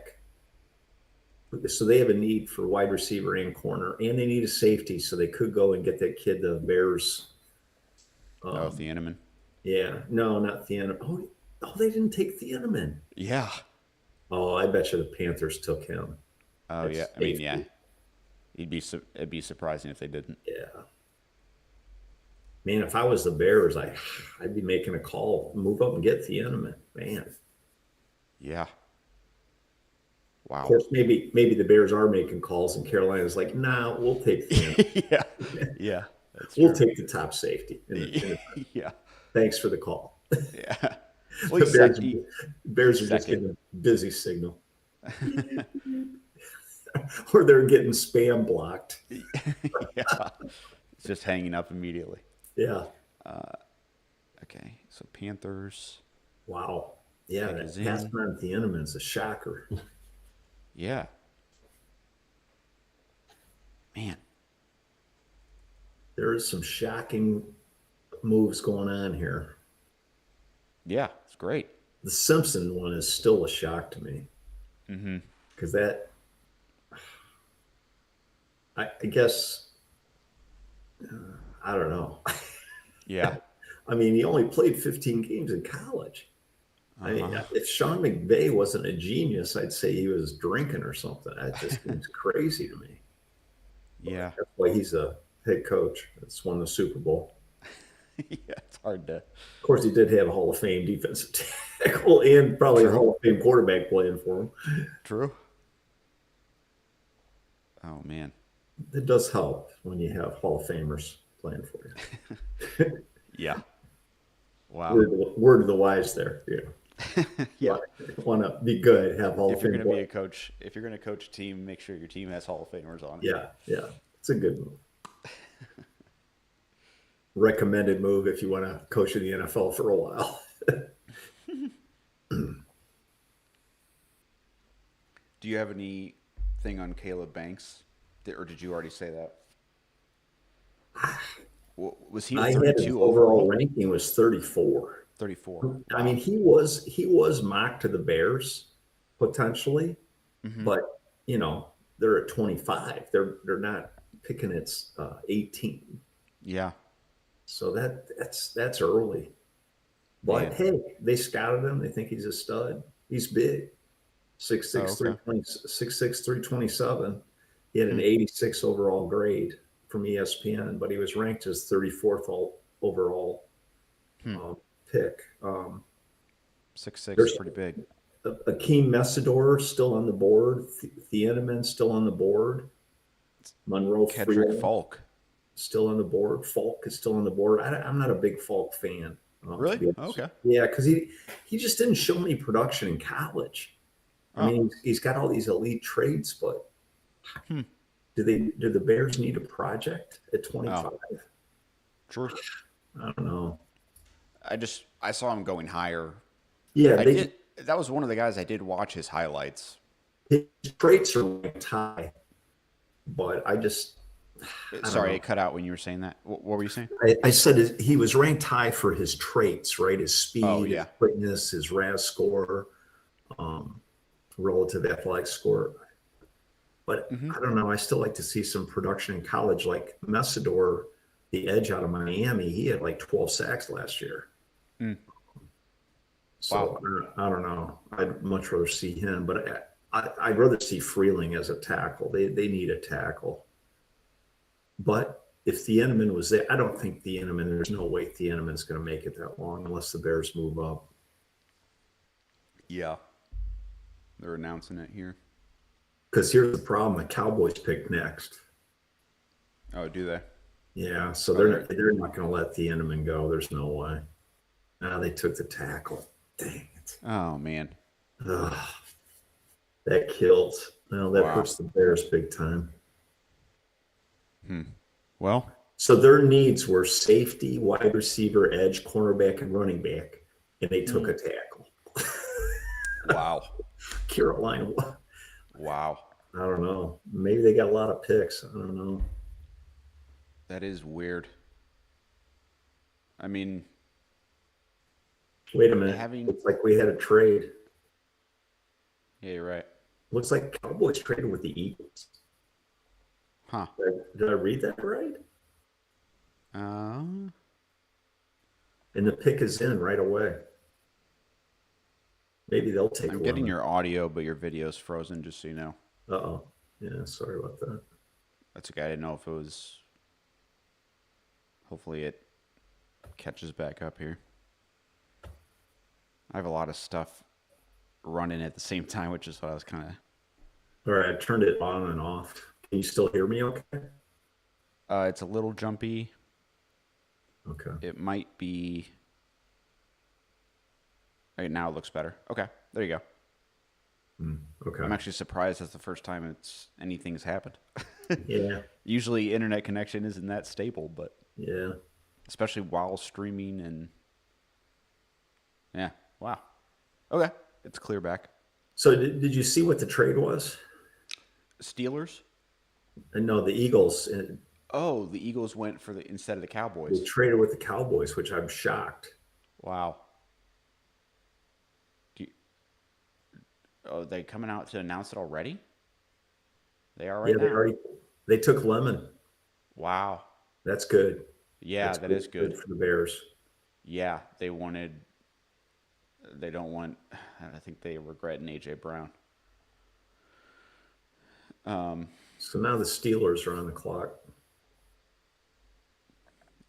So they have a need for wide receiver and corner, and they need a safety. So they could go and get that kid, the Bears. Oh, Um, Thieneman. yeah, no, not Thieneman. Oh, they didn't take Thieneman. Yeah. Oh, I bet you the Panthers took him Oh, at yeah. I mean, yeah. safety. It'd be surprising if they didn't. Yeah, man, if I was the Bears, I'd be making a call, move up and get Thieneman. Man, of Yeah. Wow. course, maybe the Bears are making calls, and Carolina's like, nah, we'll take Thieneman. Yeah. Yeah. That's We'll true. take the top safety. Yeah. Thanks for the call. Yeah. Well, The he's Bears, he, Bears are just second. getting a busy signal, or they're getting spam blocked. Yeah. It's just hanging up immediately. Yeah. Okay. So Panthers Wow. Yeah, pick that is pass in. on Thieneman's a shocker. Yeah. Man. There is some shocking moves going on here. Yeah. It's great. The Simpson one is still a shock to me Mm-hmm. because that, I guess, I don't know. Yeah. I mean, he only played 15 games in college. I mean, Uh-huh. if Sean McVay wasn't a genius, I'd say he was drinking or something. That just seems crazy to me. Yeah. That's why he's a head coach that's won the Super Bowl. Yeah. It's hard to. Of course, he did have a Hall of Fame defensive tackle and probably a True. Hall of Fame quarterback playing for him. True. Oh man. It does help when you have Hall of Famers playing for you. Yeah. Wow. Word of the wise there. Yeah. Yeah. Want to be good, have Hall of If you're Fame going to be play. a coach, if you're going to coach a team, make sure your team has Hall of Famers on it. Yeah, yeah. It's a good move. Recommended move if you want to coach in the NFL for a while. Do you have anything on Caleb Banks? Or did you already say that? Was he a I had his 32 overall overall? ranking was 34. 34. I mean, Wow. he was mocked to the Bears potentially, Hmm. but they're at 25. They're not picking at 18. Yeah, So that's early. But man. hey, they scouted him. They think he's a stud. He's big. Six Oh, six three okay. twenty 327. He had an Hmm. 86 overall grade from ESPN, but he was ranked as 34th overall Hmm. um, pick. 6'6" is There's pretty big. Akeem Messidor still on the board. Thieneman still on the board. Monroe Kedrick Freeland Falk. still on the board. Falk is still on the board. I'm not a big Falk fan, to Really? be honest. Okay. Yeah, because he just didn't show any production in college. I Oh. mean, he's got all these elite traits, but Hmm. do the Bears need a project at Oh, 25? true. I don't know. I saw him going higher. Yeah, I did. That was one of the guys I did watch his highlights. his traits are ranked high, but I don't Sorry, know. it cut out when you were saying that. What were you saying? I said he was ranked high for his traits, right? His Oh, speed, his yeah. quickness, his RAS score, um, relative athletic score. But Hmm. I don't know. I still like to see some production in college, like Messidor, the edge out of Miami. He had like 12 sacks last year. Mm. Wow. So I don't know. I'd much rather see him, but I'd rather see Freeling as a tackle. They need a tackle. But if Thieneman was there, I don't think Thieneman. There's no way Thieneman's going to make it that long unless the Bears move up. Yeah. They're announcing it here. Because here's the problem: the Cowboys pick next. Oh, do they? Yeah, so Are they? they're not going to let Thieneman go. There's no way. Now they took the tackle. Dang it! Oh, man. Ugh, that kills. Well, that Wow. hurts the Bears big time. Hmm. Well, So their needs were safety, wide receiver, edge, cornerback, and running back, and they took hmm. a tackle. Wow. Carolina, Wow. I don't know. Maybe they got a lot of picks. I don't know. That is weird. I mean, Wait a minute. having. Looks like we had a trade. Yeah, you're right. Looks like Cowboys traded with the Eagles. Huh. Did I read that right? Uh, And the pick is in right away. Maybe they'll take I'm getting Lemon. your audio, but your video's frozen, just so you know. Uh-oh. Yeah, sorry about that. That's okay. I didn't know if it was. Hopefully, it catches back up here. I have a lot of stuff running at the same time, which is what I was kind of. All right, I turned it on and off. Can you still hear me okay? It's a little jumpy. Okay. It might be. Right now, it looks better. Okay, there you go. Okay. I'm actually surprised that's the first time anything's happened. Yeah. Usually, internet connection isn't that stable, but Yeah. especially while streaming and yeah, wow. Okay, it's clear back. So did you see what the trade was? Steelers. And no, the Eagles Oh, the Eagles went for the instead of the they Cowboys. traded with the Cowboys, which I'm shocked. Wow. Do you, oh, they coming out to announce it already? They are Yeah, right now. they took Lemon. Wow. That's good. Yeah, That's that is good. good for the Bears. Yeah, they wanted. They don't want. I think they regret AJ Brown. So now the Steelers are on the clock.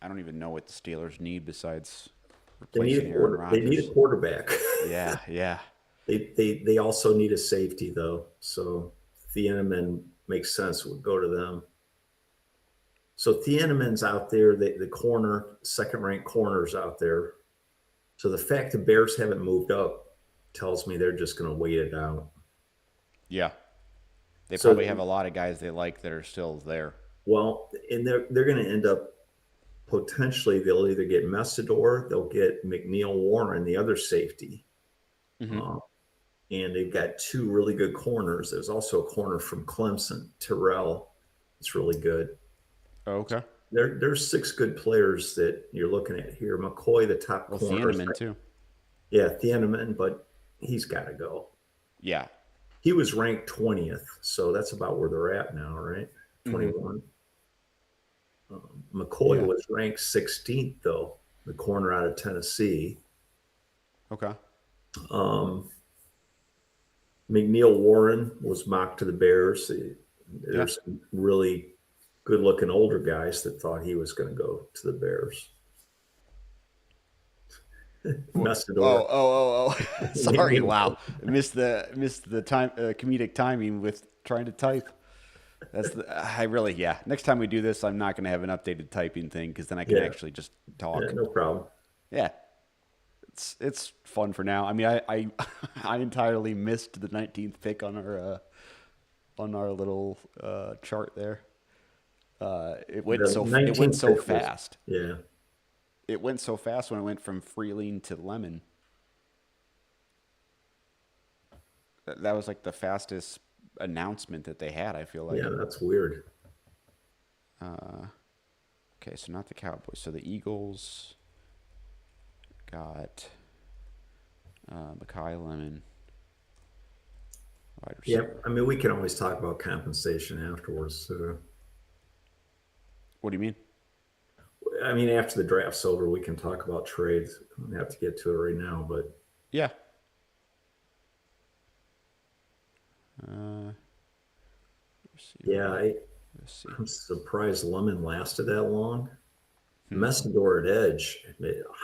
I don't even know what the Steelers need besides They need replacing Aaron they need Rodgers. a quarterback. Yeah, yeah. They also need a safety though. So Thieneman makes sense. We'll go to them. So Thieneman's out there, the corner, second ranked corners out there. So the fact the Bears haven't moved up tells me they're just going to wait it out. Yeah. They So, probably have a lot of guys they like that are still there. well, and they're going to end up potentially they'll either get Messidor, they'll get McNeil Warren, the other safety, Mm-hmm. uh, and they've got two really good corners. There's also a corner from Clemson, Terrell. It's really good. Oh, okay. There's six good players that you're looking at here. McCoy, the top Well, corner. Thieneman too. Yeah, Thieneman, but he's got to go. Yeah. He was ranked 20th, so that's about where they're at now, right? Mm-hmm. 21. McCoy Yeah. was ranked 16th, though, the corner out of Tennessee. Okay. Um, McNeil Warren was mocked to the Bears. Yeah. There's some really good looking older guys that thought he was going to go to the Bears. Messidor. Sorry. Wow. Missed the time comedic timing with trying to type. Yeah. Next time we do this, I'm not going to have an updated typing thing because then I can actually just talk. Yeah, no problem. Yeah. It's fun for now. I mean, I I entirely missed the 19th pick on our little chart there. It went so fast. Yeah. It went so fast when it went from Freeling to Lemon. That was like the fastest announcement that they had, I feel like. Yeah, that's weird. Okay, so not the Cowboys. So the Eagles got Mekhi Lemon. Wide Yeah, receiver. I mean, we can always talk about compensation afterwards. What do you mean? I mean, after the draft's over, we can talk about trades. We don't have to get to it right now, but Yeah. Receiver. yeah, Let's see. I'm surprised Lemon lasted that long. Messidor at edge,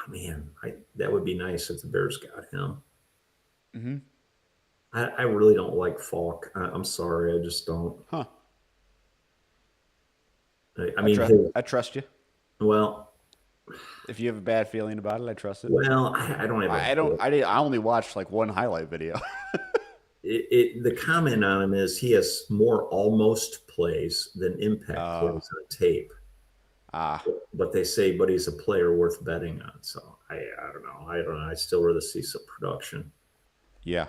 man, that would be nice if the Bears got him. Mm-hmm. I really don't like Falk. I'm sorry, I just don't. Huh. I mean, I trust you. well, If you have a bad feeling about it, I trust it. I don't have. I only watched like one highlight video. The comment on him is he has more almost plays than impact plays on tape. But they say, but he's a player worth betting on. So I don't know. I don't know. I still rather see some production. Yeah.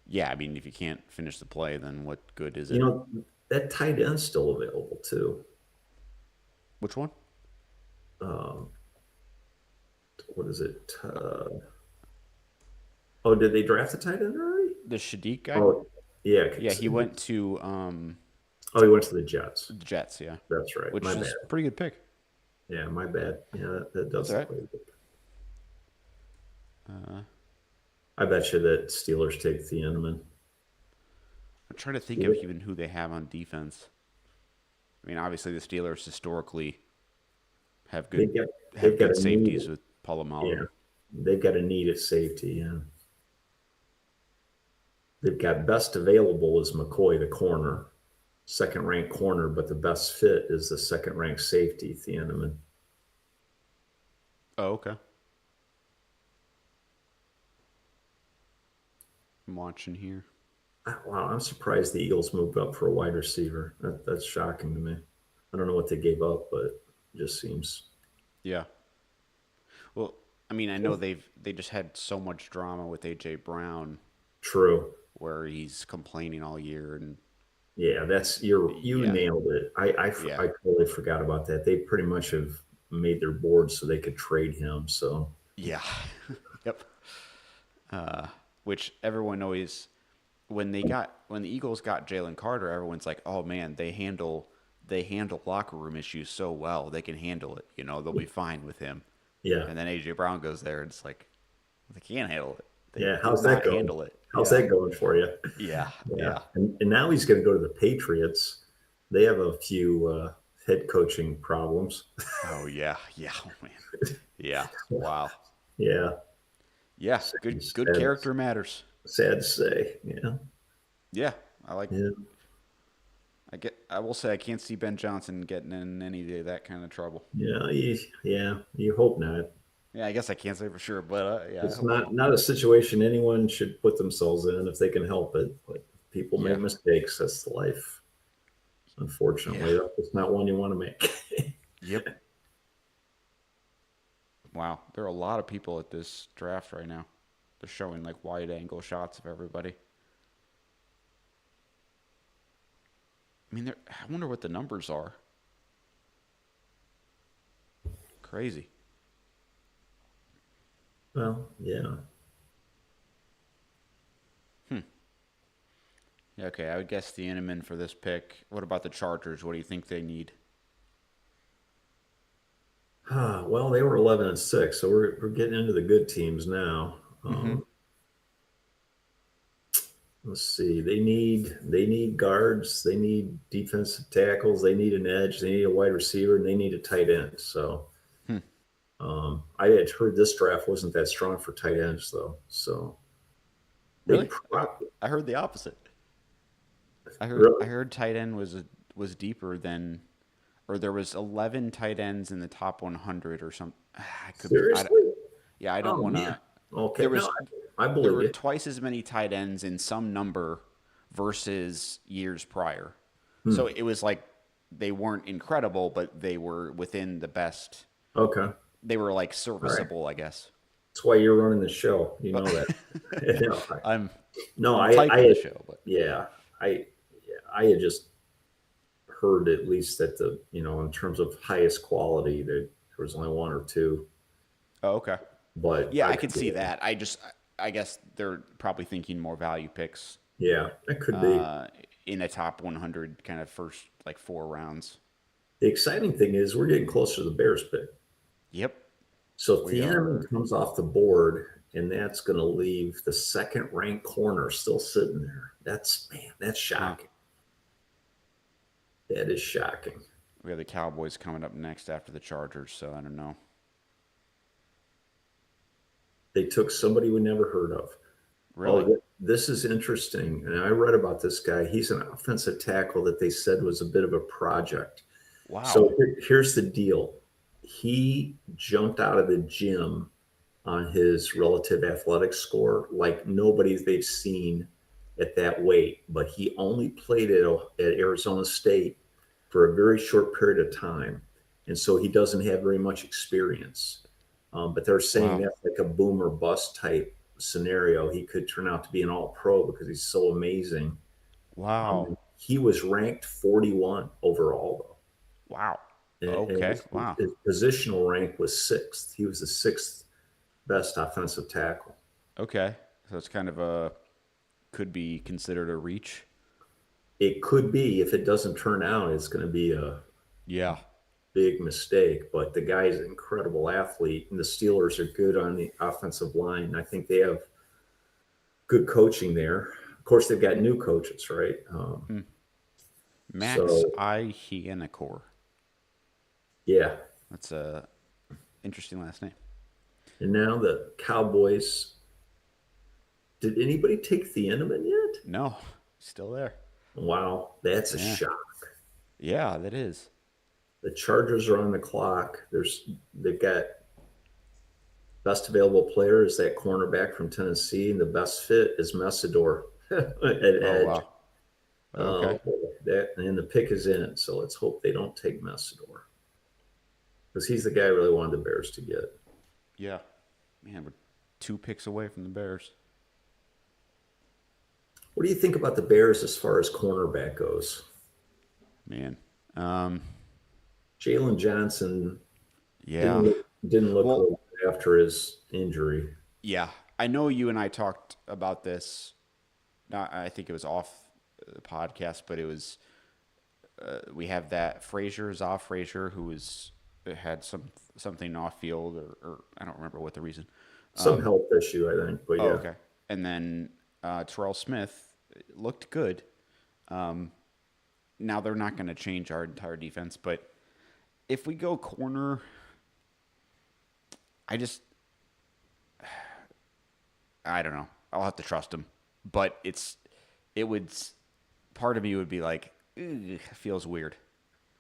Yeah, I mean, if you can't finish the play, then what good is it? You know, that tight end's still available too. Which one? What is it? Oh, did they draft a tight end already? The Shadik guy? Oh, yeah. Yeah, he went to Oh, he went to the Jets. the Jets, yeah. That's right. Which My is bad. a pretty good pick. Yeah, my bad. Yeah, that does. That's I bet you that Steelers take Thieneman. I'm trying to think of even who they have on defense. I mean, obviously the Steelers historically have good They've got a safeties need. with Polamalu. Yeah, they've got a need at safety. Yeah, they've got best available is McCoy, the corner, second ranked corner, but the best fit is the second ranked safety, Thieneman. Oh, okay. I'm watching here. Wow, I'm surprised the Eagles moved up for a wide receiver. That's shocking to me. I don't know what they gave up, but it just seems. Yeah. Well, I mean, I know they just had so much drama with AJ Brown True. where he's complaining all year and Yeah, you Yeah. nailed it. I totally forgot about that. They pretty much have made their board so they could trade him. So yeah. Yep. Which everyone always when the Eagles got Jalen Carter, everyone's like, "Oh man, they handle locker room issues so well. They can handle it. You know, they'll be fine with him." yeah, And then AJ Brown goes there, and it's like they can't handle it. yeah. They How's will that not going? handle it. How's Yeah. that going for you? Yeah. Yeah. And now he's going to go to the Patriots. They have a few head coaching problems. Oh yeah. Yeah. Oh man. Yeah. Wow. Yeah, Yeah. Good character matters. sad to say. Yeah, Yeah. I like. yeah. I will say I can't see Ben Johnson getting in any of that kind of trouble. You hope not. Yeah, I guess I can't say for sure, but yeah, I It's hope not. not a situation anyone should put themselves in if they can help it. But people Yeah. make mistakes. That's life. Yeah. Unfortunately, it's not one you want to make. Yep. Wow. There are a lot of people at this draft right now. They're showing like wide angle shots of everybody. I mean, I wonder what the numbers are. Crazy. Well, yeah. Hmm. Yeah, okay, I would guess the Inman for this pick. What about the Chargers? What do you think they need? Well, they were 11-6, so we're getting into the good teams now. Mm-hmm. Let's see. They need guards. They need defensive tackles. They need an edge. They need a wide receiver, and they need a tight end. So Hmm. I had heard this draft wasn't that strong for tight ends, though. So they Really? probably I heard the opposite. I really heard tight end was deeper than, or there was 11 tight ends in the top 100 or something. I could be. seriously. Yeah, I don't Oh want man. to. Okay. There No, was I there believe were you. twice as many tight ends in some number versus years prior. So Hmm. it was like they weren't incredible, but they were within the best. Okay. They were like All right. serviceable, I guess. That's why you're running the show. You But know that. yeah, Yeah. I'm No, I'm typing the show, but yeah, I, yeah, I had just heard at least that in terms of highest quality, there was only one or two, oh, okay. but Yeah, I I could could be see wrong. that. I guess they're probably thinking more value picks Yeah, that could be. uh, in a top 100 kind of first like 4 rounds. The exciting thing is we're getting closer to the Bears pick. Yep, So if we the enemy are. comes off the board, and that's going to leave the second ranked corner still sitting there. That's Wow. shocking. That is shocking. We have the Cowboys coming up next after the Chargers, so I don't know. They took somebody we never heard of. Really? Oh, this is interesting. And I read about this guy. He's an offensive tackle that they said was a bit of a project. Wow. So here's the deal. He jumped out of the gym on his relative athletic score like nobody they've seen at that weight. But he only played at Arizona State for a very short period of time. And so he doesn't have very much experience. But they're saying Wow. that's like a boom or bust type scenario. He could turn out to be an all pro because he's so amazing. Wow. He was ranked 41 overall, Wow. though. And Okay. Wow. his positional rank was sixth. He was the sixth best offensive tackle. Okay. So it's kind of a could be considered a reach. It could be, if it doesn't turn out, it's going to be a Yeah. big mistake. But the guy's an incredible athlete, and the Steelers are good on the offensive line. I think they have good coaching there. Of course, they've got new coaches, right? Hmm. Max So, Iheanacore. yeah. That's a interesting last name. And now the Cowboys. Did anybody take the Thieneman yet? No, still there. Wow, that's a Yeah. shock. Yeah, that is. The Chargers are on the clock. They've got best available player is that cornerback from Tennessee, and the best fit is Messidor at Oh edge. wow. Okay. That and the pick is in. So let's hope they don't take Messidor because he's the guy I really wanted the Bears to get. Yeah. Man, we're 2 picks away from the Bears. What do you think about the Bears as far as cornerback goes? Man. Um. Jalen Johnson didn't Yeah. look, didn't look Well, real good after his injury. yeah. I know you and I talked about this. Not, I think it was off the podcast, but it was. We have that Zoff Frazier, who was had something off field, or I don't remember what the reason. Some health issue, I think, but Oh, yeah. okay. And then Terrell Smith looked good. Now they're not going to change our entire defense, but if we go corner, I just I don't know. I'll have to trust him, but it would part of me would be like it feels weird.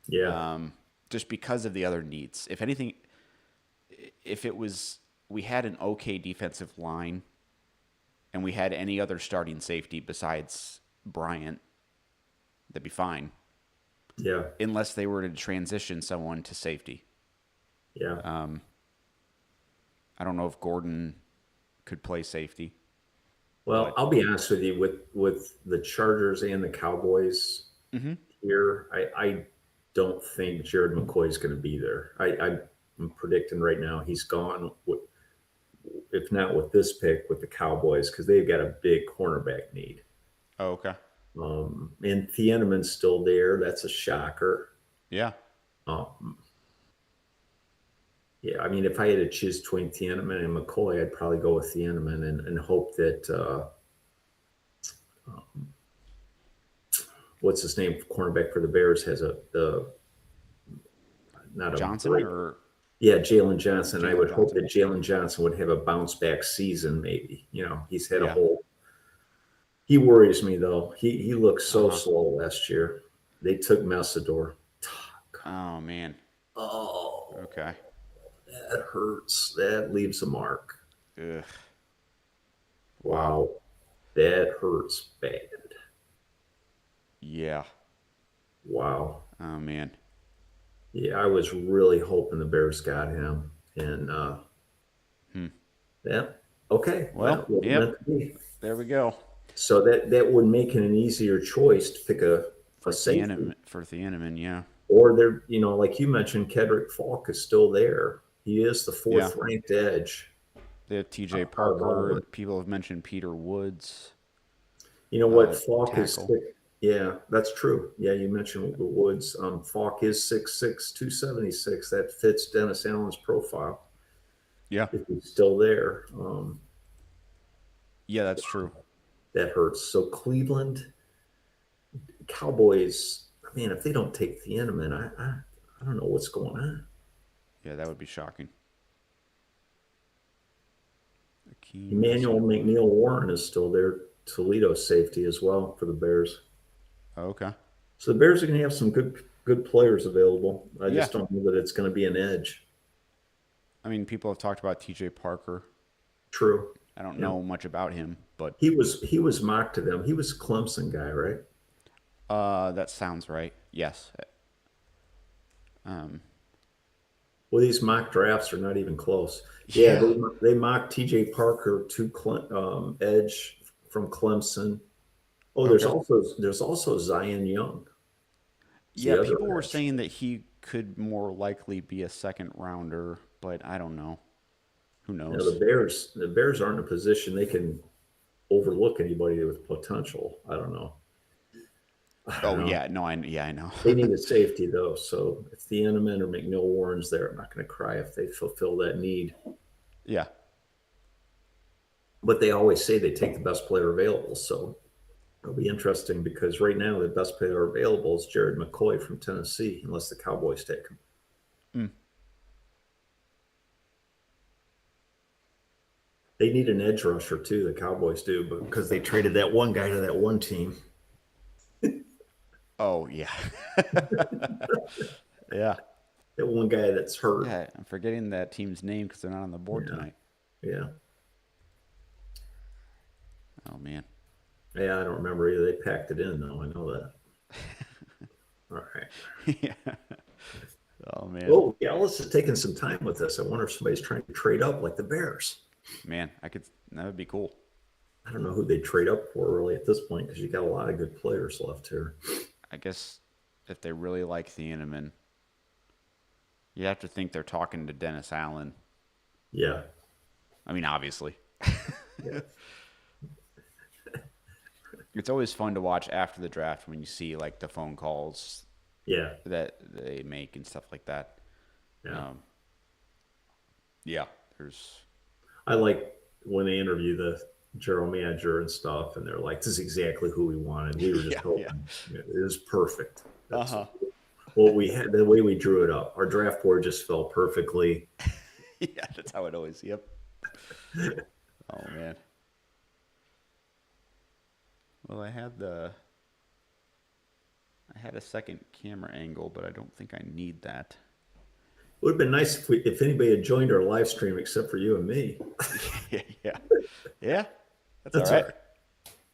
Yeah. Um, just because of the other needs. If anything, if it was we had an okay defensive line and we had any other starting safety besides Bryant, that'd be fine. Yeah. Unless they were to transition someone to safety. Yeah. I don't know if Gordon could play safety, Well, but I'll be honest with you, with the Chargers and the Cowboys here, I don't think Jared McCoy is going to be there. I'm predicting right now he's gone. If not with this pick, with the Cowboys, because they've got a big cornerback need. oh, okay. And Thieneman's still there. That's a shocker. Yeah. Um, yeah, I mean, if I had to choose between Thieneman and McCoy, I'd probably go with Thieneman and hope that what's his name, cornerback for the Bears, has not a Johnson break. or Yeah, Jalen Johnson. I Jalen would hope Johnson. that Jalen Johnson would have a bounce back season. Maybe he's had a Yeah. whole. He worries me though. He looked so Uh-huh. slow last year. They took Messador. Oh man. Oh, Okay. that hurts. That leaves a mark. Ugh. Wow, that hurts bad. Yeah. Wow. Oh man. Yeah, I was really hoping the Bears got him, and yeah, okay, Well, well, it was yep. meant to be. There we go. So that would make it an easier choice to pick a safety, For Thieneman, yeah. or there, like you mentioned, Kedrick Falk is still there. He is the Yeah. fourth ranked edge. They have TJ How about Parker. it? People have mentioned Peter Woods. You know what? Falk is Tackle. thick. Yeah, that's true. Yeah, you mentioned the Woods. Falk is 6'6", 276. That fits Dennis Allen's profile Yeah. if he's still there. Yeah, that's true. That hurts. So Cleveland Cowboys, man, if they don't take the Thieneman, I don't know what's going on. Yeah, that would be shocking. Akeem Emmanuel St. McNeil Warren is still there. Toledo safety as well for the Bears. Oh, okay. So the Bears are going to have some good players available. I Yeah. just don't know that it's going to be an edge. I mean, people have talked about TJ Parker. True. I don't Yeah. know much about him, but He was mocked to them. He was a Clemson guy, right? that sounds right. Yes. Well, these mock drafts are not even close. Yeah, they mocked T.J. Parker to edge from Clemson. Oh, Okay. there's also Zion Young. It's Yeah, the other people were edge. saying that he could more likely be a second rounder, but I don't know. Who You know, knows? the Bears aren't in a position they can overlook anybody with potential. I don't know. I Oh don't know. yeah, no, I know. They need a safety though, so if the Thieneman or McNeil Warren's there, I'm not going to cry if they fulfill that need. Yeah. But they always say they take the best player available, so it'll be interesting because right now the best player available is Jared McCoy from Tennessee, unless the Cowboys take him. Mm. They need an edge rusher too. The Cowboys do, because they traded that one guy to that one team. Oh yeah. Yeah. That one guy that's hurt. Yeah, I'm forgetting that team's name because they're not on the board Yeah. tonight. Yeah. Oh man. Yeah, I don't remember either. They packed it in though. I know that. All right. Yeah. Oh man. Oh, Dallas is taking some time with this. I wonder if somebody's trying to trade up like the Bears. Man, that would be cool. I don't know who they trade up for really at this point because you got a lot of good players left here. I guess if they really like Thieneman, you have to think they're talking to Dennis Allen. Yeah. I mean, obviously. Yeah. It's always fun to watch after the draft when you see like the phone calls Yeah. that they make and stuff like that. Yeah. Yeah, there's I like when they interview the general manager and stuff, and they're like, "This is exactly who we wanted. We were just hoping it was perfect. That's what we had. The way we drew it up, our draft board just fell perfectly." yeah, that's how it always. Yep. Oh man. Well, I I had a second camera angle, but I don't think I need that. Would have been nice if anybody had joined our live stream except for you and me. Yeah, yeah, yeah. That's all That's all right. right.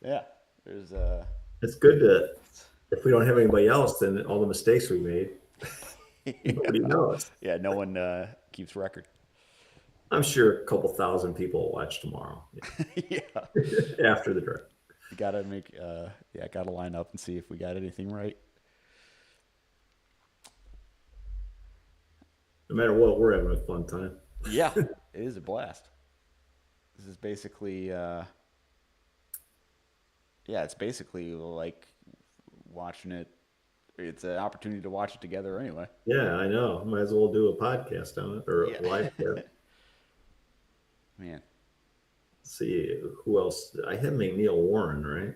Yeah, there's It's good to, if we don't have anybody else, then all the mistakes we made, nobody yeah, knows. yeah. No one keeps record. I'm sure a couple thousand people will watch tomorrow Yeah, after the draft. you gotta make yeah, gotta line up and see if we got anything right. No matter what, we're having a fun time. Yeah, it is a blast. This is basically yeah, it's basically like watching it. It's an opportunity to watch it together anyway. Yeah, I know. Might as well do a podcast on it or Yeah, a live cast. man. See who else. I had McNeil Warren, right?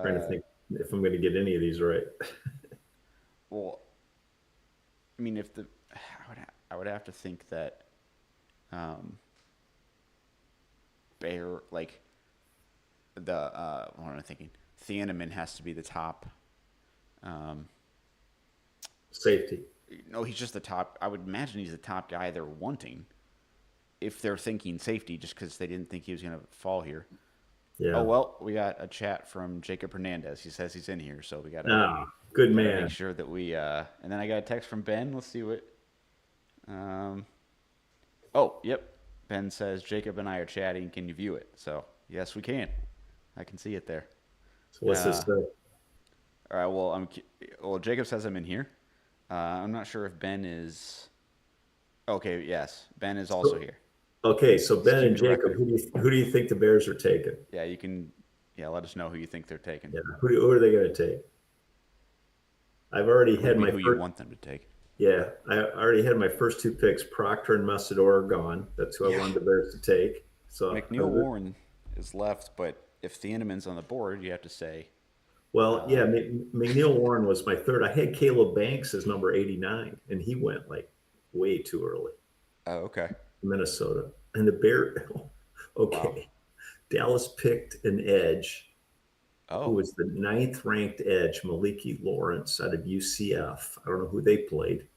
Trying to Uh, think if I'm going to get any of these right. well, I mean, if the I would have to think that um, Bear like the what am I thinking? Thieneman has to be the top. Um, Safety. no, he's just the top. I would imagine he's the top guy they're wanting if they're thinking safety, just because they didn't think he was going to fall here. Yeah. Oh well, we got a chat from Jacob Hernandez. He says he's in here, so we got to Ah, good man. make sure that we. And then I got a text from Ben. Let's see what. Oh, yep. Ben says Jacob and I are chatting. Can you view it? So yes, we can. I can see it there. So what's this? All right. Well, well. Jacob says I'm in here. I'm not sure if Ben is. Okay. Yes, Ben is also here. Okay, so Ben and keep the Jacob, record. who do you think the Bears are taking? Yeah, you can. Yeah, let us know who you think they're taking. Yeah, who are they going to take? I've already had my Who you first. want them to take. Yeah, I already had my first two picks. Proctor and Messidor are gone. That's who I wanted the Bears to take. So McNeil Warren is left, but if Thieneman's on the board, you have to say. well, yeah, McNeil Warren was my third. I had Caleb Banks as number 89, and he went like way too early. Oh, okay. Minnesota. And the Bear, okay. Wow. Dallas picked an edge who Oh, was the 9th ranked edge, Maliki Lawrence out of UCF. I don't know who they played.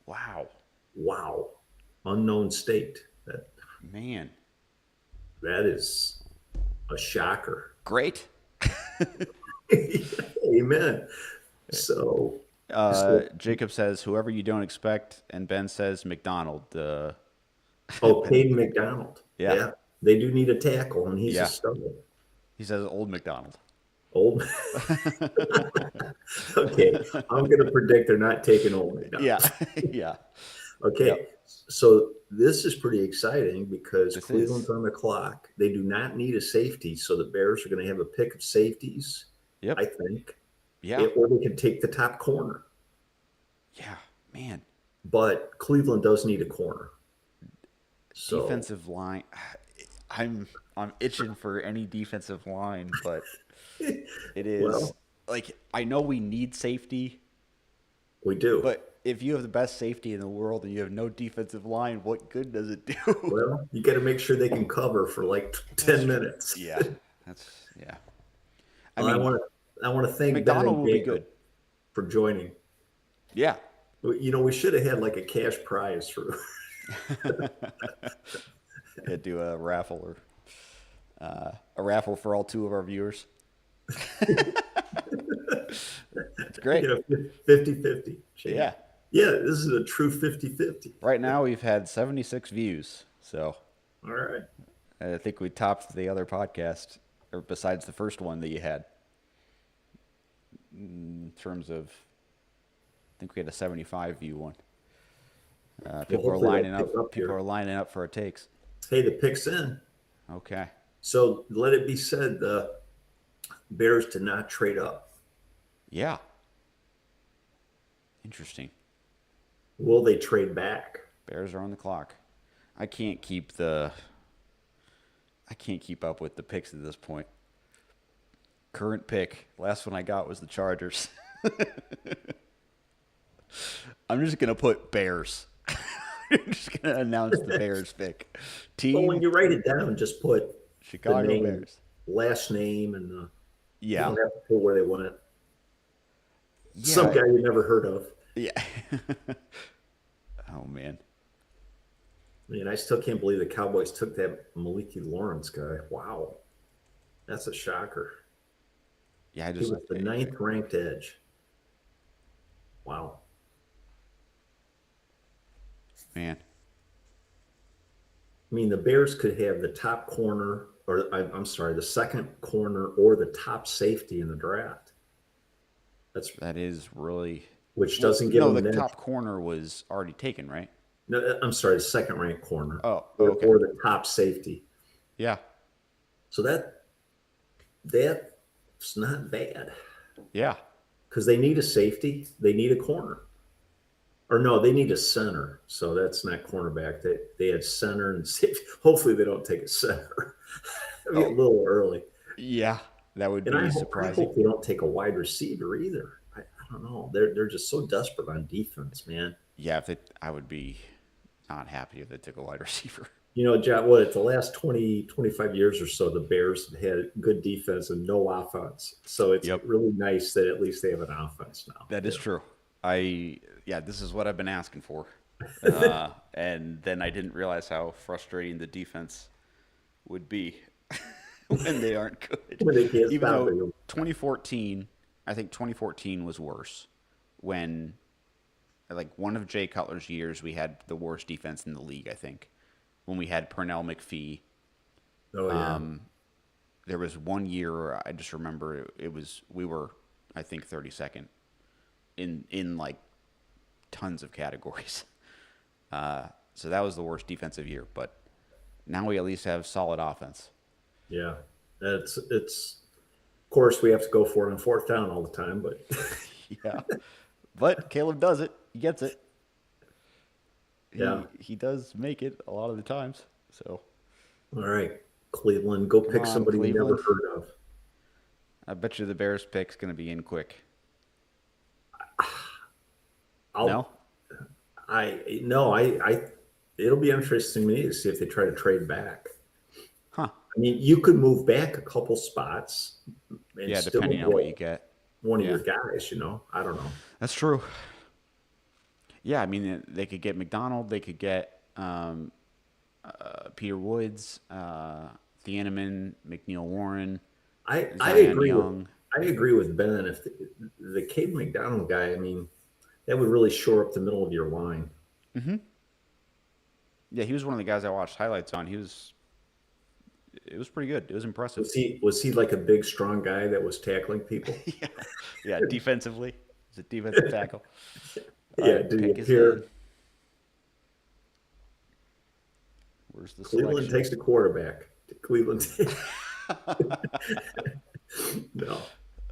wow, Wow. Unknown state. man, That is a shocker. great. Amen. So, Jacob says whoever you don't expect, and Ben says McDonald. Caden McDonald. Yeah. They do need a tackle, and he's Yeah. a stud. He says old McDonald. Old. Okay, I'm going to predict they're not taking old McDonald. Yeah, yeah. Okay, Yep. so this is pretty exciting because This Cleveland's is. on the clock. They do not need a safety, so the Bears are going to have a pick of safeties, Yep. I think. Yeah. Or they can take the top corner. Yeah, man. But Cleveland does need a corner. So Defensive line. I'm itching for any defensive line, but it is Well- like I know we need safety, we do. but if you have the best safety in the world and you have no defensive line, what good does it do? Well, you got to make sure they can cover for like 10 minutes. Yeah, that's yeah. I I mean, want to thank McDonald Ben will and be Jacob good. for joining. Yeah, You know, we should have had like a cash prize for. yeah. Do a raffle or a raffle for all two of our viewers. It's great. 50-50. Yeah. Yeah, this is a true 50-50. Right now we've had 76 views, so All right. I think we topped the other podcast, or besides the first one that you had. In terms of, I think we had a 75 view one. People are hopefully lining they'll up. pick up People here. are lining up for our takes. Hey, the pick's in. Okay. So let it be said the Bears did not trade up. Yeah. Interesting. Will they trade back? Bears are on the clock. I can't keep up with the picks at this point. Current pick, last one I got was the Chargers. I'm just gonna put Bears. I'm just gonna announce the Bears pick. Well, when Team you write it down, just put the Chicago name, Bears. last name, and you Yeah. don't have to put where they went. Some Yeah. guy you never heard of. Yeah. Oh man. I mean, I still can't believe the Cowboys took that Maliki Lawrence guy. Wow, that's a shocker. Yeah, I He just was the ninth ranked edge. Wow. man. I mean, the Bears could have the top corner, or I'm sorry, the second corner or the top safety in the draft. That's That is really which well, doesn't give no, them the an edge. top corner was already taken, right? No, I'm sorry, the second ranked corner Oh, okay. or the top safety. Yeah. So that's not bad Yeah. because they need a safety, they need a corner, or no, they need a center. So that's not cornerback. They had center and safety. Hopefully, they don't take a center. It'll be a Oh, little early, yeah. That would and be I surprising. hope they don't take a wide receiver either. I don't know. They're just so desperate on defense, man. Yeah, if it, I would be not happy if they took a wide receiver. You know, John, what, the last 20, 25 years or so, the Bears have had good defense and no offense. So it's Yep. really nice that at least they have an offense now. That is Yeah. true. Yeah, this is what I've been asking for. And then I didn't realize how frustrating the defense would be when they aren't good. When they can't Even stop though it. 2014, I think 2014 was worse when, like, one of Jay Cutler's years, we had the worst defense in the league, I think, when we had Pernell McPhee. Oh, yeah. There was one year I just remember we were, I think, 32nd in like tons of categories. So that was the worst defensive year, but now we at least have solid offense. Yeah. Of course, we have to go for it on fourth down all the time, but Yeah, but Caleb does it. He gets it. yeah. He does make it a lot of the times. So All right. Cleveland, go come pick on, somebody you never Cleveland. heard of. I bet you the Bears pick's going to be in quick. I'll, No? no, it'll be interesting to me to see if they try to trade back. Huh. I mean, you could move back a couple spots and Yeah, still depending on what you get. one of Yeah, your guys, you know? I don't know. that's true. Yeah, I mean, they could get McDonald. They could get Peter Woods, Thieneman, McNeil Warren, I Zion agree with Young. I agree with Ben. If the Cade McDonald guy, I mean, that would really shore up the middle of your line. Yeah, he was one of the guys I watched highlights on. It was pretty good. It was impressive. Was he like a big, strong guy that was tackling people? Yeah, yeah. Defensively, he's a defensive tackle. All Yeah. right, Did he pick is in. appear? Where's the Cleveland selection? takes the quarterback. Cleveland. No.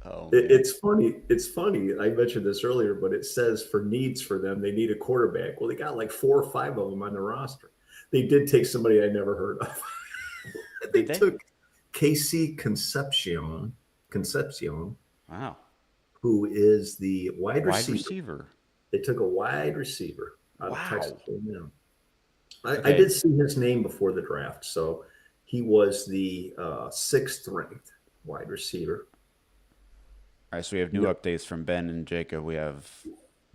Oh man. It's funny. It's funny. I mentioned this earlier, but it says for needs for them, they need a quarterback. Well, they got like 4 or 5 of them on the roster. They did take somebody I never heard of. They Did they? took Casey Concepcion, Wow. who is the wide Wide receiver. receiver. They took a wide receiver out of Texas Wow. A&M. I Okay. did see his name before the draft, so he was the sixth ranked wide receiver. All right, so we have new updates from Ben and Jacob. We have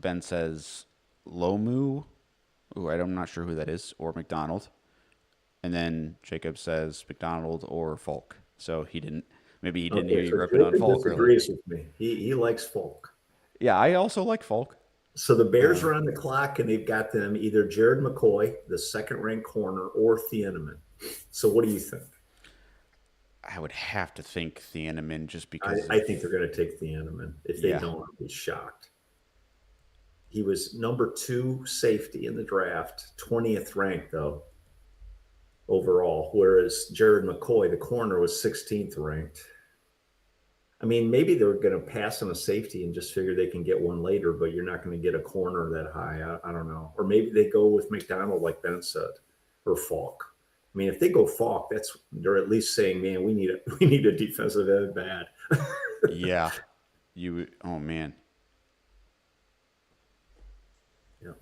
Ben says Lomu. Ooh, I'm not sure who that is, or McDonald. And then Jacob says McDonald or Falk. So maybe he didn't hear Okay, you so ripping on Jacob Falk earlier. disagrees with me. He likes Folk. Yeah, I also like Falk. So the Bears are on the clock, and they've got them either Jared McCoy, the second-ranked corner, or Thieneman. So what do you think? I would have to think Thieneman just because I think they're going to take Thieneman. If they yeah. don't, I'll be shocked. He was number 2 safety in the draft, 20th ranked though overall, whereas Jared McCoy, the corner, was 16th ranked. I mean, maybe they're going to pass on a safety and just figure they can get one later, but you're not going to get a corner that high. I don't know. Or maybe they go with McDonald, like Ben said, or Falk. I mean, if they go Falk, they're at least saying, man, we need a defensive end bad. Yeah. Oh man. Yeah.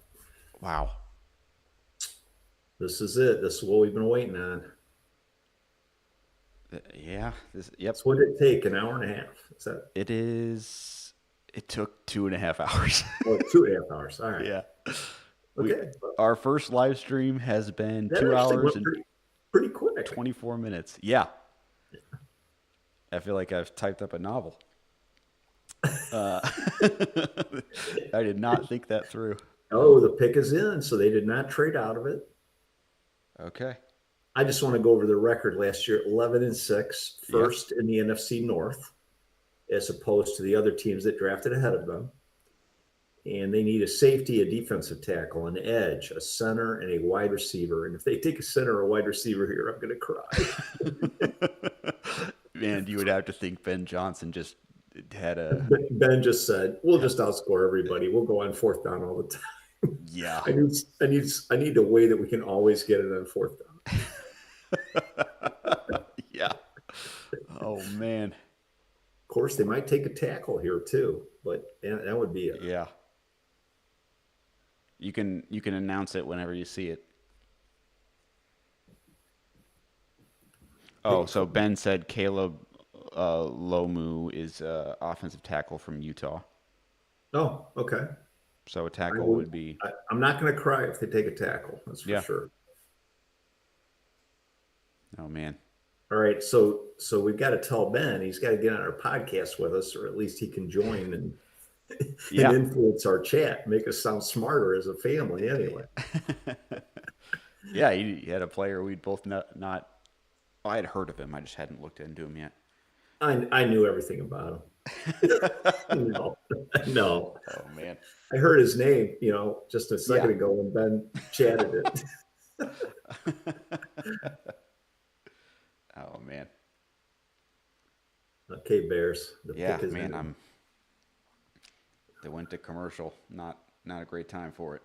Wow. This is it. This is what we've been waiting on. Yeah. Yep. So what did it take? An hour and a half? Is that It is. It took 2.5 hours. Or 2.5 hours. All right. Yeah. We Okay. Well, our first live stream has been that two actually hours went and pretty quick. 24 minutes. Yeah. I feel like I've typed up a novel. Uh, I did not think that through. Oh, the pick is in, so they did not trade out of it. Okay. I just want to go over the record last year: 11-6, Yeah. first in the NFC North, as opposed to the other teams that drafted ahead of them. And they need a safety, a defensive tackle, an edge, a center, and a wide receiver. And if they take a center or a wide receiver here, I'm going to cry. Man, you would have to think Ben Johnson just had a Ben just said, "We'll just outscore everybody. We'll go on fourth down all the time." yeah. I need a way that we can always get it on fourth down. Yeah. Oh man. Of course, they might take a tackle here too, but that would be Yeah. You can announce it whenever you see it. Oh, so Ben said Caleb Lomu is offensive tackle from Utah. Oh, okay. So a tackle would be I'm not going to cry if they take a tackle. That's for yeah. sure. Oh man. All right, so we've got to tell Ben he's got to get on our podcast with us, or at least he can join and Yeah. influence our chat, make us sound smarter as a family. Anyway, Yeah, he had a player we'd both not I had heard of him. I just hadn't looked into him yet. I knew everything about him. No, no, Oh man. I heard his name, just a second Yeah. ago when Ben chatted it. Oh man. Okay, Bears. The Yeah, pick is man, in. they went to commercial. Not a great time for it.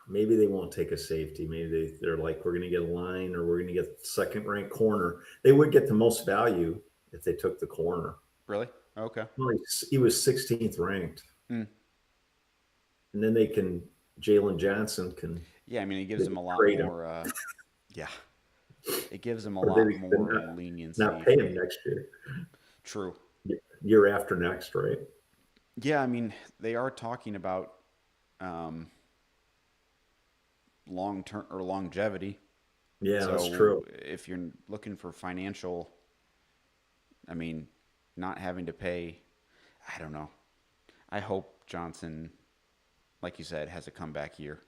Maybe they won't take a safety. Maybe they're like, we're going to get a line, or we're going to get second ranked corner. They would get the most value if they took the corner. Really? Okay. Well, he was 16th ranked. Hmm. And then Jalen Johnson can. Yeah, I mean, it gives them a lot trade him. more. Yeah, it gives them a Or lot they more not, leniency. not pay him next year. True. Year after next, right? Yeah, I mean, they are talking about long term or longevity. Yeah, So that's true. if you're looking for financial, I mean, not having to pay, I don't know. I hope Johnson, like you said, has a comeback year.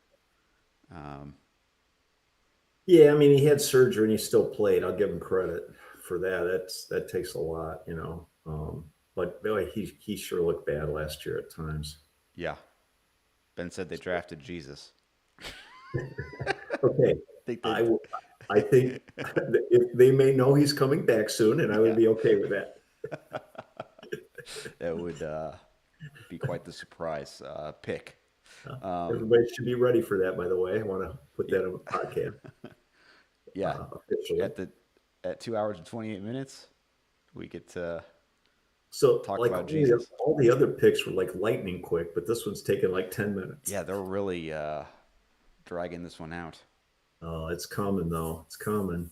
Yeah, I mean, he had surgery and he still played. I'll give him credit for that. That takes a lot. But boy, he sure looked bad last year at times. Yeah. Ben said they drafted Jesus. Okay, Think they, I will- I think if they may know he's coming back soon, and I would yeah, be okay with that. that would be quite the surprise pick. Everybody should be ready for that. By the way, I want to put that on the podcast Yeah, officially. at 2 hours and 28 minutes, we get to So, talk like about Jesus. all the other picks were like lightning quick, but this one's taken like 10 minutes. Yeah, they're really dragging this one out. Oh, it's coming though. It's coming.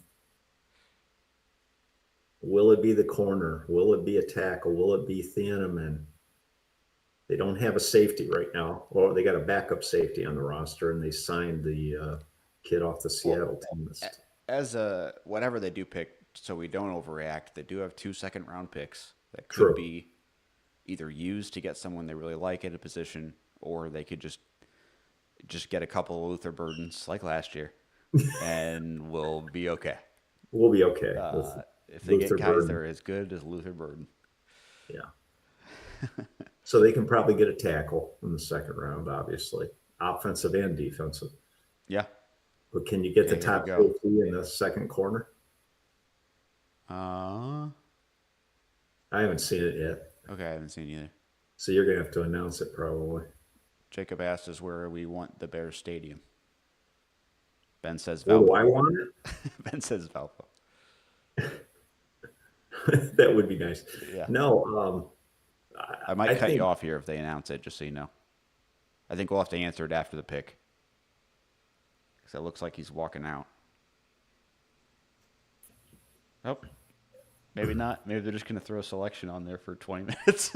Will it be the corner? Will it be a tackle? Will it be Thieneman? They don't have a safety right now. Well, they got a backup safety on the roster, and they signed the kid off the Seattle team. As whatever they do pick, so we don't overreact, they do have 2 second-round picks that could True. be either used to get someone they really like at a position, or they could just get a couple of Luther Burdens like last year, and we'll be okay. We'll be okay. If they Luther get guys Burden. that are as good as Luther Burden. Yeah. So they can probably get a tackle in the second round, obviously, offensive and defensive. Yeah. But can you get Yeah, the here we top go. safety in the second corner? Okay, I haven't seen it yet. I haven't seen either. So you're going to have to announce it probably. Jacob asked us where we want the Bears stadium. Ben says Where do Valpo. I want it? Ben says Valpo. That would be nice. Yeah. No, I might cut think, you off here if they announce it, just so you know. I think we'll have to answer it after the pick. Because it looks like he's walking out. Oh. Maybe not. Maybe they're just going to throw a selection on there for 20 minutes.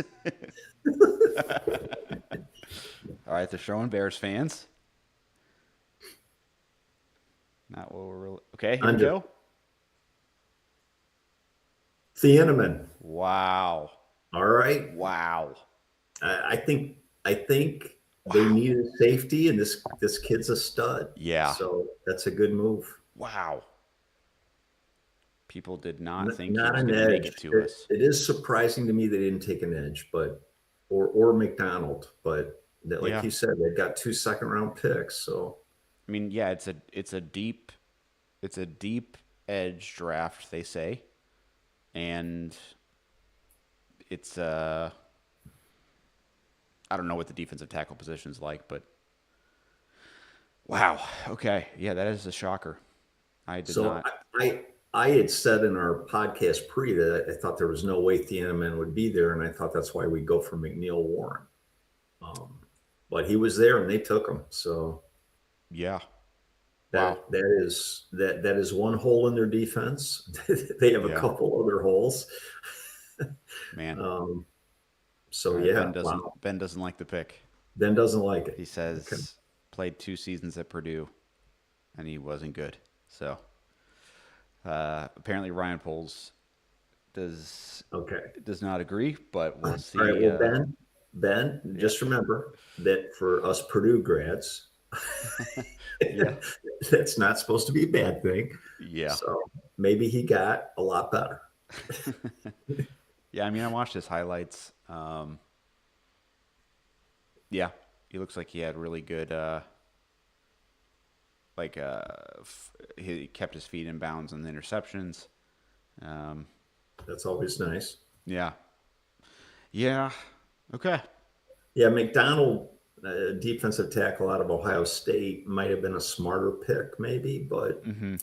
All right, they're showing Bears fans. Not what we're really. Okay, here we Under go. Thieneman. Wow. All right. Wow. I think they Wow. needed safety, and this kid's a stud. Yeah. So that's a good move. Wow. People did not think he Not was an going to make edge. it to It, us. it is surprising to me they didn't take an edge, but or McDonald, but that, like Yeah. you said, they've got 2 second-round picks. So I mean, yeah, it's a deep edge draft, they say. And it's I don't know what the defensive tackle position is like, but wow. Okay. Yeah, that is a shocker. I did so not. I had said in our podcast pre that I thought there was no way Thieneman would be there, and I thought that's why we go for McNeil Warren. Um, but he was there, and they took him. So Yeah. Wow. that is one hole in their defense. They have a Yeah. couple other holes. Man. Um, All so right. yeah, wow. Ben doesn't like the pick. Ben doesn't like it. He Okay. says played 2 seasons at Purdue and he wasn't good. So apparently Ryan Poles does Okay. does not agree, but we'll All right. see. Well, Ben, Yeah. just remember that for us Purdue grads, Yeah. that's not supposed to be a bad thing. Yeah. So maybe he got a lot better. Yeah. I mean, I watched his highlights. Yeah, he looks like he had really good. He kept his feet in bounds on the interceptions. Um, That's always nice. yeah. Yeah. Okay. Yeah, McDonald, defensive tackle out of Ohio State, might have been a smarter pick, maybe, but Mm-hmm.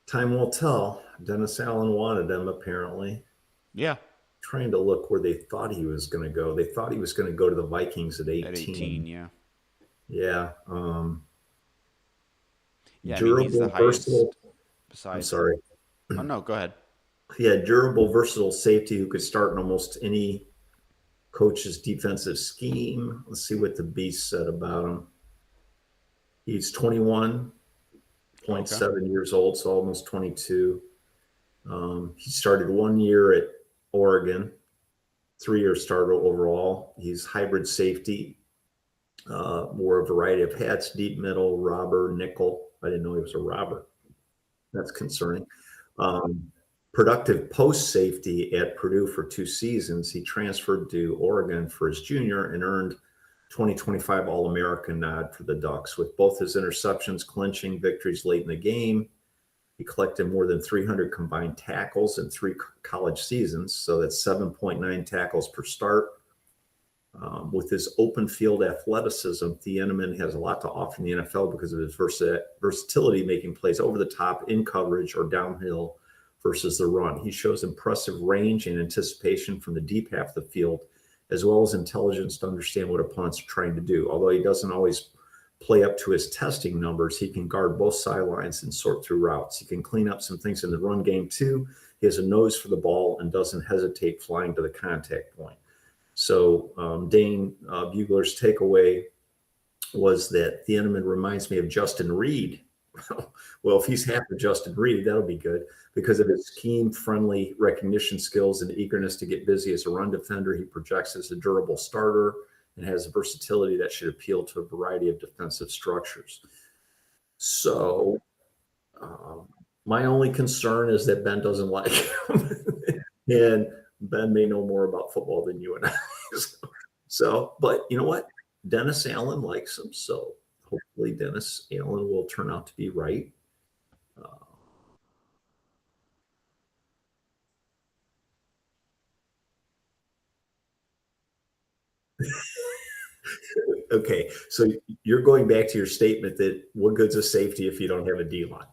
time will tell. Dennis Allen wanted him, apparently. Yeah. Trying to look where they thought he was going to go. They thought he was going to go to the Vikings at At 18. 18. Yeah. Yeah. Yeah. I mean, he's the Durable, versatile. highest. I'm Besides. sorry. Oh no. Go ahead. Yeah, durable, versatile safety who could start in almost any coach's defensive scheme. Let's see what the Beast said about him. He's Okay. 21.7 years old, so almost 22. He started 1 year at Oregon, 3 year starter overall. He's hybrid safety, wore a variety of hats, deep middle, robber, nickel. I didn't know he was a robber. That's concerning. Um, Productive post safety at Purdue for 2 seasons. He transferred to Oregon for his junior and earned 2025 All American nod for the Ducks. With both his interceptions clinching victories late in the game, he collected more than 300 combined tackles in 3 college seasons. So that's 7.9 tackles per start. With his open field athleticism, Thieneman has a lot to offer in the NFL because of his versatility, making plays over the top, in coverage, or downhill versus the run. He shows impressive range and anticipation from the deep half of the field, as well as intelligence to understand what opponents are trying to do. Although he doesn't always play up to his testing numbers, he can guard both sidelines and sort through routes. He can clean up some things in the run game too. He has a nose for the ball and doesn't hesitate flying to the contact point. So Dane Bugler's takeaway was that Thieneman reminds me of Justin Reed. Well, if he's half of Justin Reed, that'll be good because of his scheme-friendly recognition skills and eagerness to get busy as a run defender. He projects as a durable starter and has versatility that should appeal to a variety of defensive structures. So my only concern is that Ben doesn't like him. And Ben may know more about football than you and I. So, but you know what? Dennis Allen likes him. So hopefully Dennis Allen will turn out to be right. Uh, okay. So you're going back to your statement that what good's a safety if you don't have a D line?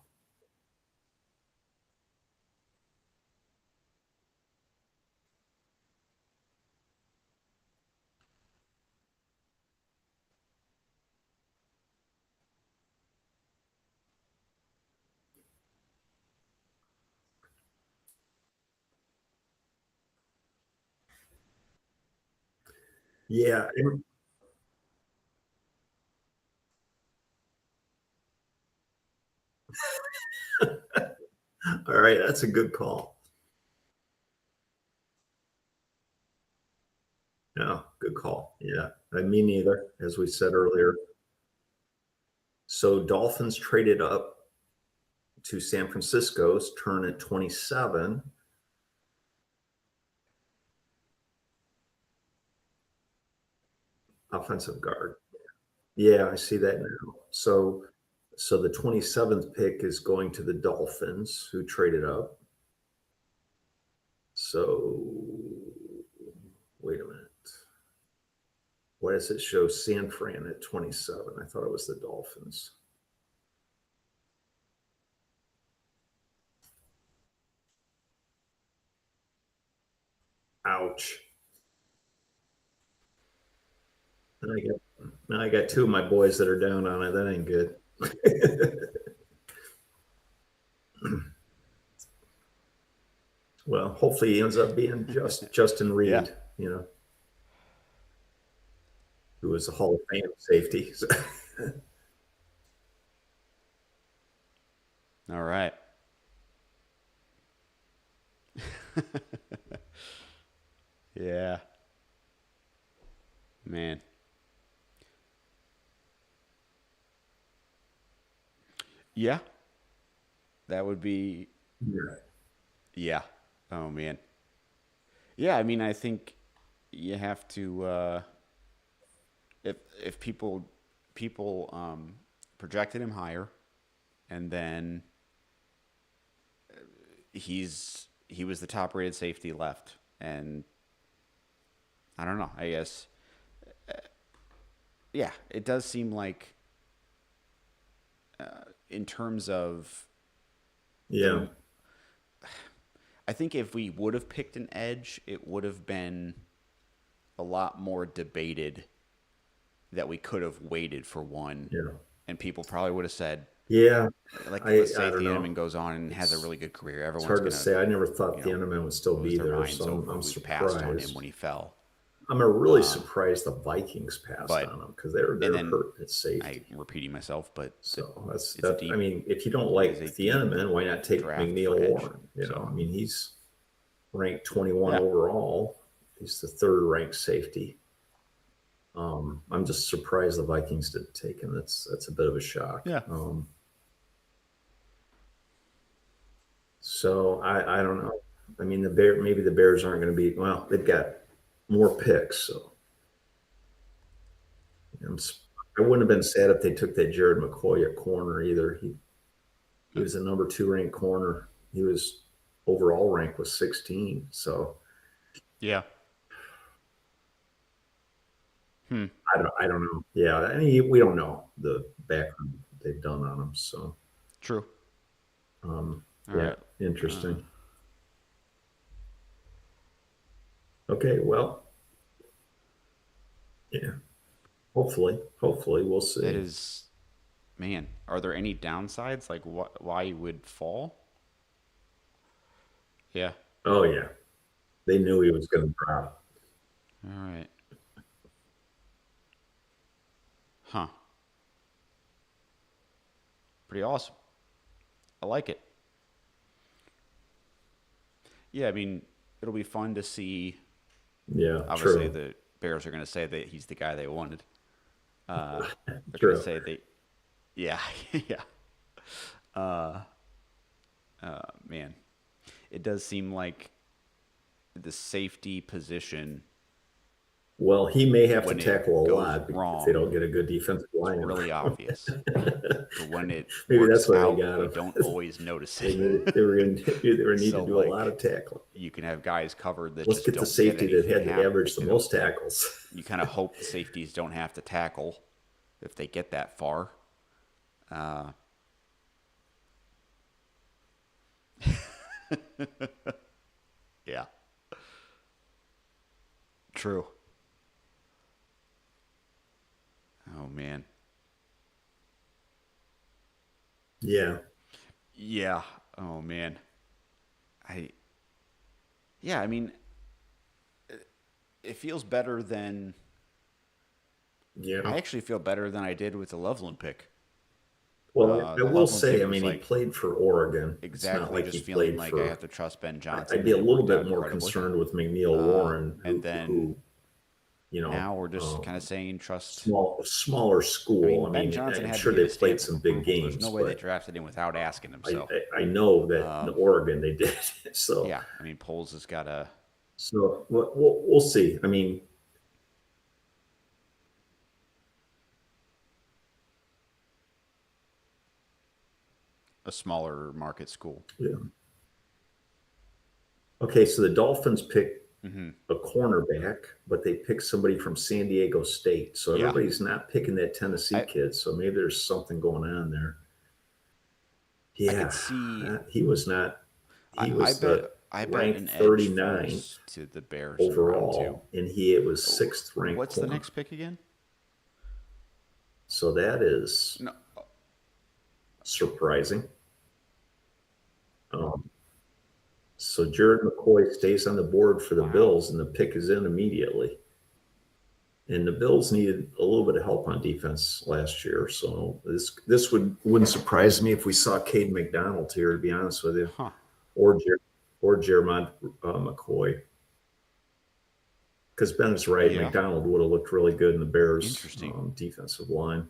Yeah. All right. That's a good call. Yeah. Good call. Yeah. Me neither, as we said earlier. So Dolphins traded up to San Francisco's turn at 27, offensive guard. Yeah, I see that now. So the 27th pick is going to the Dolphins, who traded up. So wait a minute. Why does it show San Fran at 27? I thought it was the Dolphins. Ouch. And I got two of my boys that are down on it. That ain't good. Well, hopefully he ends up being just Justin Yeah. Reed, who was a Hall of Fame safety. All right. Yeah, man. Yeah, that would be. Yeah. Yeah. Oh man. Yeah, I mean, I think you have to. If people projected him higher, and then he was the top rated safety left, and I don't know. I guess yeah, it does seem like in terms of Yeah. the. I think if we would have picked an edge, it would have been a lot more debated that we could have waited for one, Yeah. and people probably would have said, Yeah. like, let's I say don't Thieneman know. goes on and has a It's really good career, it's everyone's hard to gonna, say. I never thought the know, Enderman would still lose be their there, minds so over I'm we passed on him surprised. when he fell. I'm really surprised the Vikings passed But on him because they're and they're then hurt at safety. I'm repeating myself, but So that's it's a that. I deep mean, if you don't it is a like the deep Enderman, why not take draft McNeil for edge. Warren? So I mean, he's ranked 21 yeah, overall. He's the third ranked safety. I'm just surprised the Vikings didn't take him. That's a bit of a shock. yeah, So I don't know. I mean, maybe the Bears aren't going to be well. They've got more picks, so I'm, I wouldn't have been sad if they took that Jared McCoy at corner either. He was a number two ranked corner. He was overall rank was 16. So yeah. Hmm. I don't know. Yeah, I mean, we don't know the background they've done on him. So True. All yeah, right. Uh, interesting. Okay, well, yeah. Hopefully we'll that see. is, man. Are there any downsides? Like what? Why he would fall? Yeah. Oh yeah, they knew he was going to drop. All right. Huh. Pretty awesome. I like it. Yeah, I mean, it'll be fun to see. Yeah, Obviously, true, the Bears are going to say that he's the guy they wanted. They're going to true. say they, yeah, yeah. Man, it does seem like the safety position Well, he may have to when it tackle a goes lot if they wrong don't get a good defensive is line. really obvious, but when it Maybe works that's why they out, got you him. don't always notice They it. knew they were going they were need to So do a lot like, of tackling. you can have guys covered that Let's just get the don't get safety that anything had to happen. average the most tackles. You kind of hope the safeties don't have to tackle if they get that far. Uh, yeah, true. Oh man. Yeah, Yeah. Oh man. I yeah, I mean it feels better than Yeah. I actually feel better than I did with the Loveland pick. Well, I The will Loveland say, I pick was mean, he like played for Oregon. It's not exactly like he just feeling played like I for. have to trust Ben I'd Johnson, be and a it little worked out bit more incredibly. concerned with McNeil Warren, And then who you know, now we're just kind of saying trust. smaller I school. mean, I Ben mean, Johnson I'm had to sure get they his played stamp of some big approval. There's no games, way they but drafted him without asking him. So, I know that in Oregon they did. So yeah, I mean, Poles has got we'll see. I mean, a smaller market school. yeah. Okay, so the Dolphins pick Hmm. a cornerback, but they pick somebody from San Diego State. So Yeah, everybody's not picking that Tennessee I kid. So maybe there's something going on there. I could Yeah, see. he was not. I, He I was bet the I bet ranked an edge 39 falls to the Bears in round two. overall, and it was sixth ranked What's the corner. next pick again? So that is No. surprising. Um, so Jared McCoy stays on the board for the Wow. Bills, and the pick is in immediately. And the Bills needed a little bit of help on defense last year, so this wouldn't surprise me if we saw Cade McDonald here, to be honest with you, Huh. or Jeremiah McCoy. Because Ben is right, Yeah. McDonald would have looked really good in the Bears Interesting. defensive line.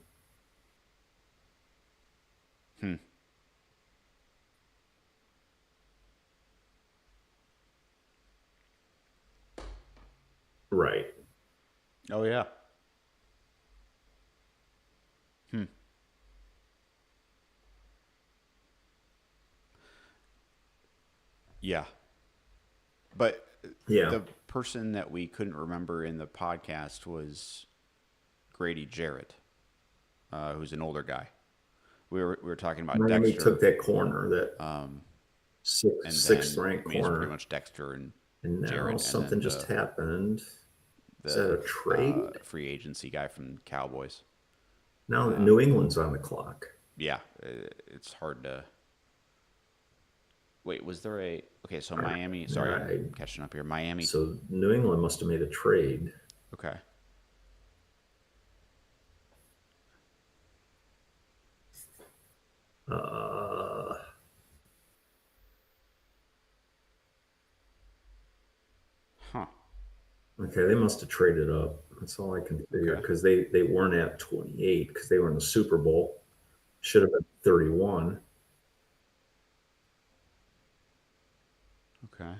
Hmm. Right. Oh yeah. Hmm. Yeah. But Yeah. the person that we couldn't remember in the podcast was Grady Jarrett, who's an older guy. We were talking about Miami took Dexter, that corner, that um, and sixth then ranked I mean it's pretty corner, much Dexter and and now Jarrett, and then something just happened. Is that the a trade? free agency guy from Cowboys. Now New England's on the clock. Yeah, it's hard to. Wait, was there a? Okay, so Miami. Sorry, I'm Right. catching up here. Miami. So New England must have made a trade. Okay. Uh, Huh. okay, they must have traded up. That's all I can figure, Okay. because they weren't at 28 because they were in the Super Bowl. Should have been 31. Okay.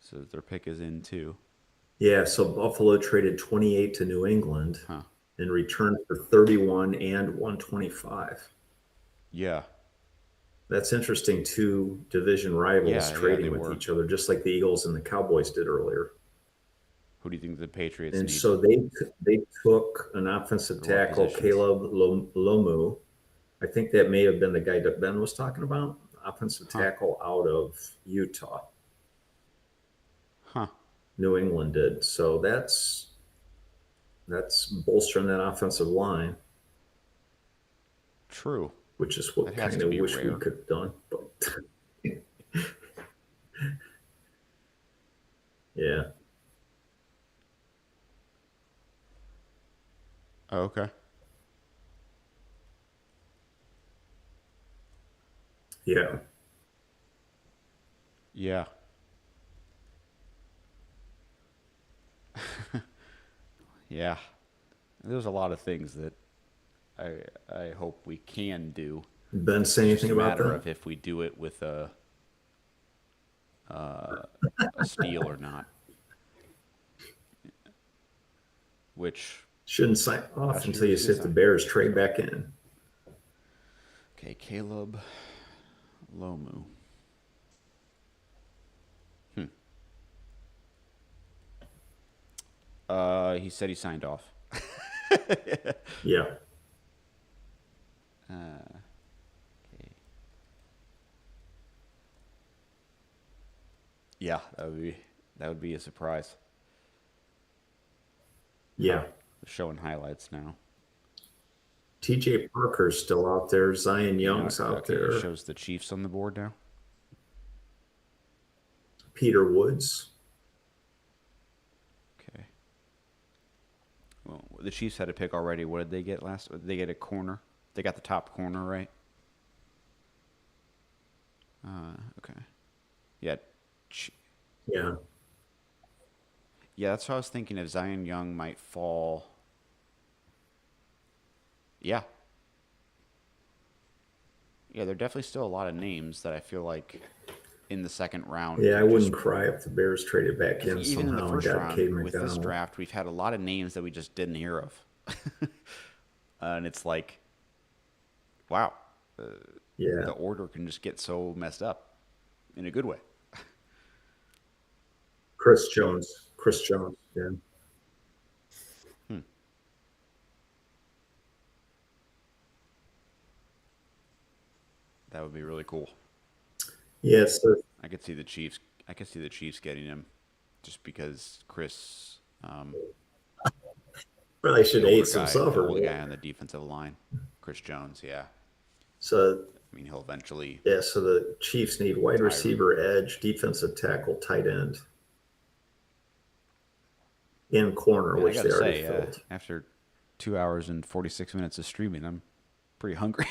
So their pick is in too. Yeah, so Buffalo traded 28 to New England Huh. in return for 31 and 125. Yeah. That's interesting. Two division rivals Yeah, they trading with were. each other, just like the Eagles and the Cowboys did earlier. Who do you think the Patriots And need? so they took an offensive Or what tackle, positions? Caleb Lomu. I think that may have been the guy that Ben was talking about, offensive Huh. tackle out of Utah. Huh. New England did. So that's bolstering that offensive line, True. which is what That has kind to of be wish we rare. could have done. But yeah, Oh, okay. yeah, Yeah. Yeah. There's a lot of things that I hope we can do. Ben, say It's just anything a about matter that? of if we do it with a steal or not. Which Shouldn't sign off last year until you was see good if the sign. Bears trade back in. Okay, Caleb Lomu. Hmm. He said he signed off. Yeah, Okay. Yeah, that would be a surprise. Huh. yeah. They're showing highlights now. TJ Parker's still out there. Zion You know, Young's out okay, it there. shows the Chiefs on the board now. Peter Woods. Okay. Well, the Chiefs had a pick already. What did they get last? Did they get a corner? They got the top corner, right? Okay. Yeah. Yeah. Yeah, that's what I was thinking. If Zion Young might fall. Yeah. Yeah, there are definitely still a lot of names that I feel like in the second round. Yeah, I Just wouldn't cry if the Bears traded back because in even in the somehow and first got Cade round with this McDonald. draft, we've had a lot of names that we just didn't hear of. And it's like, wow, Yeah. the order can just get so messed up in a good way. Chris Jones. Chris Jones. Yeah. Hmm. That would be really cool. Yeah. So I could see the Chiefs. I could see the Chiefs getting him, just because Chris, probably should have ate some the supper. older guy on the defensive line, Chris Jones. Yeah, So I mean he'll eventually yeah, so the Chiefs need wide retire. receiver, edge, defensive tackle, tight end, and corner, Man, I which gotta they already say, filled. after 2 hours and 46 minutes of streaming, I'm pretty hungry.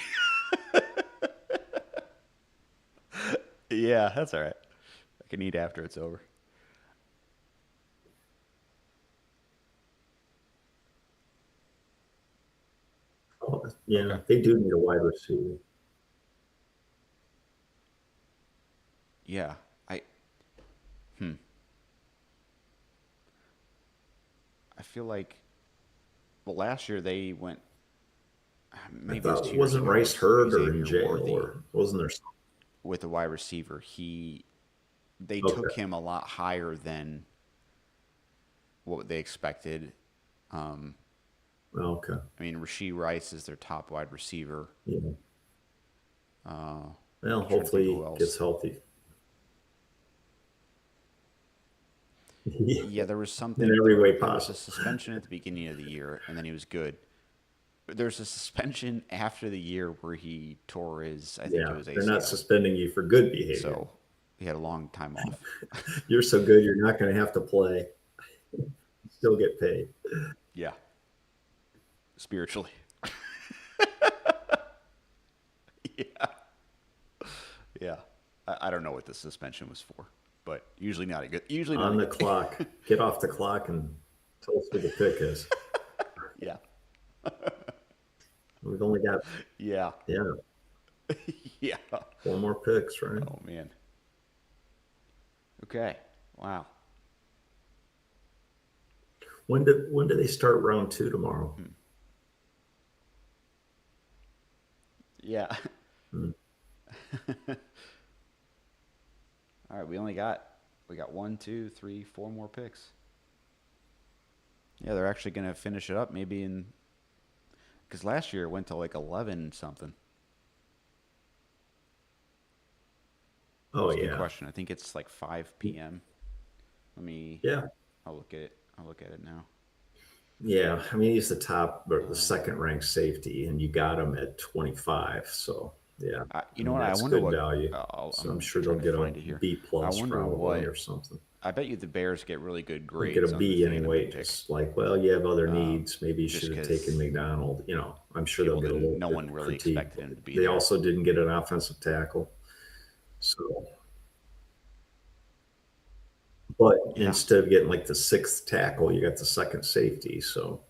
Yeah, that's all right. I can eat after it's over. Oh, yeah, Okay. they do need a wide receiver. Yeah, I hmm. I feel like, well, last year they went. I Maybe it was thought 2 years wasn't ago Rice with hurt or in Xavier jail, Worthy or wasn't there? with the wide receiver. They Okay, took him a lot higher than what they expected. Um, okay, I mean, Rasheed Rice is their top wide receiver. yeah. Uh, Well, I'm trying to think of hopefully who he gets else. healthy. Yeah, Yeah, there was in something. every way There was a possible. suspension at the beginning of the year, and then he was good. But there's a suspension after the year where he tore his, I think it Yeah, was they're not ACL. suspending you for good behavior. So he had a long time off. You're so good, you're not going to have to play. Still get paid. Yeah, spiritually. Yeah, yeah. I don't know what the suspension was for, but usually not a good. Usually not a On the good thing. clock, get off the clock and tell us who the pick is. Yeah, We've only got, yeah, yeah, yeah. 4 more picks, right? Oh man. Okay. Wow. When do they start round 2 tomorrow? Yeah. Hmm. All right. We got one, two, three, 4 more picks. Yeah, they're actually gonna finish it up maybe in, because last year it went to like 11 something. Oh It's a good yeah, question. I think it's like 5 p.m. Let me. yeah, I'll look at it. I'll look at it now. yeah. I mean, he's the top or the second ranked safety, and you got him at 25. So yeah, You I know mean what? I that's wonder good what. value. So I'm I'm sure they'll trying to get a find it here. B I plus wonder probably what. or something. I bet you the Bears get really good They'll get grades a on the B fantasy anyway. pick, Just like, well, you have other um, needs. Maybe you just should have taken because McDonald. I'm sure they'll people get a didn't. little No bit one really critique. expected him to be They there. also didn't get an offensive tackle. So, but Yeah. instead of getting like the sixth tackle, you got the second safety. So,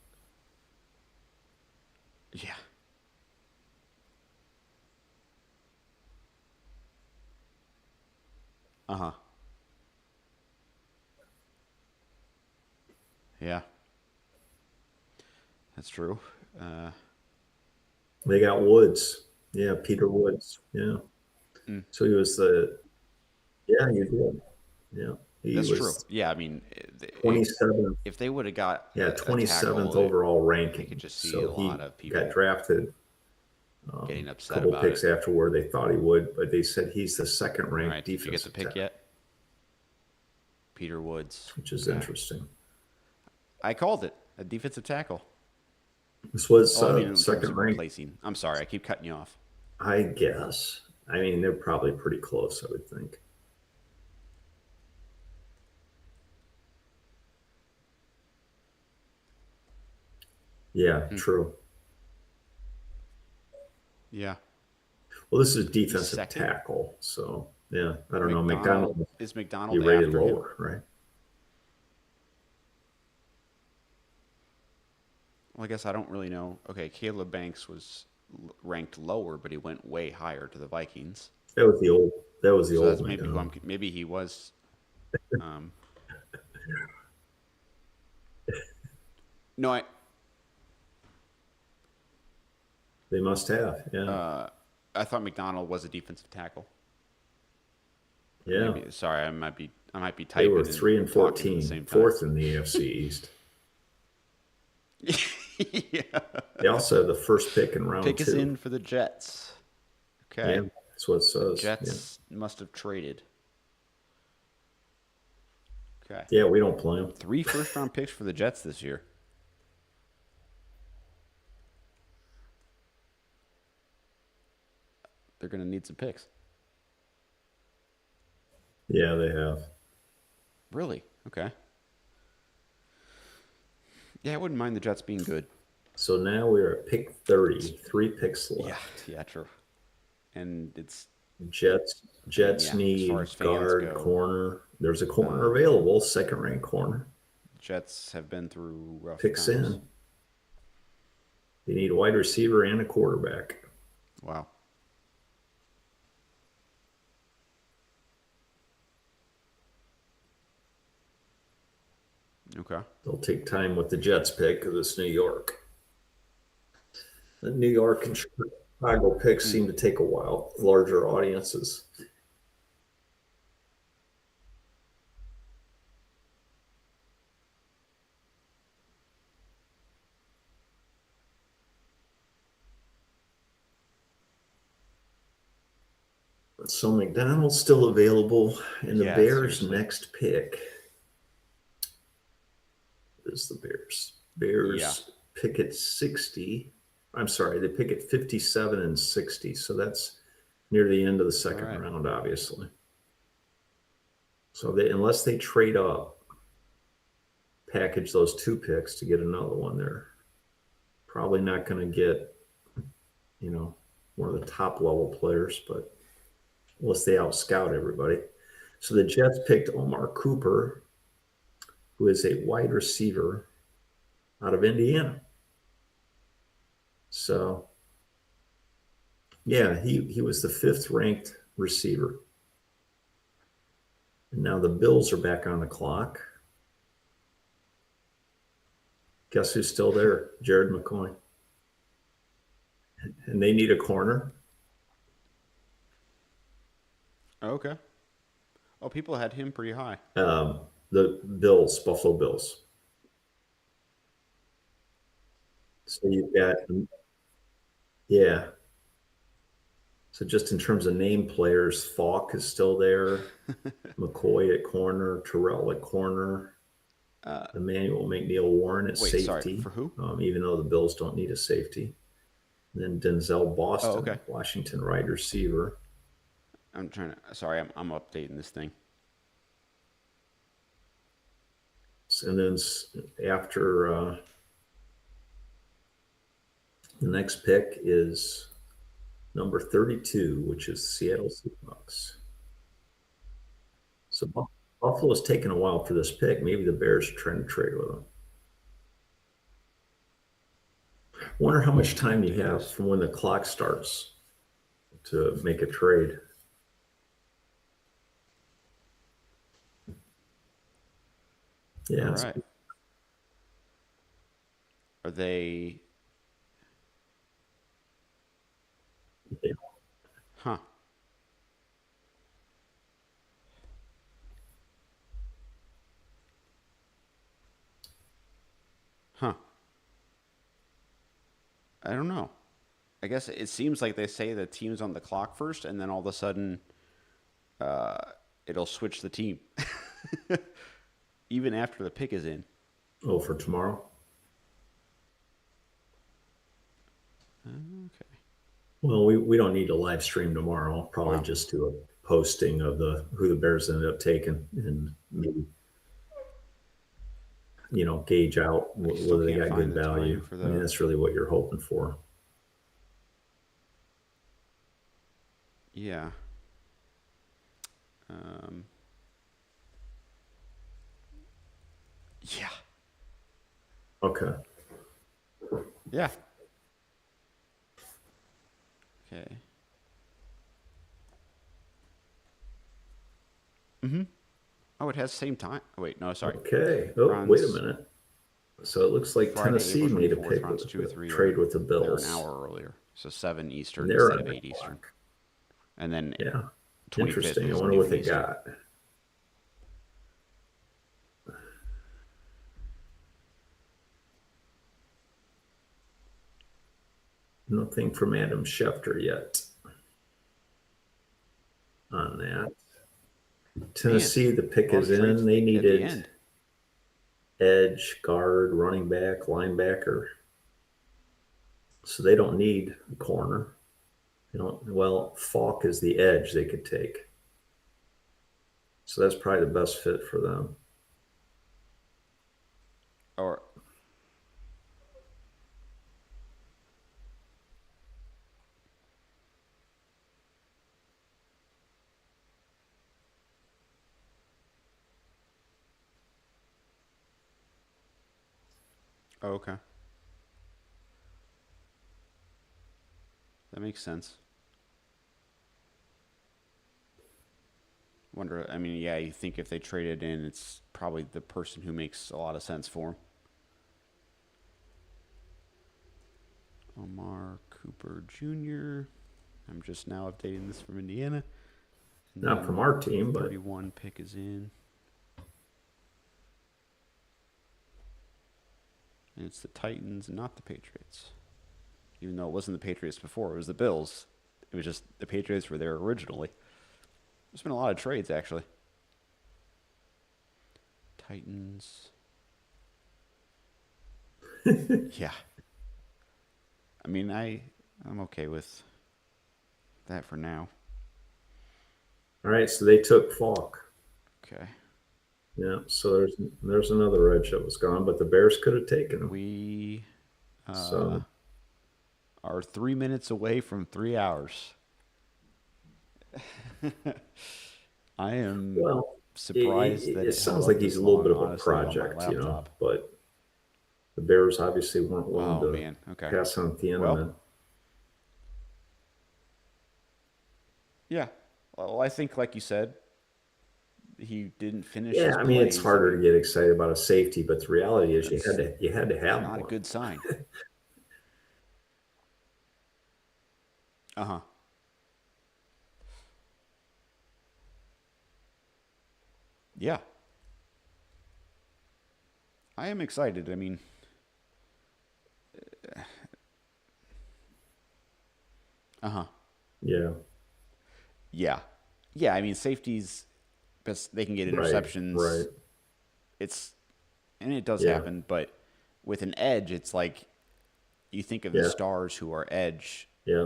Yeah. Uh huh. Yeah. That's true. Uh, they got Woods. Yeah, Peter Woods. Yeah. mm, So he was yeah, you did. Yeah. He that's true. was Yeah. I mean, 27th. if they would have got Yeah, a 27th tackle, overall I could ranking. just see a So lot he of got people drafted getting a upset couple about picks it. after where they thought he would, but they said he's the second All ranked right. Did you get the defensive pick tackle, yet? Peter Woods. which is Okay. interesting. I called it a defensive tackle. This was Oh, I mean, in terms second of ranked, replacing. I'm sorry. I keep cutting you off. I guess. I mean, they're probably pretty close, I would think. Yeah, Hmm. true. Yeah. Well, this is He's defensive second. tackle, so yeah, I don't know. McDonald McDonald is be McDonald rated after him? lower, right? Well, I guess I don't really know. Okay, Caleb Banks was ranked lower, but he went way higher to the Vikings. That was the old. That was the So old that's maybe who I'm. McDonald. Maybe he was. Um, no, They must have. Yeah, I thought McDonald was a defensive tackle. Or yeah. maybe sorry, I might be They were typing and talking at the 3 and 14, same time. fourth in the AFC East. Yeah. They also had the first pick in round Pick is two. in for the Jets. Yeah, Okay. that's what it says. Yeah, Jets must have traded. Okay. yeah. We don't play them. 3 first round picks for the Jets this year. They're going to need some picks. Yeah, they have. Really? Okay. Yeah, I wouldn't mind the Jets being good. So now we're at pick 30. 3 picks Yeah. left. Yeah, true. And it's, Jets I mean, Jets yeah, as far need as fans guard, go, corner. There's a corner available, second ranked corner. Jets have been through rough Picks times. in. They need a wide receiver and a quarterback. Wow. Okay. They'll take time with the Jets pick because it's New York. The New York and Chicago picks Hmm. seem to take a while, larger audiences. So McDonald's still available, and the Yeah, Bears' seriously. next pick is the Bears. Yeah. Bears pick at 60. I'm sorry, they pick at 57 and 60. So that's near the end of the All second right. round, obviously. So unless they trade up, package those 2 picks to get another one, they're probably not going to get, one of the top level players, but unless they out scout everybody. So the Jets picked Omar Cooper, who is a wide receiver out of Indiana. So yeah, he was the 5th ranked receiver. And now the Bills are back on the clock. Guess who's still there? Jared McCoy. And they need a corner. Okay. Oh, people had him pretty high. The Bills, Buffalo Bills. So you've got, yeah. So just in terms of name players, Falk is still there. McCoy at corner, Terrell at corner, Emmanuel McNeil Warren at Wait, sorry. safety, For who? even though the Bills don't need a safety. And then Denzel Oh, Boston, okay. Washington wide receiver. I'm trying to. Sorry, I'm updating this thing. And then after the next pick is number 32, which is Seattle Seahawks. So Buffalo's taken a while for this pick. Maybe the Bears are trying to trade with them. Wonder how much time you have from when the clock starts to make a trade. Yeah, All right. Are they? yeah. Huh. Huh. I don't know. I guess it seems like they say the team's on the clock first, and then all of a sudden, uh, it'll switch the team, even after the pick is in. Oh, for tomorrow? Okay. Well, we don't need to live stream tomorrow. I'll probably Wow. just do a posting of who the Bears ended up taking, and maybe gauge out I still whether they can't got find good the time value. for I mean, the. that's really what you're hoping for. Yeah. Um, yeah. Okay. Yeah. Okay. Mm-hmm. Oh, it has same time. Oh, wait, no, sorry. Okay. Oh, wait a Runs minute. So it looks like Friday, Tennessee April made a 24th. pick Rounds with 2 or a 3 trade are with the they're an Bills. hour earlier, so 7 Eastern They're instead on of the 8 Eastern, clock. and then Yeah. 25th Interesting. I is wonder what noon they Eastern. got. Nothing from Adam Schefter yet on that. Man, Tennessee, the a pick lot is of trades in. They at the needed end. edge, guard, running back, linebacker. So they don't need a corner. They don't. Well, Falk is the edge they could take. So that's probably the best fit for them. Or oh, okay, that makes sense. Wonder. I mean, yeah, you think if they traded in, it's probably the person who makes a lot of sense for them. Omar Cooper Jr. I'm just now updating this from Indiana. And Not from then our team, but 31 pick is in. And it's the Titans, not the Patriots. Even though it wasn't the Patriots before, it was the Bills. It was just the Patriots were there originally. There's been a lot of trades, actually. Titans. Yeah. I mean, I'm okay with that for now. all right. So they took Falk. Okay. Yeah. So there's another edge that was gone, but the Bears could have taken him. We uh, So are 3 minutes away from 3 hours. I am well, surprised that it it held sounds up like he's this a little long, bit of a honestly, on my project, laptop. but the Bears obviously weren't willing Oh, to man. Okay. pass on Well, Thieneman. yeah. Well, I think, like you said, he didn't finish Yeah, his I mean it's plays. I harder to mean, get excited about a safety, but the reality is that's you had to have not a more. good sign. Uh huh. Yeah. I am excited. I mean, uh huh. Yeah, Yeah. Yeah. I mean, safeties, they can get right, right. interceptions. It's, and it does Yeah, happen, but with an edge, it's like you think of the yeah, stars who are edge, yeah,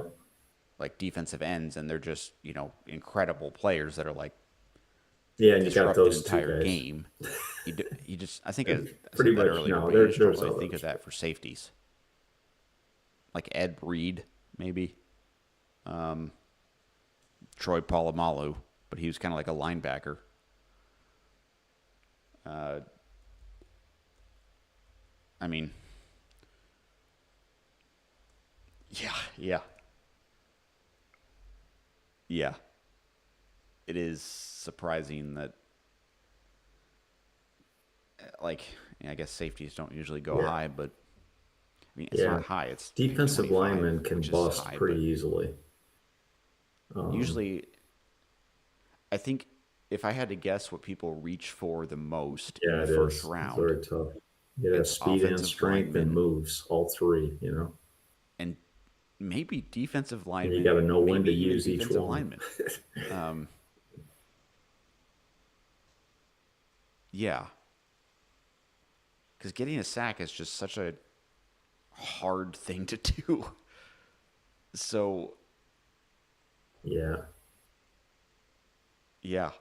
like defensive ends, and they're just, incredible players that are like yeah. And you got disrupt an those two entire guys. game. You just, I think I Pretty said that much. earlier, No, but you just don't there's really think of others. that for safeties. Like Ed Reed, maybe. Troy Polamalu, but he was kind of like a linebacker. Uh, I mean, yeah, yeah, yeah. It is surprising that, like, I guess safeties don't usually go Yeah, high, but I mean, it's yeah. not high. It's like Defensive 25, linemen can which is bust high, pretty but easily. usually, I think if I had to guess what people reach for the most in Yeah, the it first is. It's round, very tough. You got it's speed and offensive strength and linemen moves, all three. and maybe defensive And you got to linemen, know when maybe to even use each defensive one. linemen. Um, yeah, because getting a sack is just such a hard thing to do. So, Yeah, yeah.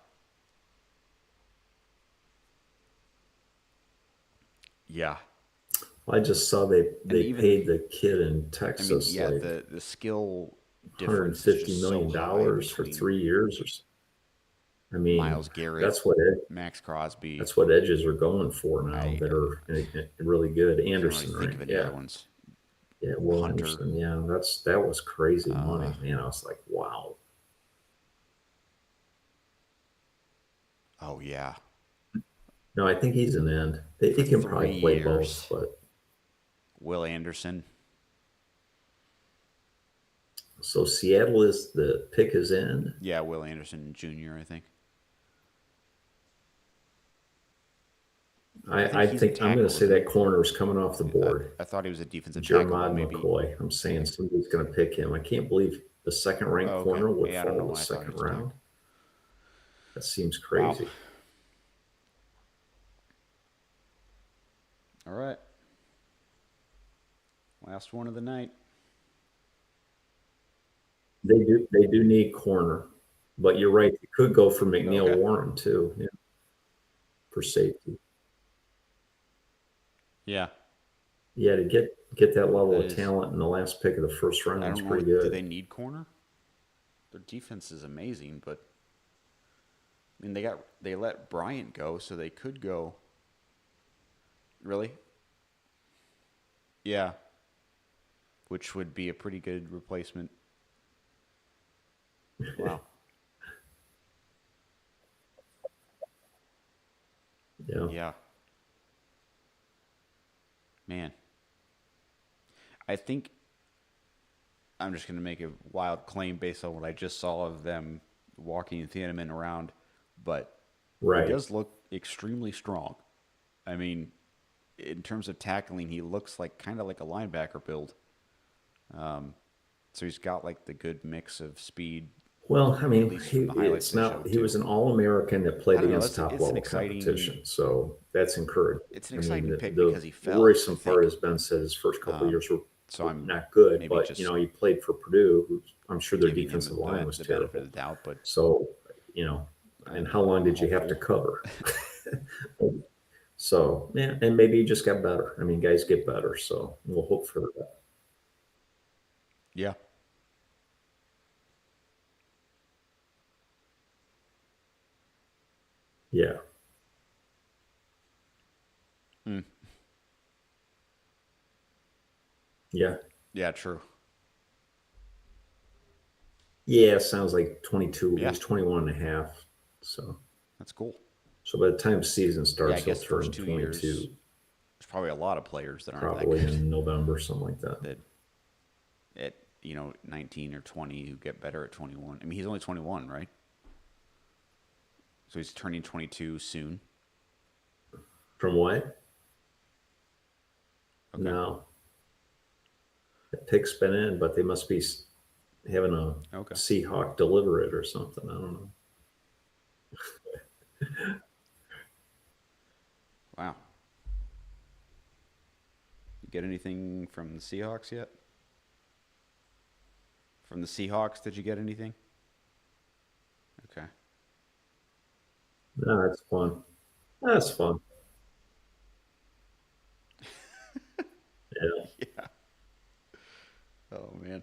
Yeah. I just saw they And they even, paid the kid in I mean, Texas yeah, like the skill difference is just so high $150 million for between 3 years or so. I mean, Miles Garrett, that's what ed, Max Crosby. that's what edges are going for now I that are really good. can't really Anderson, think right? of any Yeah, other ones. yeah. Will Hunter. Anderson. Yeah, that was crazy Uh, money, man. I was like, wow. oh yeah, No, I think he's an end. for He can 3 probably play both, years. but Will Anderson. so Seattle is the pick is in. Yeah, Will Anderson Jr. I think. I think I he's a think I'm going to tackle, say isn't that he? corner is coming off the board. I thought he was a defensive tackle, but Jeremiah maybe. McCoy. I'm saying somebody's going to pick him. I can't believe the second ranked Oh, okay. corner would Yeah, I don't fall know in the why I thought he second was a round. tackle. That seems Wow. crazy. All right. Last one of the night. They do need corner, but you're right. They could go for McNeil Okay. Warren too, yeah, for safety. Yeah, Yeah, to get that level that of is. talent in the last pick of the first I round is don't know. pretty Do good. they need corner? Their defense is amazing, but I mean they let Bryant go, so they could go. Really? Yeah, which would be a pretty good replacement. Wow. Yeah, Yeah, man. I think I'm just going to make a wild claim based on what I just saw of them walking Thieneman around, but he right. does look extremely strong. I mean, in terms of tackling, he looks like kind of like a linebacker build. So he's got like the good mix of speed, Well, I at mean, least from the highlights it's they not. showed He too. was an All American that I played don't know. against top It's an level exciting competition, so that's encouraging. I mean, pick the because he fell. I worrisome part, think as Ben said, his first couple of years so. were I'm not good, maybe but just he played for Purdue, who I'm sure their giving him defensive line was the benefit of terrible. the doubt, but So, you know, and how long I'm did you have to hopeful. cover? So, yeah, and maybe he just got better. I mean, guys get better, so we'll hope for that. Yeah. Yeah, Mm. yeah, Yeah. True. yeah. Sounds like 22. Yeah. He's 21 and a half. So, That's cool. so by the time season Yeah. I starts, he'll guess first turn 2 years, 22, there's probably a lot of players that aren't that probably good. in November, something like that. That at 19 or 20 who get better at 21. I mean, he's only 21, right? So he's turning 22 soon. From what? Okay. No, the pick's been in, but they must be having a Okay. Seahawk deliver it or something. I don't know. Wow. You get anything from the Seahawks yet? From the Seahawks, did you get anything? Okay. No, that's fun. That's fun. Yeah. Yeah. Oh man.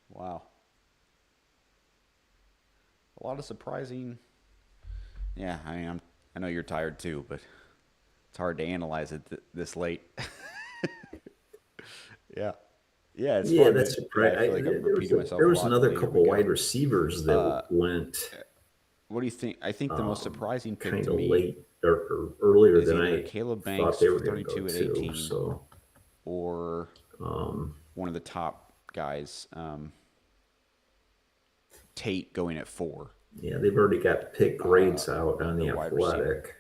Wow. A lot of surprising. Yeah. I mean, I know you're tired too, but it's hard to analyze it this late. Yeah. Yeah, it's Yeah, fun. that's Yeah, I surprising. feel like I'm There was repeating myself there a was lot the another later we couple go. wide receivers that went What do you think? I think the most surprising pick kind to of me late or earlier is than either I Caleb thought Banks they for were going to go 32 at to. 18 So or one of the top guys, Tate going at 4, yeah, they've already got pick grades out on the the wide receiver. Athletic.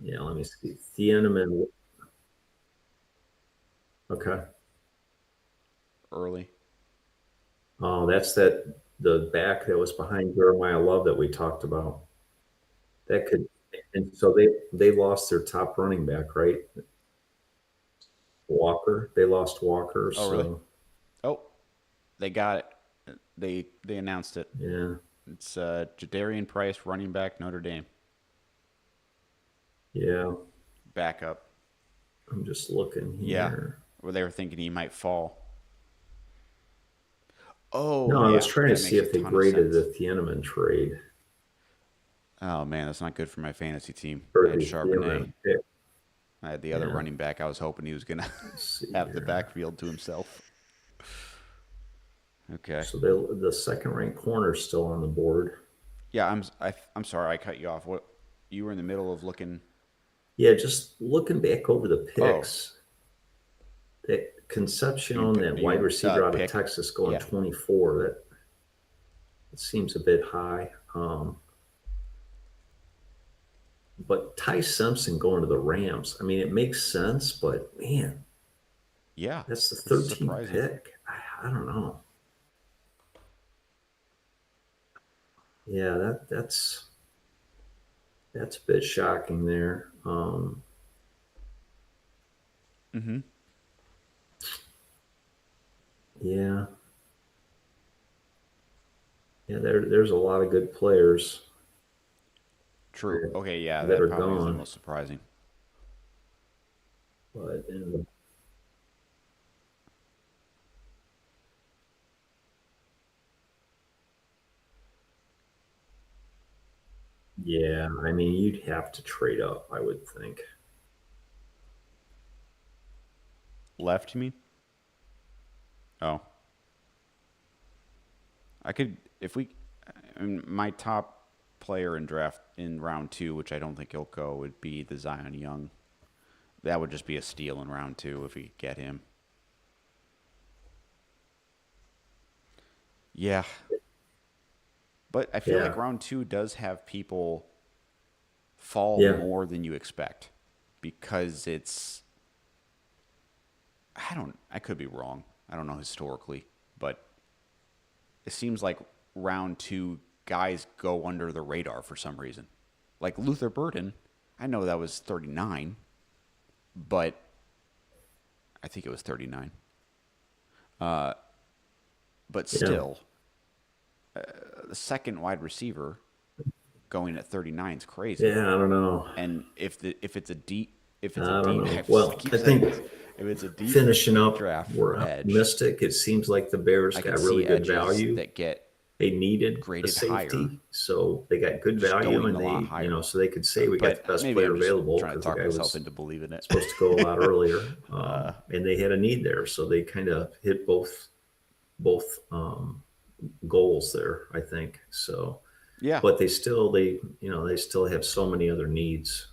Yeah, let me see. Thieneman. Okay. Early. Oh, that's the back that was behind Jeremiah Love that we talked about. That could, and so they lost their top running back, right? Walker. They lost Walker, Oh, really? so Oh, they got it. They announced it. yeah, It's Jadarian Price, running back, Notre Dame. yeah. backup. I'm just looking Yeah, here. where they were thinking he might fall. Oh, No, I was yeah, trying to that see makes a if they ton of graded sense. the Thieneman trade Oh, man, that's not good for my fantasy team. I or had the Charbonnet. Thieneman pick. I had the other Yeah, running back. I was hoping he was going to let's see have the here. backfield to himself. Okay. So the second ranked corner is still on the board. Yeah, I'm sorry I cut you off. What you were in the middle of looking? Yeah, just looking back over the Oh, picks, that Concepcion, that wide receiver out of pick? Texas, going Yeah. 24. That seems a bit high. But Ty Simpson going to the Rams, I mean, it makes sense, but man, Yeah. that's the It's 13th surprising. pick. I don't know. Yeah, that's a bit shocking there. Mm-hmm. Yeah, yeah. There's a lot of good players True. Okay, yeah, that that are probably is the gone, most surprising. but yeah, I mean, you'd have to trade up, I would think. Left, you mean? Oh, I could if we. I mean, my top player in draft in round two, which I don't think he'll go, would be the Zion Young. That would just be a steal in round two if we could get him. Yeah, but I feel like Yeah, round two does have people fall yeah, more than you expect because it's. I don't. I could be wrong. I don't know historically, but it seems like round two guys go under the radar for some reason. Like Luther Burden, I know that was 39, but I think it was 39. But yeah, still, the second wide receiver going at 39 is crazy. yeah. I don't know. And if it's a deep I don't know. I just Well, keep I saying think this. If it's a deep finishing up, draft we're for edge, optimistic. It seems like the Bears I got could really see good edges value. that get They needed a graded higher safety, so they got good just value, going and a lot they, higher. so they could say we got the But best maybe player I'm just available trying to because the talk guy myself was into believing it. supposed to go a lot earlier, and they had a need there, so they kind of hit both goals there, I think. So, Yeah. but they still have so many other needs,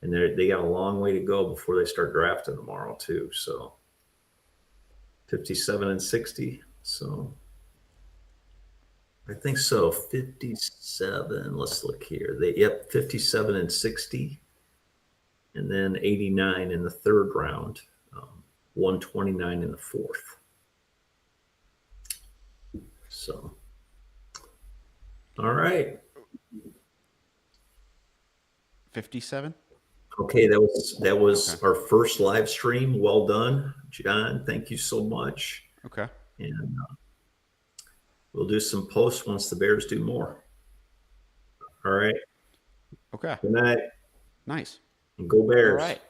and they got a long way to go before they start drafting tomorrow too. So 57 and 60. So I think so. 57. Let's look here. 57 and 60, and then 89 in the third round, 129 in the fourth. So, all right. 57? Okay, that was Okay. our first live stream. Well done, John. Thank you so much. Okay. And we'll do some posts once the Bears do more. All right. Okay. Good night Nice. and go All Bears. right.